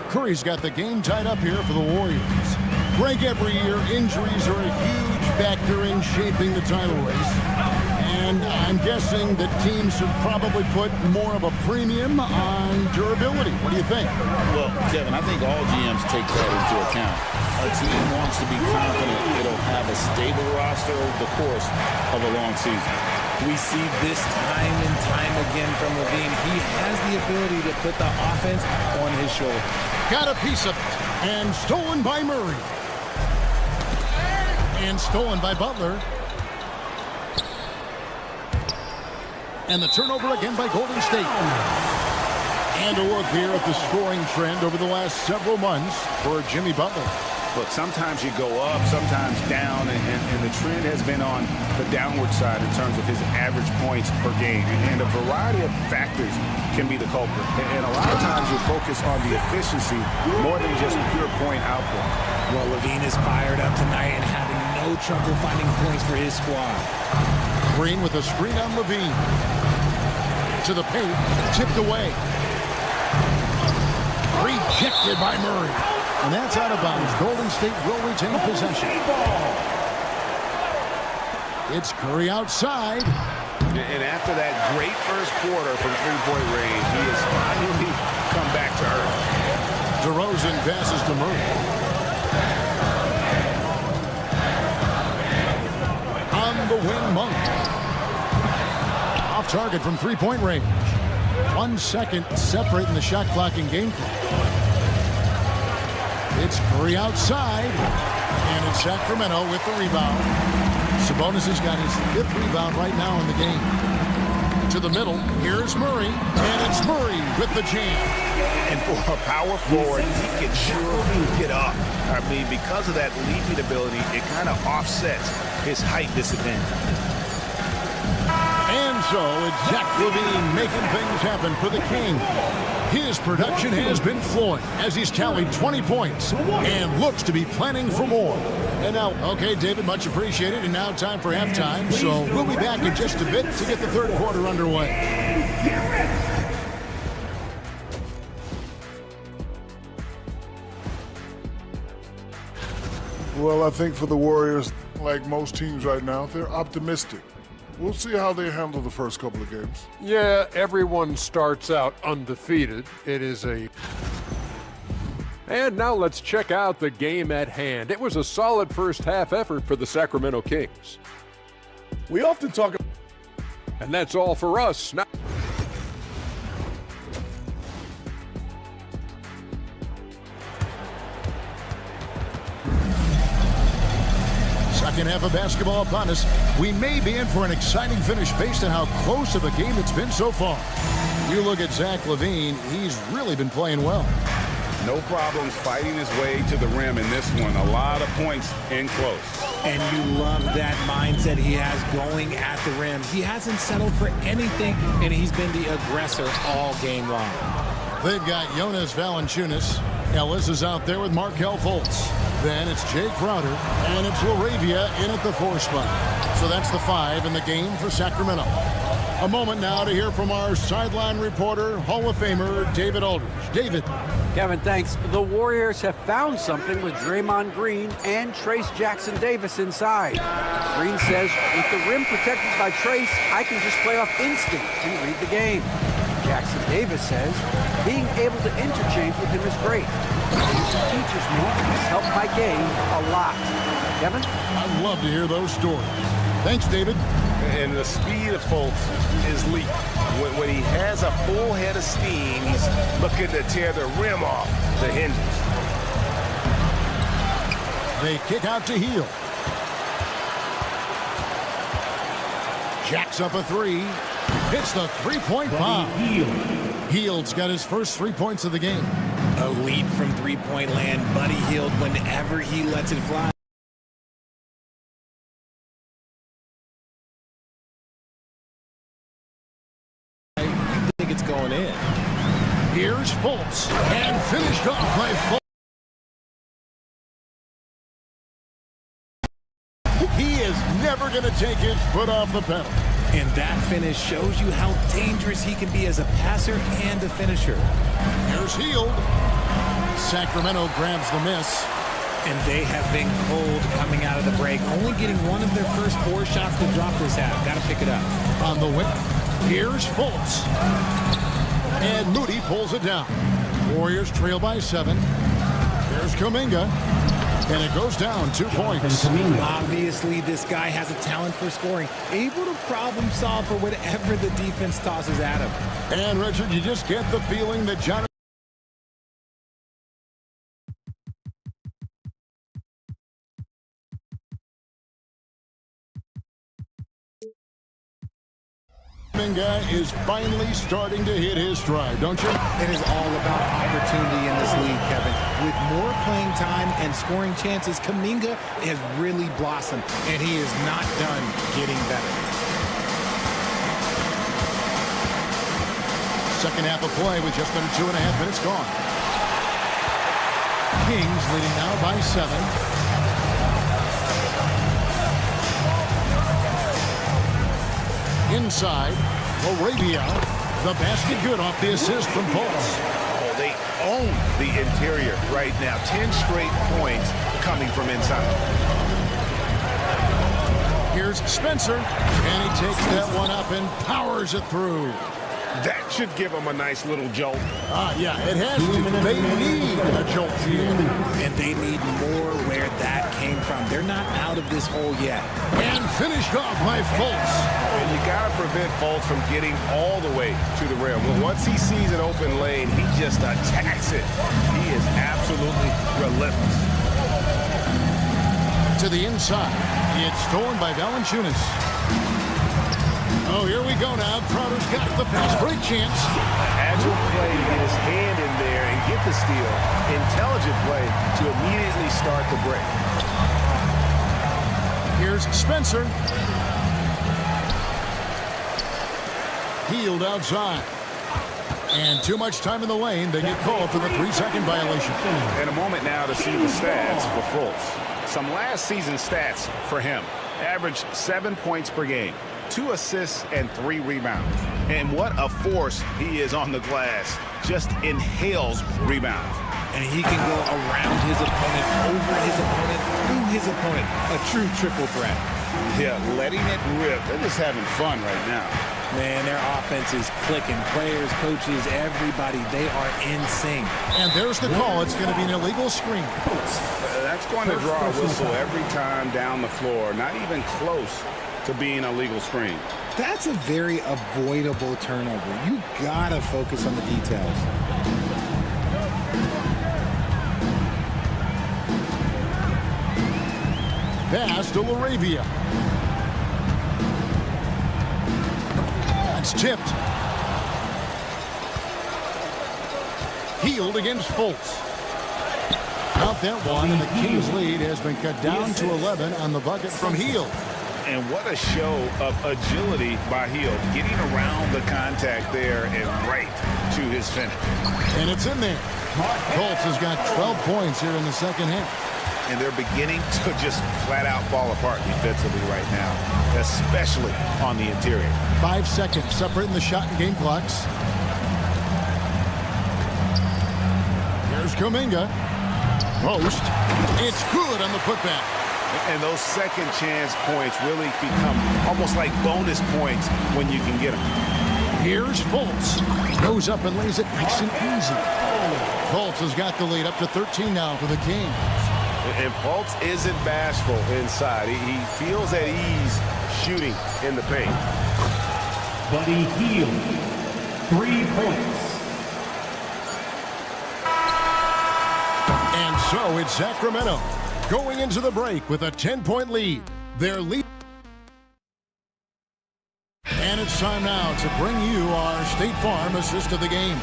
Curry's got the game tied up here for the Warriors. Greg, every year, injuries are a huge factor in shaping the title race. And I'm guessing that teams should probably put more of a premium on durability. What do you think? Well, Kevin, I think all GMs take that into account. A team wants to be confident it'll have a stable roster over the course of a long season. We see this time and time again from Levine. He has the ability to put the offense on his shoulder. Got a piece of it. And stolen by Murray. And stolen by Butler. And the turnover again by Golden State. And a look here at the scoring trend over the last several months for Jimmy Butler. Look, sometimes you go up, sometimes down, and the trend has been on the downward side in terms of his average points per game. And a variety of factors can be the culprit. And a lot of times you focus on the efficiency more than just pure point output. Well, Levine is fired up tonight and having no trouble finding points for his squad. Green with a screen on Levine. To the paint, tipped away. Rejected by Murray. And that's out of bounds. Golden State will retain possession. It's Curry outside. And after that great first quarter from three-point range, he has finally come back to earth. DeRozan passes to Murray. On the wing, Monk. Off target from three-point range. 1 second separating the shot clock and game clock. It's Curry outside, and it's Sacramento with the rebound. Sabonis has got his 5th rebound right now in the game. To the middle, here's Murray, and it's Murray with the jam. And for a power forward, he can sure get up. I mean, because of that leaping ability, it kind of offsets his height disadvantage. And so it's Zach LaVine making things happen for the King. His production has been flowing as he's tallied 20 points and looks to be planning for more. And now, okay, David, much appreciated. And now time for halftime. So we'll be back in just a bit to get the third quarter underway. Well, I think for the Warriors, like most teams right now, they're optimistic. We'll see how they handle the first couple of games. Yeah, everyone starts out undefeated. It is a... And now let's check out the game at hand. It was a solid first half effort for the Sacramento Kings. We often talk... And that's all for us. Now... Second half of basketball upon us. We may be in for an exciting finish based on how close of a game it's been so far. You look at Zach LaVine, he's really been playing well. No problems fighting his way to the rim in this one. A lot of points in close. And you love that mindset he has going at the rim. He hasn't settled for anything, and he's been the aggressor all game long. They've got Jonas Valanciunas. Ellis is out there with Markelle Fultz. Then it's Jay Crowder, and it's LaRavia in at the 4 spot. So that's the 5 in the game for Sacramento. A moment now to hear from our sideline reporter, Hall of Famer David Aldridge. David. Kevin, thanks. The Warriors have found something with Draymond Green and Trace Jackson-Davis inside. Green says, with the rim protected by Trace, I can just play off instinct and read the game. Jackson-Davis says, being able to interchange with him is great. He teaches me, has helped my game a lot. Kevin? I'd love to hear those stories. Thanks, David. And the speed of Fultz is lethal. When he has a full head of steam, he's looking to tear the rim off the hinges. They kick out to Hield. Jacks up a 3. Hits the three-point bomb. Hield's got his first 3 points of the game. A lead from three-point land. Buddy Hield whenever he lets it fly. I think it's going in. Here's Fultz. And finished off by Fultz. He is never going to take his foot off the pedal. And that finish shows you how dangerous he can be as a passer and a finisher. Here's Hield. Sacramento grabs the miss. And they have been cold coming out of the break. Only getting one of their first 4 shots to drop this half. Got to pick it up. On the wing. Here's Fultz. And Moody pulls it down. Warriors trail by 7. There's Kuminga. And it goes down 2 points. Obviously, this guy has a talent for scoring. Able to problem solve for whatever the defense tosses at him. And, Richard, you just get the feeling that Jonathan Kuminga is finally starting to hit his stride, don't you? It is all about opportunity in this league, Kevin. With more playing time and scoring chances, Kuminga has really blossomed, and he is not done getting better. Second half of play with just under 2.5 minutes gone. Kings leading now by 7. Inside, Moravia. The basket good off the assist from Fultz. Oh, they own the interior right now. 10 straight points coming from inside. Here's Spencer, and he takes that one up and powers it through. That should give them a nice little jolt. Yeah, it has to. They need a jolt. And they need more where that came from. They're not out of this hole yet. And finished off by Fultz. And you got to prevent Fultz from getting all the way to the rim. Well, once he sees an open lane, he just attacks it. He is absolutely relentless. To the inside. It's stolen by Valanciunas. Oh, here we go now. Crowder's got the fast break chance. Agile play to get his hand in there and get the steal. Intelligent play to immediately start the break. Here's Spencer. Healed outside. And too much time in the lane. They get called for the 3-second violation. And a moment now to see the stats for Fultz. Some last season stats for him. Averaged 7 points per game. 2 assists and 3 rebounds. And what a force he is on the glass. Just inhales rebounds. And he can go around his opponent, over his opponent, through his opponent. A true triple threat. Yeah, letting it rip. They're just having fun right now. Man, their offense is clicking. Players, coaches, everybody, they are in sync. And there's the call. It's going to be an illegal screen. That's going to draw a whistle every time down the floor. Not even close to being a legal screen. That's a very avoidable turnover. You gotta focus on the details. Pass to Laravia. That's tipped. Healed against Fultz. Out that one, and the Kings lead has been cut down to 11 on the bucket from Heald. And what a show of agility by Heald, getting around the contact there and right to his finish. And it's in there. Fultz has got 12 points here in the second half. And they're beginning to just flat out fall apart defensively right now, especially on the interior. 5 seconds separating the shot and game clocks. Here's Kuminga. Post. It's good on the putback. And those second chance points really become almost like bonus points when you can get them. Here's Fultz. Goes up and lays it nice and easy. Fultz has got the lead up to 13 now for the Kings. And Fultz isn't bashful inside. He feels at ease shooting in the paint. Buddy Hield, 3 points. And so it's Sacramento going into the break with a 10-point lead. Their lead. And it's time now to bring you our State Farm assist of the game.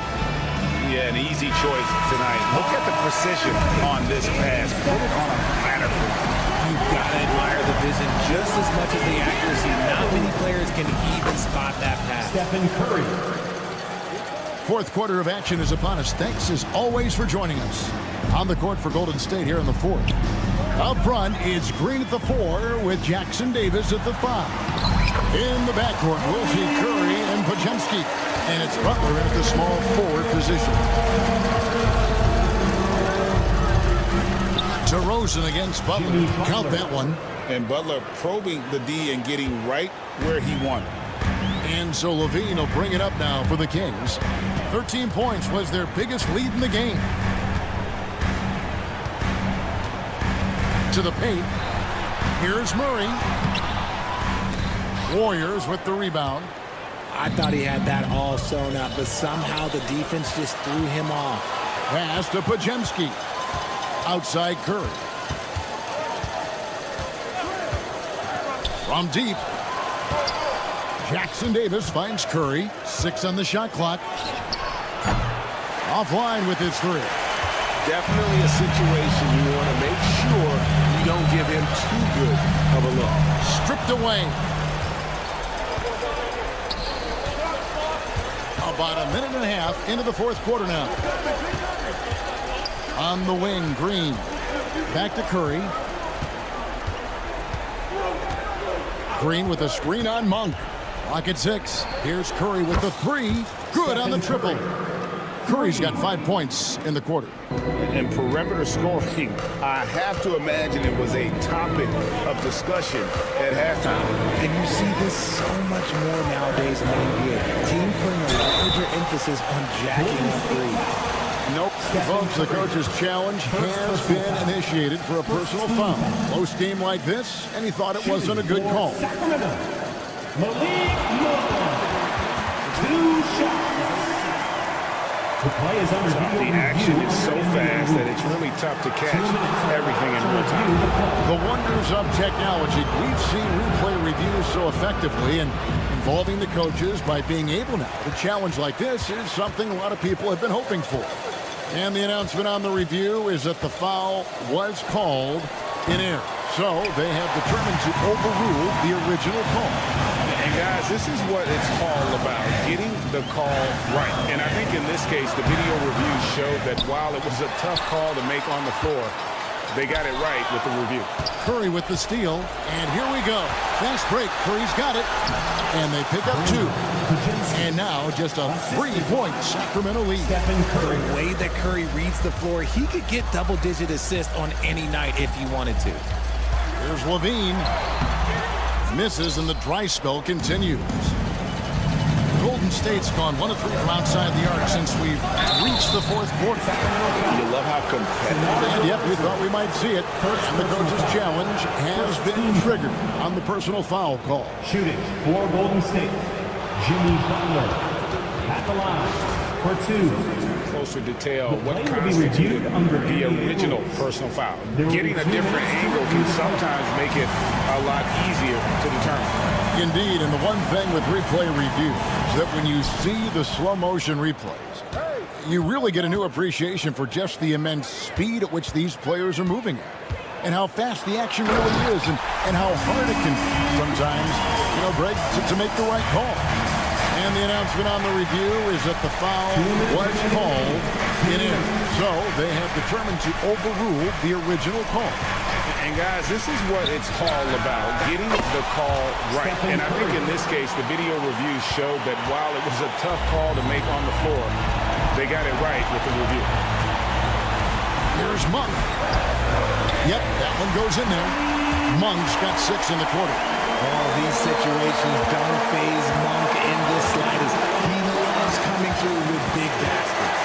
Yeah, an easy choice tonight. Look at the precision on this pass. Put it on a platter. You've got to admire the vision just as much as the accuracy. Not many players can even spot that pass. Stephen Curry. Fourth quarter of action is upon us. Thanks as always for joining us. On the court for Golden State here in the fourth. Up front, it's Green at the 4 with Jackson Davis at the 5. In the backcourt, we'll see Curry and Podziemski. And it's Butler at the small forward position. DeRozan against Butler. Count that one. And Butler probing the D and getting right where he wanted. And so Levine will bring it up now for the Kings. 13 points was their biggest lead in the game. To the paint. Here's Murray. Warriors with the rebound. I thought he had that all sewn up, but somehow the defense just threw him off. Pass to Podziemski. Outside Curry. From deep. Jackson Davis finds Curry. 6 on the shot clock. Offline with his 3. Definitely a situation you want to make sure you don't give him too good of a look. Stripped away. About a minute and a half into the fourth quarter now. On the wing, Green. Back to Curry. Green with a screen on Monk. Lock at 6. Here's Curry with the 3. Good on the triple. Curry's got 5 points in the quarter. And perimeter scoring, I have to imagine it was a topic of discussion at halftime. And you see this so much more nowadays in the NBA. Team putting a larger emphasis on jacking the 3. Nope. Folks, the coach's challenge has been initiated for a personal foul. Close game like this, and he thought it wasn't a good call. Sacramento. Two shots. The play is under The action is so fast that it's really tough to catch everything in real time. The wonders of technology. We've seen replay reviews so effectively, and involving the coaches by being able now to challenge like this is something a lot of people have been hoping for. And the announcement on the review is that the foul was called in error. So they have determined to overrule the original call. And guys, this is what it's all about, getting the call right. And I think in this case, the video review showed that while it was a tough call to make on the floor, they got it right with the review. Curry with the steal, and here we go. Fast break, Curry's got it, and they pick up 2. And now just a 3-point Sacramento lead. The way that Curry reads the floor, he could get double-digit assists on any night if he wanted to. Here's Levine. Misses, and the dry spell continues. Golden State's gone 1 of 3 from outside the arc since we've reached the fourth quarter. You love how competitive. And yep, we thought we might see it. And the coach's challenge has been triggered on the personal foul call. Shooting for Golden State. Jimmy Butler at the line for 2. Closer detail, what constituted the original personal foul. Getting a different angle can sometimes make it a lot easier to determine. Indeed, and the one thing with replay reviews is that when you see the slow motion replays, you really get a new appreciation for just the immense speed at which these players are moving at, and how fast the action really is, and how hard it can be sometimes, Greg, to make the right call. And the announcement on the review is that the foul was called in error. So they have determined to overrule the original call. And guys, this is what it's all about, getting the call right. And I think in this case, the video review showed that while it was a tough call to make on the floor, they got it right with the review. Here's Monk. Yep, that one goes in there. Monk's got 6 in the quarter. All these situations don't faze Monk in the slightest. He loves coming through with big baskets.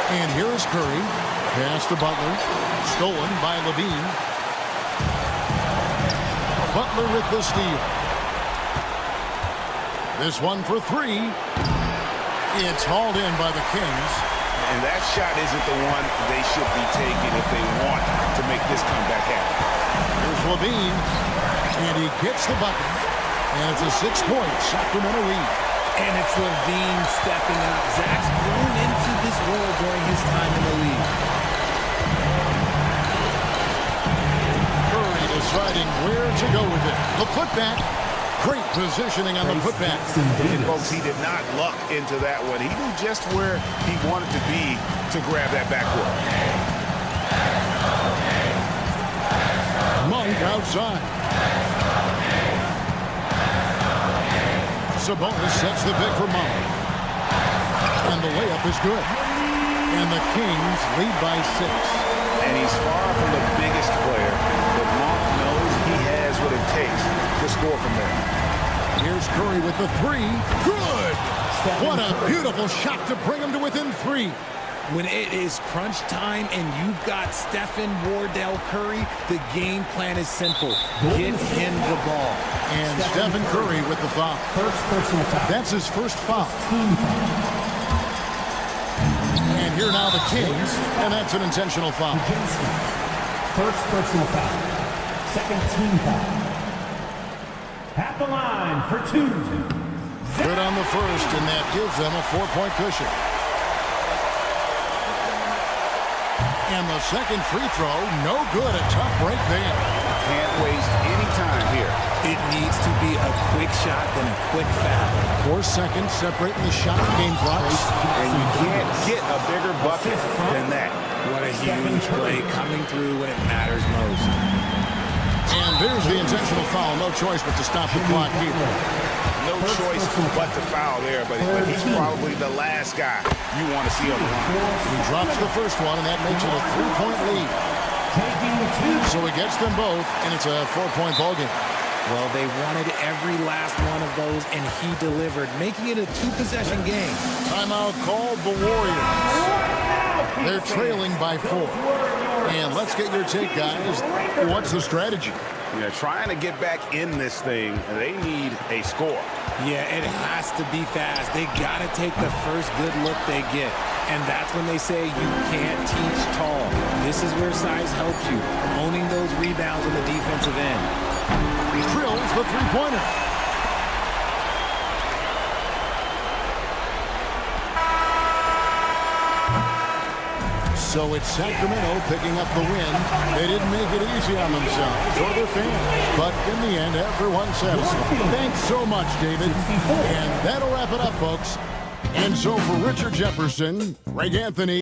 And here is Curry. Pass to Butler. Stolen by Levine. Butler with the steal. This one for 3. It's hauled in by the Kings. And that shot isn't the one they should be taking if they want to make this comeback happen. Here's Levine, and he gets the bucket. And it's a 6-point Sacramento lead. And it's Levine stepping up. Zach's grown into this role during his time in the league. Curry deciding where to go with it. The putback. Great positioning on the putback. And folks, he did not luck into that one. He knew just where he wanted to be to grab that backboard. Monk outside. Sabonis sets the pick for Monk. And the layup is good. And the Kings lead by 6. And he's far from the biggest player, but Monk knows he has what it takes to score from there. Here's Curry with the 3. Good! What a beautiful shot to bring him to within 3. When it is crunch time and you've got Stefan, Wardell, Curry, the game plan is simple. Get him the ball. And Stephen Curry with the foul. First personal foul. That's his first foul. And here now the Kings, and that's an intentional foul. First personal foul. Second team foul. At the line for 2. Good on the first, and that gives them a 4-point cushion. And the second free throw, no good. A tough break there. Can't waste any time here. It needs to be a quick shot, then a quick foul. 4 seconds separating the shot game clocks. And you can't get a bigger bucket than that. What a huge play coming through when it matters most. And there's the intentional foul. No choice but to stop the clock here. No choice but to foul there, but he's probably the last guy you want to see on the line. He drops the first one, and that makes it a 3-point lead. So he gets them both, and it's a 4-point ballgame. Well, they wanted every last one of those, and he delivered, making it a 2-possession game. Timeout called the Warriors. They're trailing by 4. And let's get your take, guys. What's the strategy? Yeah, trying to get back in this thing, they need a score. Yeah, it has to be fast. They got to take the first good look they get. And that's when they say you can't teach tall. This is where size helps you, owning those rebounds on the defensive end. He drills the three-pointer. So it's Sacramento picking up the win. They didn't make it easy on themselves or their fans. But in the end, everyone's satisfied. Thanks so much, David. And that'll wrap it up, folks. And so for Richard Jefferson, Greg Anthony.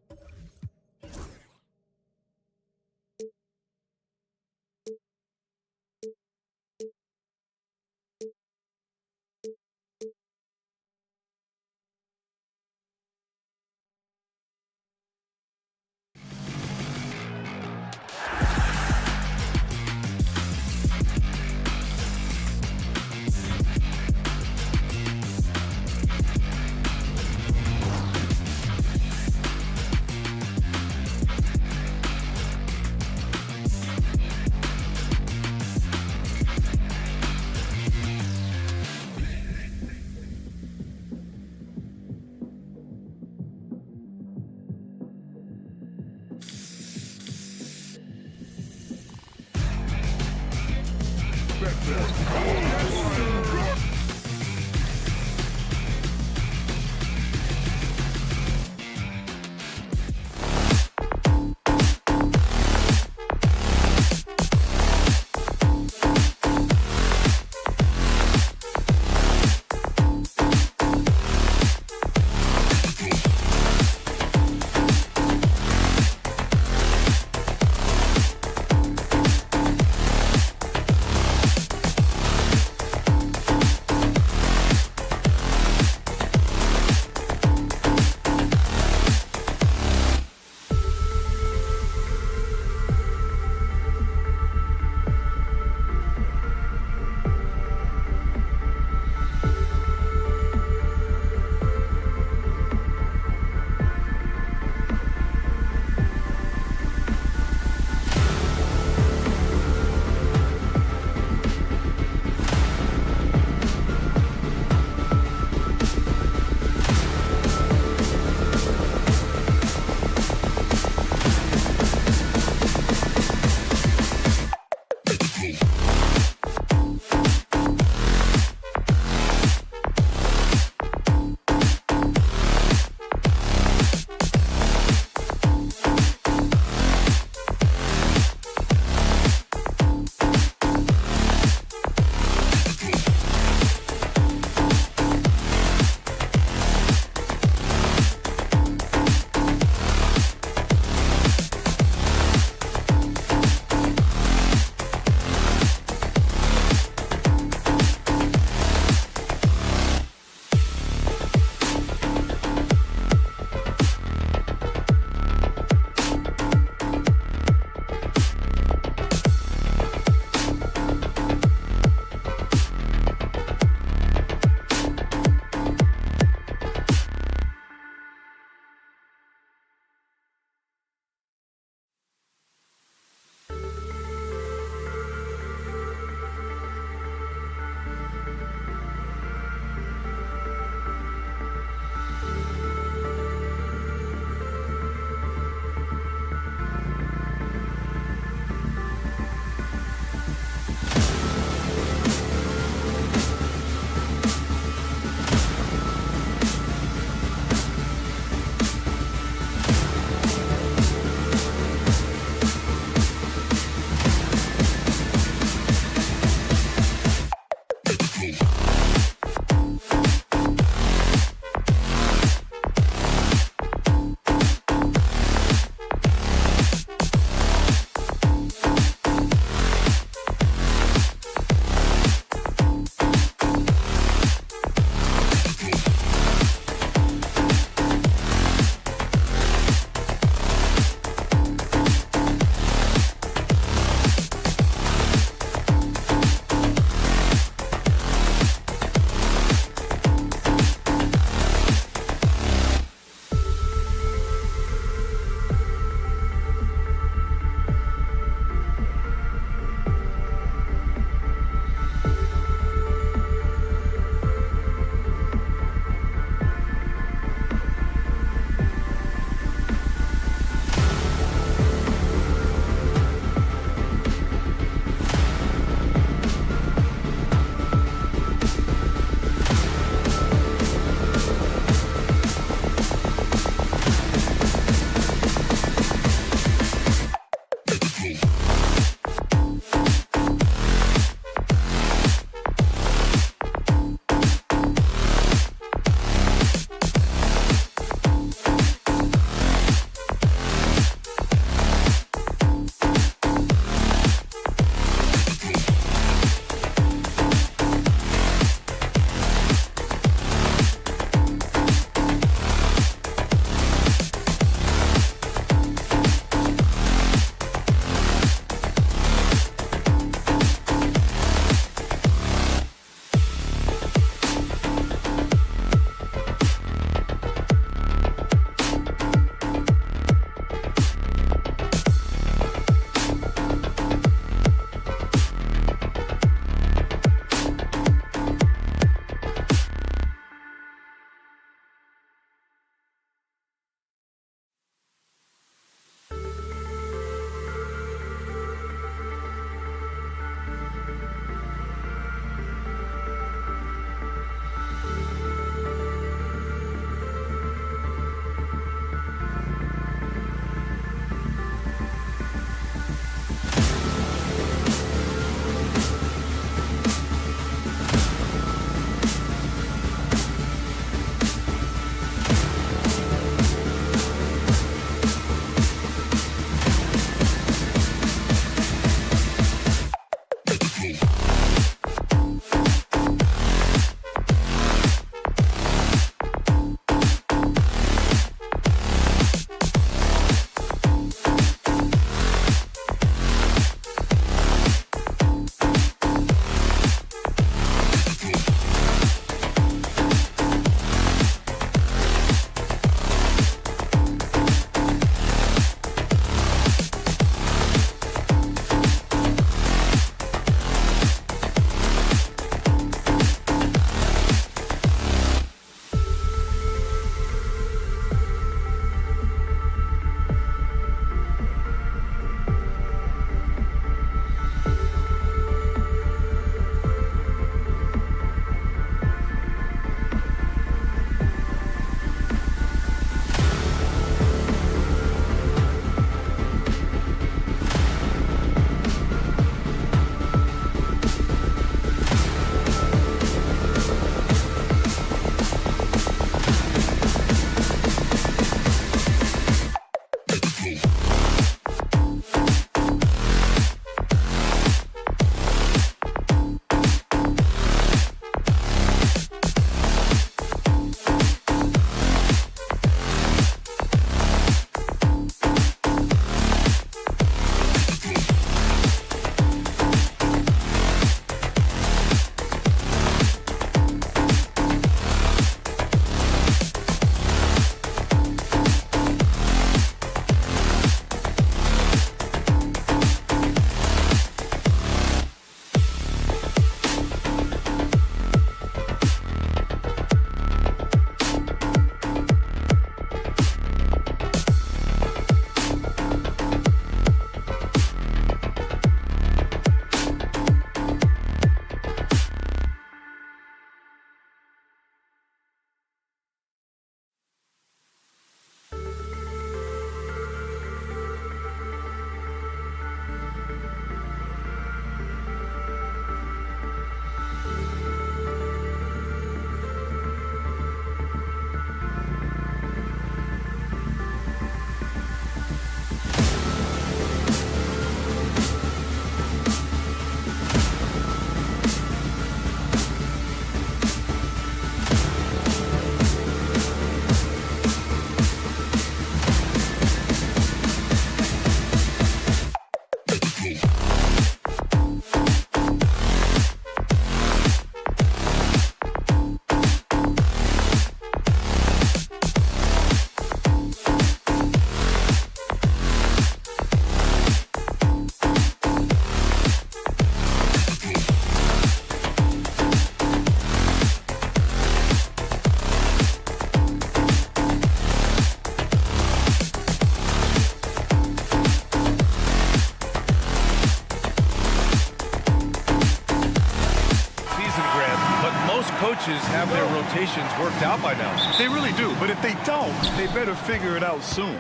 coaches have their rotations worked out by now. They really do, but if they don't, they better figure it out soon.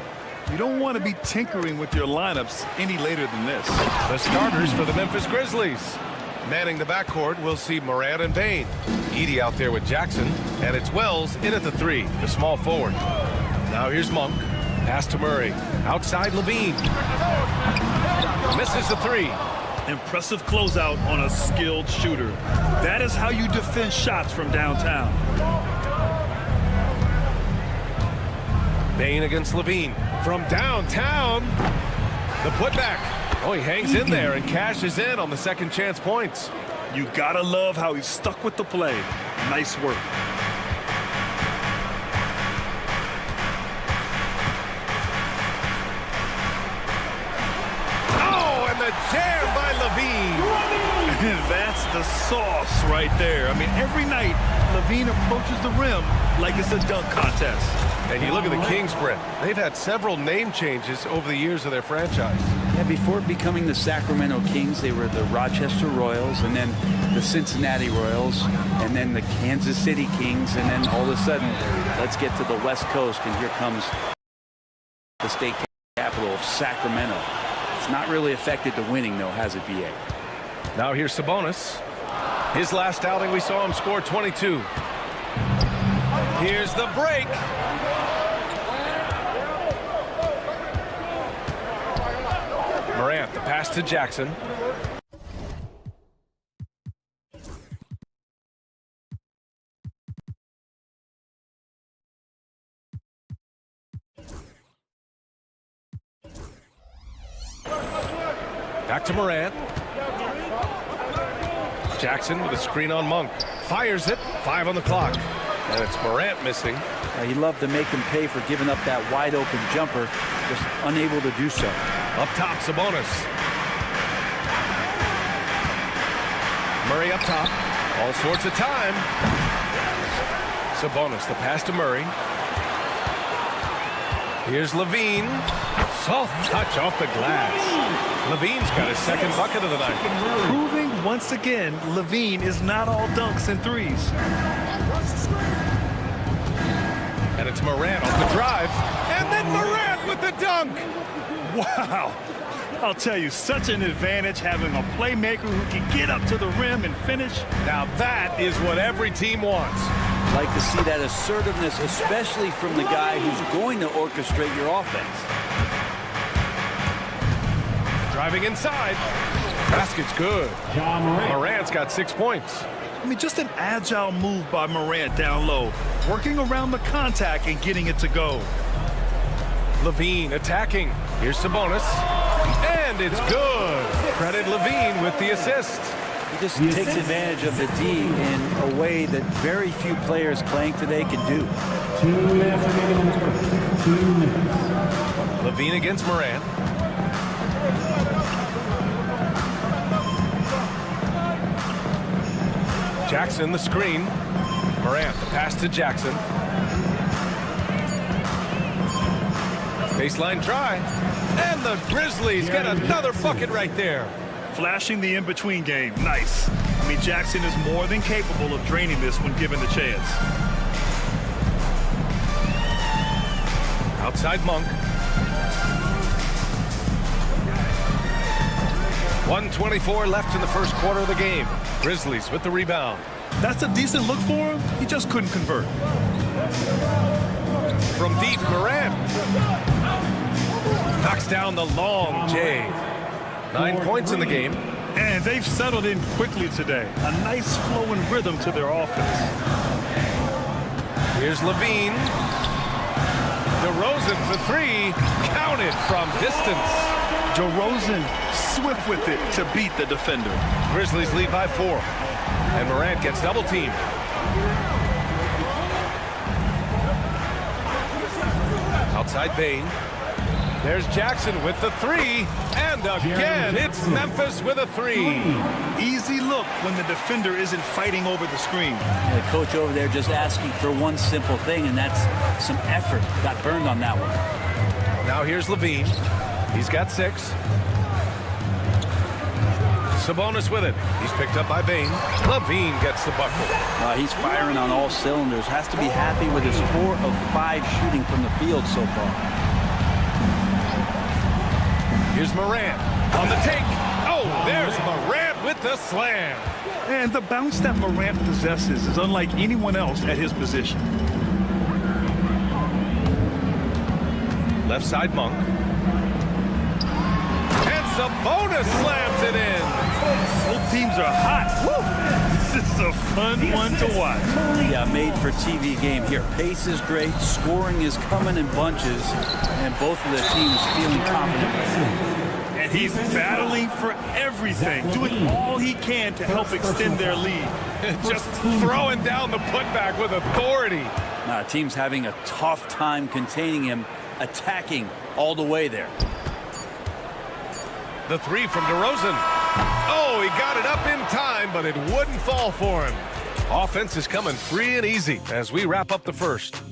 You don't want to be tinkering with your lineups any later than this. The starters for the Memphis Grizzlies. Manning the backcourt, we'll see Morant and Bane. Edey out there with Jackson, and it's Wells in at the 3, the small forward. Now here's Monk. Pass to Murray. Outside Levine. Misses the 3. Impressive closeout on a skilled shooter. That is how you defend shots from downtown. Bane against Levine. From downtown, the putback. Oh, he hangs in there and cashes in on the second chance points. You gotta love how he stuck with the play. Nice work. Oh, and the jam by Levine. That's the sauce right there. I mean, every night, Levine approaches the rim like it's a dunk contest. And you look at the Kings, Brent. They've had several name changes over the years of their franchise. Yeah, before becoming the Sacramento Kings, they were the Rochester Royals, and then the Cincinnati Royals, and then the Kansas City Kings, and then all of a sudden, let's get to the West Coast, and here comes the state capital of Sacramento. It's not really affected the winning, though, has it, B.A.? Now here's Sabonis. His last outing, we saw him score 22. Here's the break. Morant, the pass to Jackson. Back to Morant. Jackson with a screen on Monk. Fires it. 5 on the clock. And it's Morant missing. He loved to make him pay for giving up that wide open jumper. Just unable to do so. Up top, Sabonis. Murray up top. All sorts of time. Sabonis, the pass to Murray. Here's Levine. Soft touch off the glass. Levine's got his second bucket of the night. Proving once again, Levine is not all dunks and threes. And it's Morant off the drive. And then Morant with the dunk. Wow. I'll tell you, such an advantage having a playmaker who can get up to the rim and finish. Now that is what every team wants. Like to see that assertiveness, especially from the guy who's going to orchestrate your offense. Driving inside. Basket's good. Morant's got 6 points. I mean, just an agile move by Morant down low, working around the contact and getting it to go. Levine attacking. Here's Sabonis. And it's good. Credit Levine with the assist. He just takes advantage of the D in a way that very few players playing today can do. 2 minutes remaining. 2 minutes. Levine against Morant. Jackson the screen. Morant the pass to Jackson. Baseline try. And the Grizzlies get another bucket right there. Flashing the in-between game. Nice. I mean, Jackson is more than capable of draining this when given the chance. Outside Monk. 1:24 left in the first quarter of the game. Grizzlies with the rebound. That's a decent look for him. He just couldn't convert. From deep, Morant knocks down the long J. 9 points in the game. And they've settled in quickly today. A nice flowing rhythm to their offense. Here's Levine. DeRozan for 3. Counted from distance. DeRozan swift with it to beat the defender. Grizzlies lead by 4. And Morant gets double teamed. Outside Bane. There's Jackson with the 3. And again, it's Memphis with a 3. Easy look when the defender isn't fighting over the screen. The coach over there just asking for one simple thing, and that's some effort. Got burned on that one. Now here's Levine. He's got 6. Sabonis with it. He's picked up by Bane. Levine gets the bucket. He's firing on all cylinders. Has to be happy with his 4 of 5 shooting from the field so far. Here's Morant on the take. Oh, there's Morant with the slam. And the bounce that Morant possesses is unlike anyone else at his position. Left side, Monk. And Sabonis slams it in. Both teams are hot. Woo. This is a fun one to watch. Yeah, made for TV game here. Pace is great. Scoring is coming in bunches. And both of the teams feeling confident. And he's battling for everything, doing all he can to help extend their lead. Just throwing down the putback with authority. Team's having a tough time containing him, attacking all the way there. The 3 from DeRozan. Oh, he got it up in time, but it wouldn't fall for him. Offense is coming free and easy as we wrap up the first.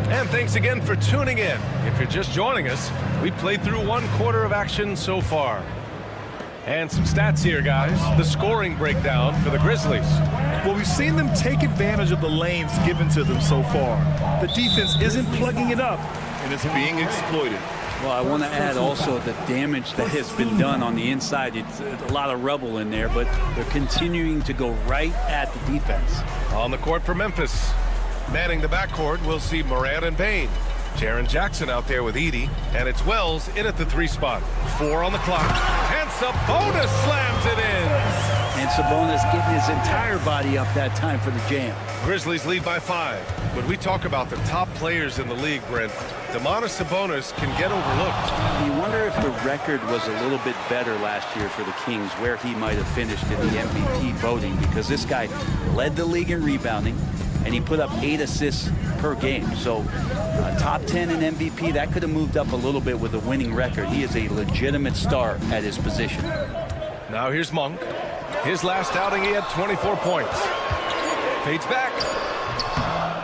And thanks again for tuning in. If you're just joining us, we played through 1 quarter of action so far. And some stats here, guys. The scoring breakdown for the Grizzlies. Well, we've seen them take advantage of the lanes given to them so far. The defense isn't plugging it up, and it's being exploited. Well, I want to add also the damage that has been done on the inside. It's a lot of rubble in there, but they're continuing to go right at the defense. On the court for Memphis. Manning the backcourt, we'll see Morant and Bane. Jaren Jackson out there with Edey, and it's Wells in at the 3 spot. 4 on the clock, and Sabonis slams it in. And Sabonis getting his entire body up that time for the jam. Grizzlies lead by 5. When we talk about the top players in the league, Brent, Domantas Sabonis can get overlooked. You wonder if the record was a little bit better last year for the Kings, where he might have finished in the MVP voting, because this guy led the league in rebounding, and he put up 8 assists per game. So top 10 in MVP, that could have moved up a little bit with a winning record. He is a legitimate star at his position. Now here's Monk. His last outing, he had 24 points. Fades back.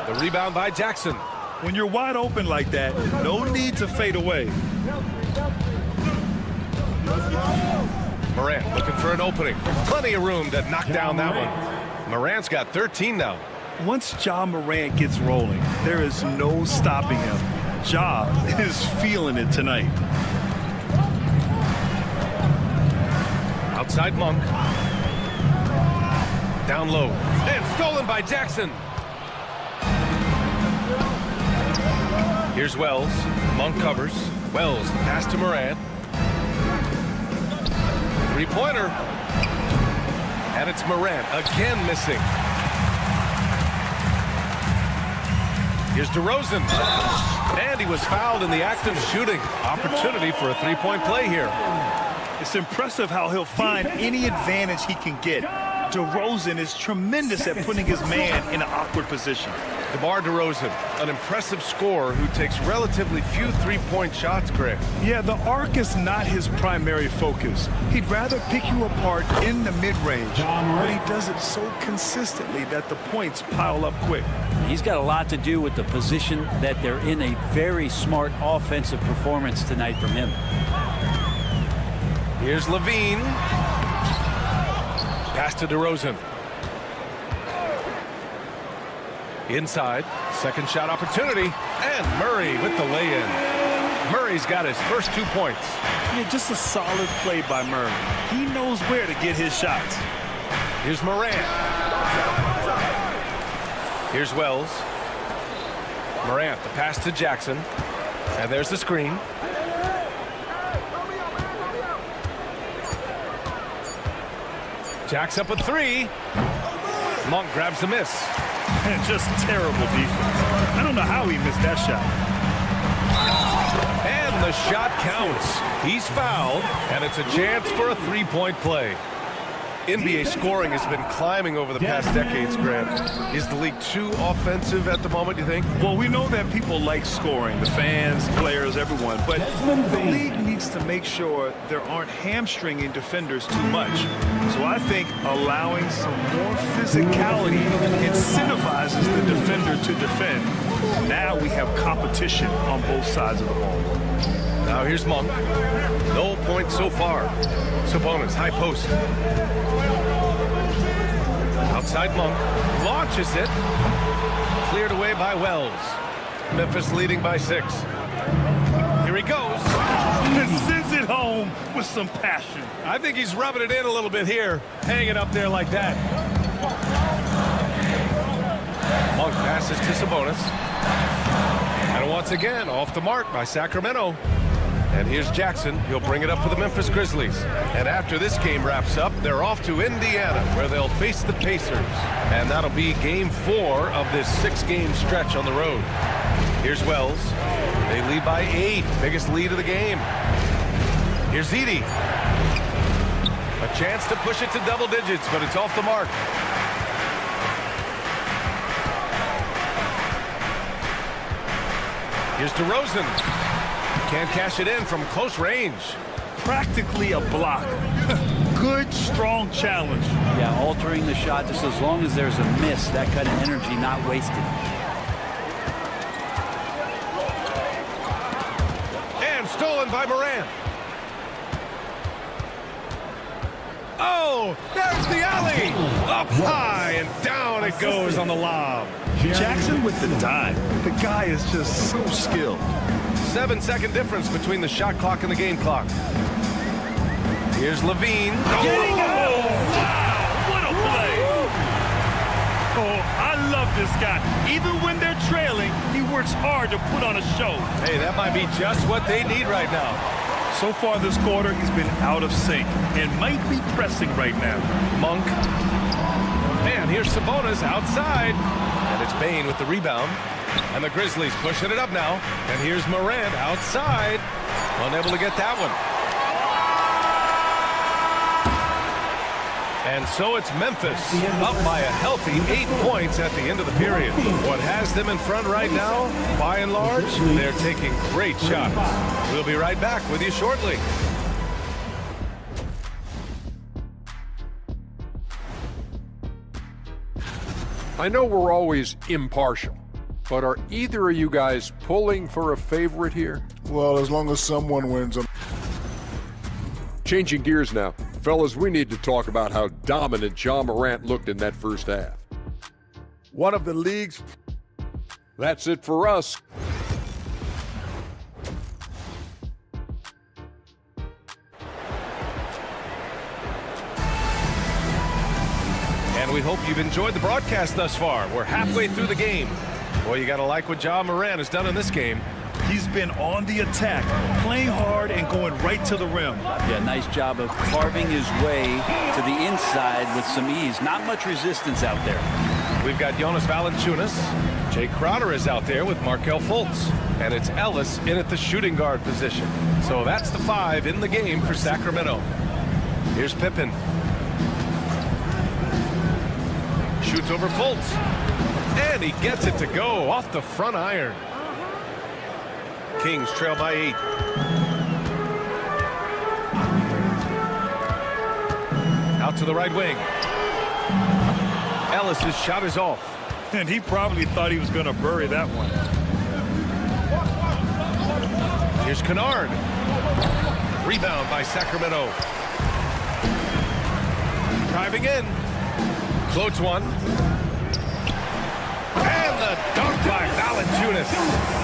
The rebound by Jackson. When you're wide open like that, no need to fade away. Morant looking for an opening. Plenty of room to knock down that one. Morant's got 13 now. Once Ja Morant gets rolling, there is no stopping him. Ja is feeling it tonight. Outside Monk. Down low. And stolen by Jackson. Here's Wells. Monk covers. Wells, the pass to Morant. 3-pointer. And it's Morant again missing. Here's DeRozan. And he was fouled in the act of shooting. Opportunity for a 3-point play here. It's impressive how he'll find any advantage he can get. DeRozan is tremendous at putting his man in an awkward position. DeMar DeRozan, an impressive scorer who takes relatively few 3-point shots, Greg. Yeah, the arc is not his primary focus. He'd rather pick you apart in the mid-range, but he does it so consistently that the points pile up quick. He's got a lot to do with the position that they're in. A very smart offensive performance tonight from him. Here's Levine. Pass to DeRozan. Inside, second shot opportunity, and Murray with the lay-in. Murray's got his first 2 points. Yeah, just a solid play by Murray. He knows where to get his shots. Here's Morant. Here's Wells. Morant, the pass to Jackson. And there's the screen. Jack's up with 3. Monk grabs the miss. And just terrible defense. I don't know how he missed that shot. And the shot counts. He's fouled, and it's a chance for a 3-point play. NBA scoring has been climbing over the past decades, Grant. Is the league too offensive at the moment, you think? Well, we know that people like scoring, the fans, players, everyone, but the league needs to make sure there aren't hamstringing defenders too much. So I think allowing some more physicality incentivizes the defender to defend. Now we have competition on both sides of the ball. Now here's Monk. No points so far. Sabonis, high post. Outside Monk. Launches it. Cleared away by Wells. Memphis leading by 6. Here he goes. And sends it home with some passion. I think he's rubbing it in a little bit here. Hang it up there like that. Monk passes to Sabonis. And once again, off the mark by Sacramento. And here's Jackson. He'll bring it up for the Memphis Grizzlies. And after this game wraps up, they're off to Indiana, where they'll face the Pacers. And that'll be game 4 of this 6-game stretch on the road. Here's Wells. They lead by 8. Biggest lead of the game. Here's Edey. A chance to push it to double digits, but it's off the mark. Here's DeRozan. Can't cash it in from close range. Practically a block. Good, strong challenge. Yeah, altering the shot just as long as there's a miss. That kind of energy not wasted. And stolen by Morant. Oh, there's the alley. Up high and down it goes on the lob. Jackson with the dive. The guy is just so skilled. 7-second difference between the shot clock and the game clock. Here's Levine. Getting it! Wow, what a play! Oh, I love this guy. Even when they're trailing, he works hard to put on a show. Hey, that might be just what they need right now. So far this quarter, he's been out of sync and might be pressing right now. Monk. And here's Sabonis outside. And it's Bane with the rebound. And the Grizzlies pushing it up now. And here's Morant outside. Unable to get that one. And so it's Memphis up by a healthy 8 points at the end of the period. What has them in front right now, by and large, they're taking great shots. We'll be right back with you shortly. I know we're always impartial, but are either of you guys pulling for a favorite here? Well, as long as someone wins them. Changing gears now. Fellas, we need to talk about how dominant John Morant looked in that first half. One of the league's... That's it for us. And we hope you've enjoyed the broadcast thus far. We're halfway through the game. Boy, you got to like what John Morant has done in this game. He's been on the attack, playing hard and going right to the rim. Yeah, nice job of carving his way to the inside with some ease. Not much resistance out there. We've got Jonas Valanciunas. Jay Crowder is out there with Markelle Fultz. And it's Ellis in at the shooting guard position. So that's the 5 in the game for Sacramento. Here's Pippen. Shoots over Fultz. And he gets it to go off the front iron. Kings trail by 8. Out to the right wing. Ellis's shot is off. And he probably thought he was going to bury that one. Here's Kennard. Rebound by Sacramento. Driving in. Floats one. And the dunk by Valanciunas.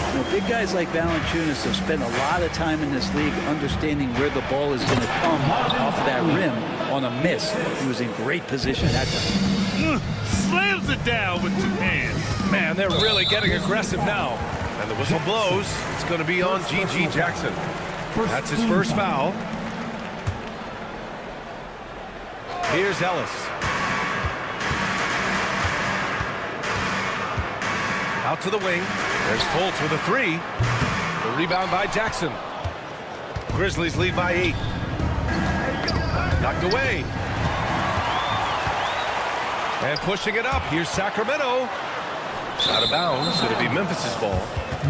You know, big guys like Valanciunas have spent a lot of time in this league understanding where the ball is going to come off that rim on a miss. He was in great position that time. Slams it down with 2 hands. Man, they're really getting aggressive now. And the whistle blows. It's going to be on G.G. Jackson. That's his first foul. Here's Ellis. Out to the wing. There's Fultz with a 3. The rebound by Jackson. Grizzlies lead by 8. Knocked away. And pushing it up. Here's Sacramento. Out of bounds. It'll be Memphis's ball.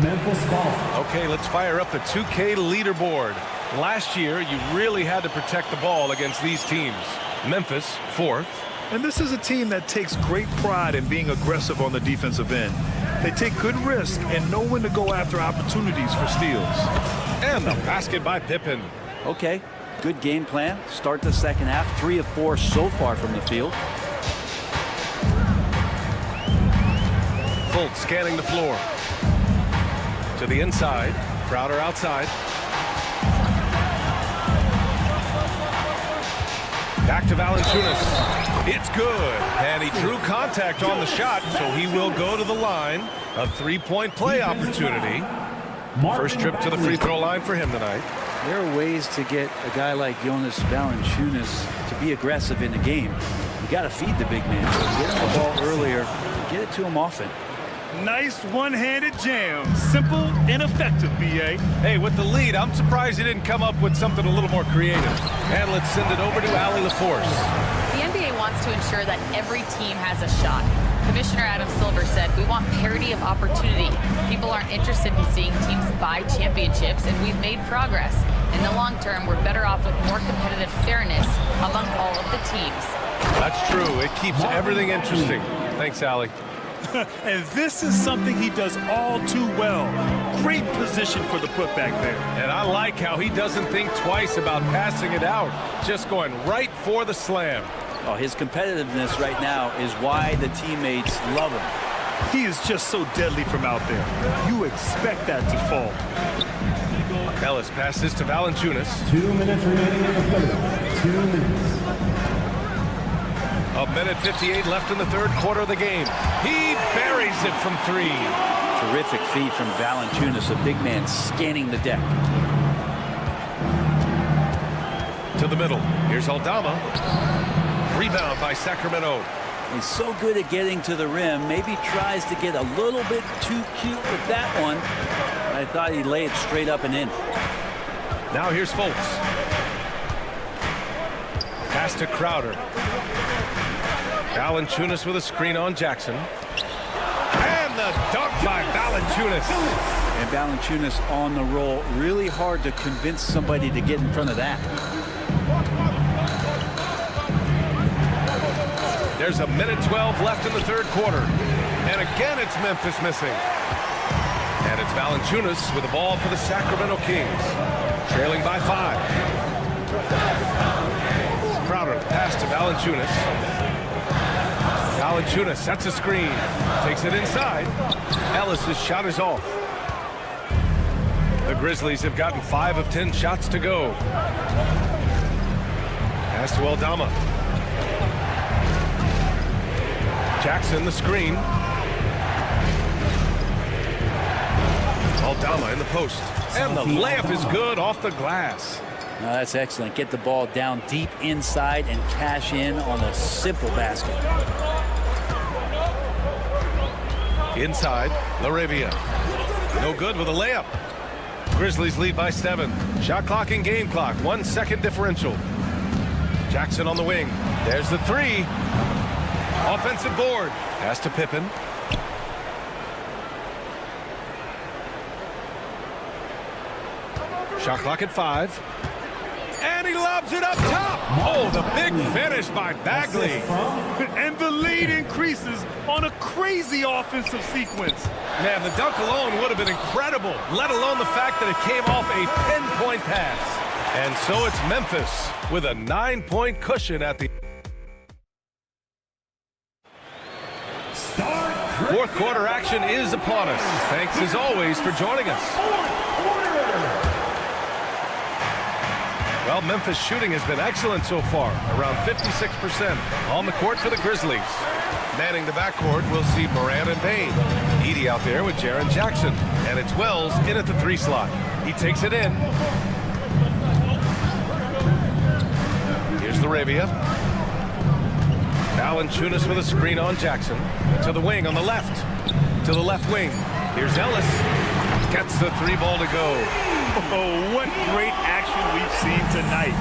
Memphis ball. Okay, let's fire up the 2K leaderboard. Last year, you really had to protect the ball against these teams. Memphis, 4th. And this is a team that takes great pride in being aggressive on the defensive end. They take good risk and know when to go after opportunities for steals. And the basket by Pippen. Okay, good game plan. Start the second half. 3 of 4 so far from the field. Fultz scanning the floor. To the inside. Crowder outside. Back to Valanciunas. It's good. And he drew contact on the shot, so he will go to the line. A 3-point play opportunity. First trip to the free throw line for him tonight. There are ways to get a guy like Jonas Valanciunas to be aggressive in the game. You got to feed the big man. So get him the ball earlier. Get it to him often. Nice one-handed jam. Simple and effective, B.A. Hey, with the lead, I'm surprised he didn't come up with something a little more creative. And let's send it over to Allie LaForce. The NBA wants to ensure that every team has a shot. Commissioner Adam Silver said, we want parity of opportunity. People aren't interested in seeing teams buy championships, and we've made progress. In the long term, we're better off with more competitive fairness among all of the teams. That's true. It keeps everything interesting. Thanks, Allie. And this is something he does all too well. Great position for the putback there. And I like how he doesn't think twice about passing it out. Just going right for the slam. Oh, his competitiveness right now is why the teammates love him. He is just so deadly from out there. You expect that to fall. Ellis passes to Valanciunas. 2 minutes remaining in the third. 2 minutes. A minute 58 left in the third quarter of the game. He buries it from 3. Terrific feed from Valanciunas, a big man scanning the deck. To the middle. Here's Aldama. Rebound by Sacramento. He's so good at getting to the rim. Maybe tries to get a little bit too cute with that one. I thought he'd lay it straight up and in. Now here's Fultz. Pass to Crowder. Valanciunas with a screen on Jackson. And the dunk by Valanciunas. And Valanciunas on the roll. Really hard to convince somebody to get in front of that. There's a minute 12 left in the third quarter. And again, it's Memphis missing. And it's Valanciunas with the ball for the Sacramento Kings. Trailing by 5. Crowder pass to Valanciunas. Valanciunas sets a screen. Takes it inside. Ellis' shot is off. The Grizzlies have gotten 5 of 10 shots to go. Pass to Aldama. Jackson the screen. Aldama in the post. And the layup is good off the glass. No, that's excellent. Get the ball down deep inside and cash in on a simple basket. Inside, LaRavia. No good with a layup. Grizzlies lead by 7. Shot clock and game clock. 1 second differential. Jackson on the wing. There's the 3. Offensive board. Pass to Pippen. Shot clock at 5. And he lobs it up top. Oh, the big finish by Bagley. And the lead increases on a crazy offensive sequence. Man, the dunk alone would have been incredible, let alone the fact that it came off a pinpoint pass. And so it's Memphis with a 9-point cushion at the fourth quarter. Action is upon us. Thanks as always for joining us. Well, Memphis shooting has been excellent so far, around 56% on the court for the Grizzlies. Manning the backcourt, we'll see Morant and Payne. Edey out there with Jaren Jackson, and it's Wells in at the 3 slot. He takes it in. Here's LaRavia. Valanciunas with a screen on Jackson. To the wing on the left. To the left wing. Here's Ellis. Gets the 3 ball to go. Oh, what great action we've seen tonight.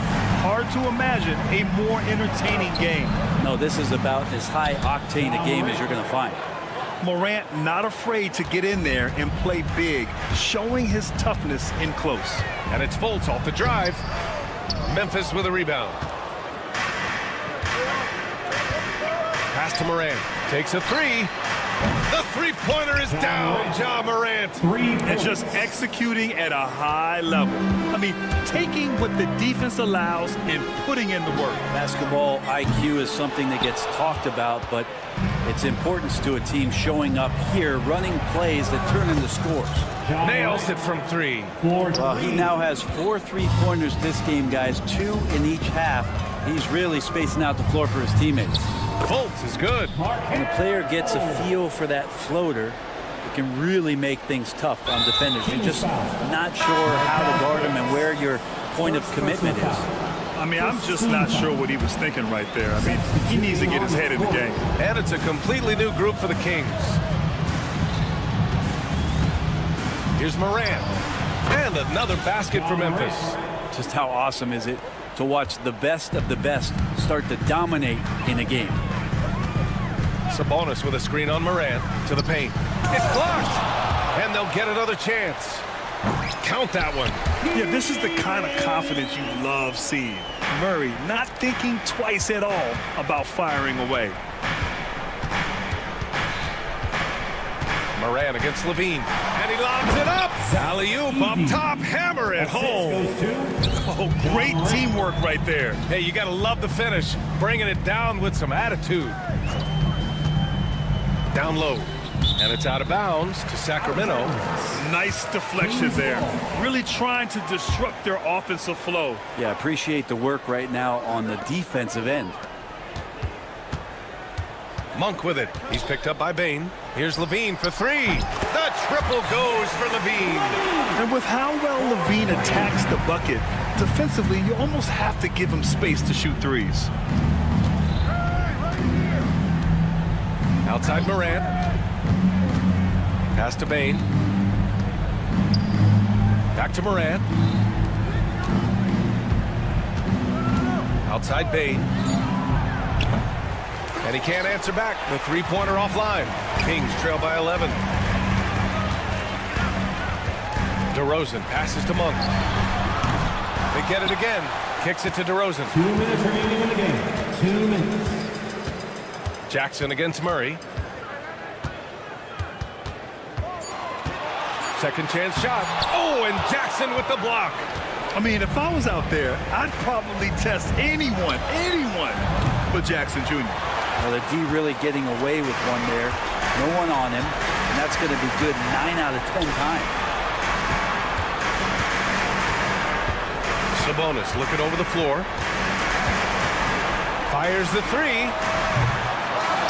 Hard to imagine a more entertaining game. No, this is about as high octane a game as you're going to find. Morant not afraid to get in there and play big, showing his toughness in close. And it's Fultz off the drive. Memphis with a rebound. Pass to Morant. Takes a 3. The three-pointer is down, Ja Morant. And just executing at a high level. I mean, taking what the defense allows and putting in the work. Basketball IQ is something that gets talked about, but its importance to a team showing up here, running plays that turn into scores. Nails it from three. Well, he now has 4 three-pointers this game, guys, 2 in each half. He's really spacing out the floor for his teammates. Fultz is good. When a player gets a feel for that floater, it can really make things tough on defenders. You're just not sure how to guard him and where your point of commitment is. I mean, I'm just not sure what he was thinking right there. I mean, he needs to get his head in the game. And it's a completely new group for the Kings. Here's Morant. And another basket for Memphis. Just how awesome is it to watch the best of the best start to dominate in a game. Sabonis with a screen on Morant to the paint. It's blocked. And they'll get another chance. Count that one. Yeah, this is the kind of confidence you love seeing. Murray not thinking twice at all about firing away. Morant against Levine. And he lobs it up. Alley-oop up top. Hammer it home. Oh, great teamwork right there. Hey, you got to love the finish. Bringing it down with some attitude. Down low. And it's out of bounds to Sacramento. Nice deflection there. Really trying to disrupt their offensive flow. Yeah, appreciate the work right now on the defensive end. Monk with it. He's picked up by Bane. Here's Levine for three. The triple goes for Levine. And with how well Levine attacks the bucket, defensively, you almost have to give him space to shoot threes. Outside Morant. Pass to Bane. Back to Morant. Outside Bane. And he can't answer back. The three-pointer offline. Kings trail by 11. DeRozan passes to Monk. They get it again. Kicks it to DeRozan. 2 minutes remaining in the game. 2 minutes. Jackson against Murray. Second chance shot. Oh, and Jackson with the block. I mean, if I was out there, I'd probably test anyone but Jackson Jr. Well, the D really getting away with one there. No one on him, and that's going to be good 9 out of 10 times. Sabonis looking over the floor. Fires the three.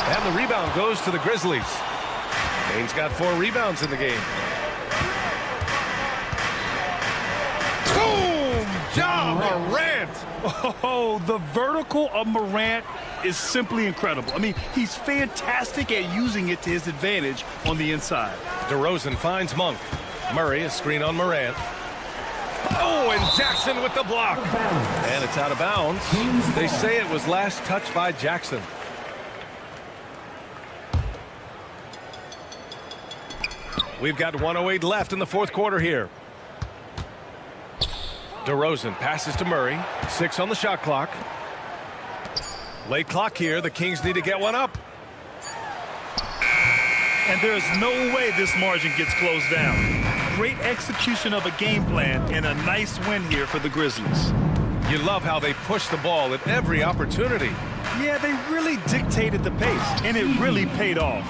And the rebound goes to the Grizzlies. Bane's got 4 rebounds in the game. Boom! Ja Morant! Oh, the vertical of Morant is simply incredible. I mean, he's fantastic at using it to his advantage on the inside. DeRozan finds Monk. Murray, a screen on Morant. Oh, and Jackson with the block. And it's out of bounds. They say it was last touched by Jackson. We've got 1:08 left in the fourth quarter here. DeRozan passes to Murray. 6 on the shot clock. Late clock here. The Kings need to get one up. And there's no way this margin gets closed down. Great execution of a game plan and a nice win here for the Grizzlies. You love how they push the ball at every opportunity. Yeah, they really dictated the pace, and it really paid off.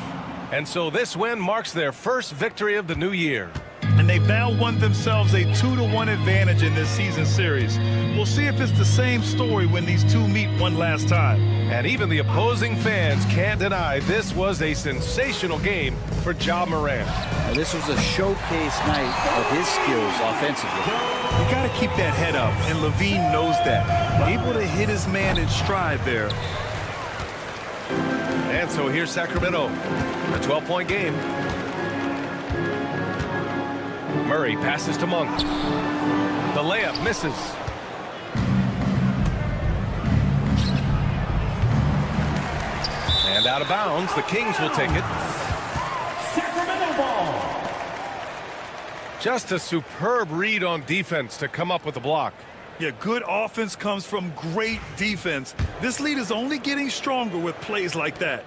And so this win marks their first victory of the new year. And they've now won themselves a 2-1 advantage in this season series. We'll see if it's the same story when these two meet one last time. And even the opposing fans can't deny this was a sensational game for Ja Morant. Now, this was a showcase night of his skills offensively. You got to keep that head up, and Levine knows that. Able to hit his man in stride there. And so here's Sacramento, a 12-point game. Murray passes to Monk. The layup misses. And out of bounds, the Kings will take it. Sacramento ball. Just a superb read on defense to come up with the block. Yeah, good offense comes from great defense. This lead is only getting stronger with plays like that.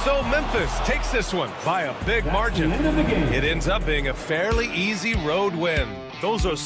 so Memphis takes this one by a big margin. It ends up being a fairly easy road win. Those are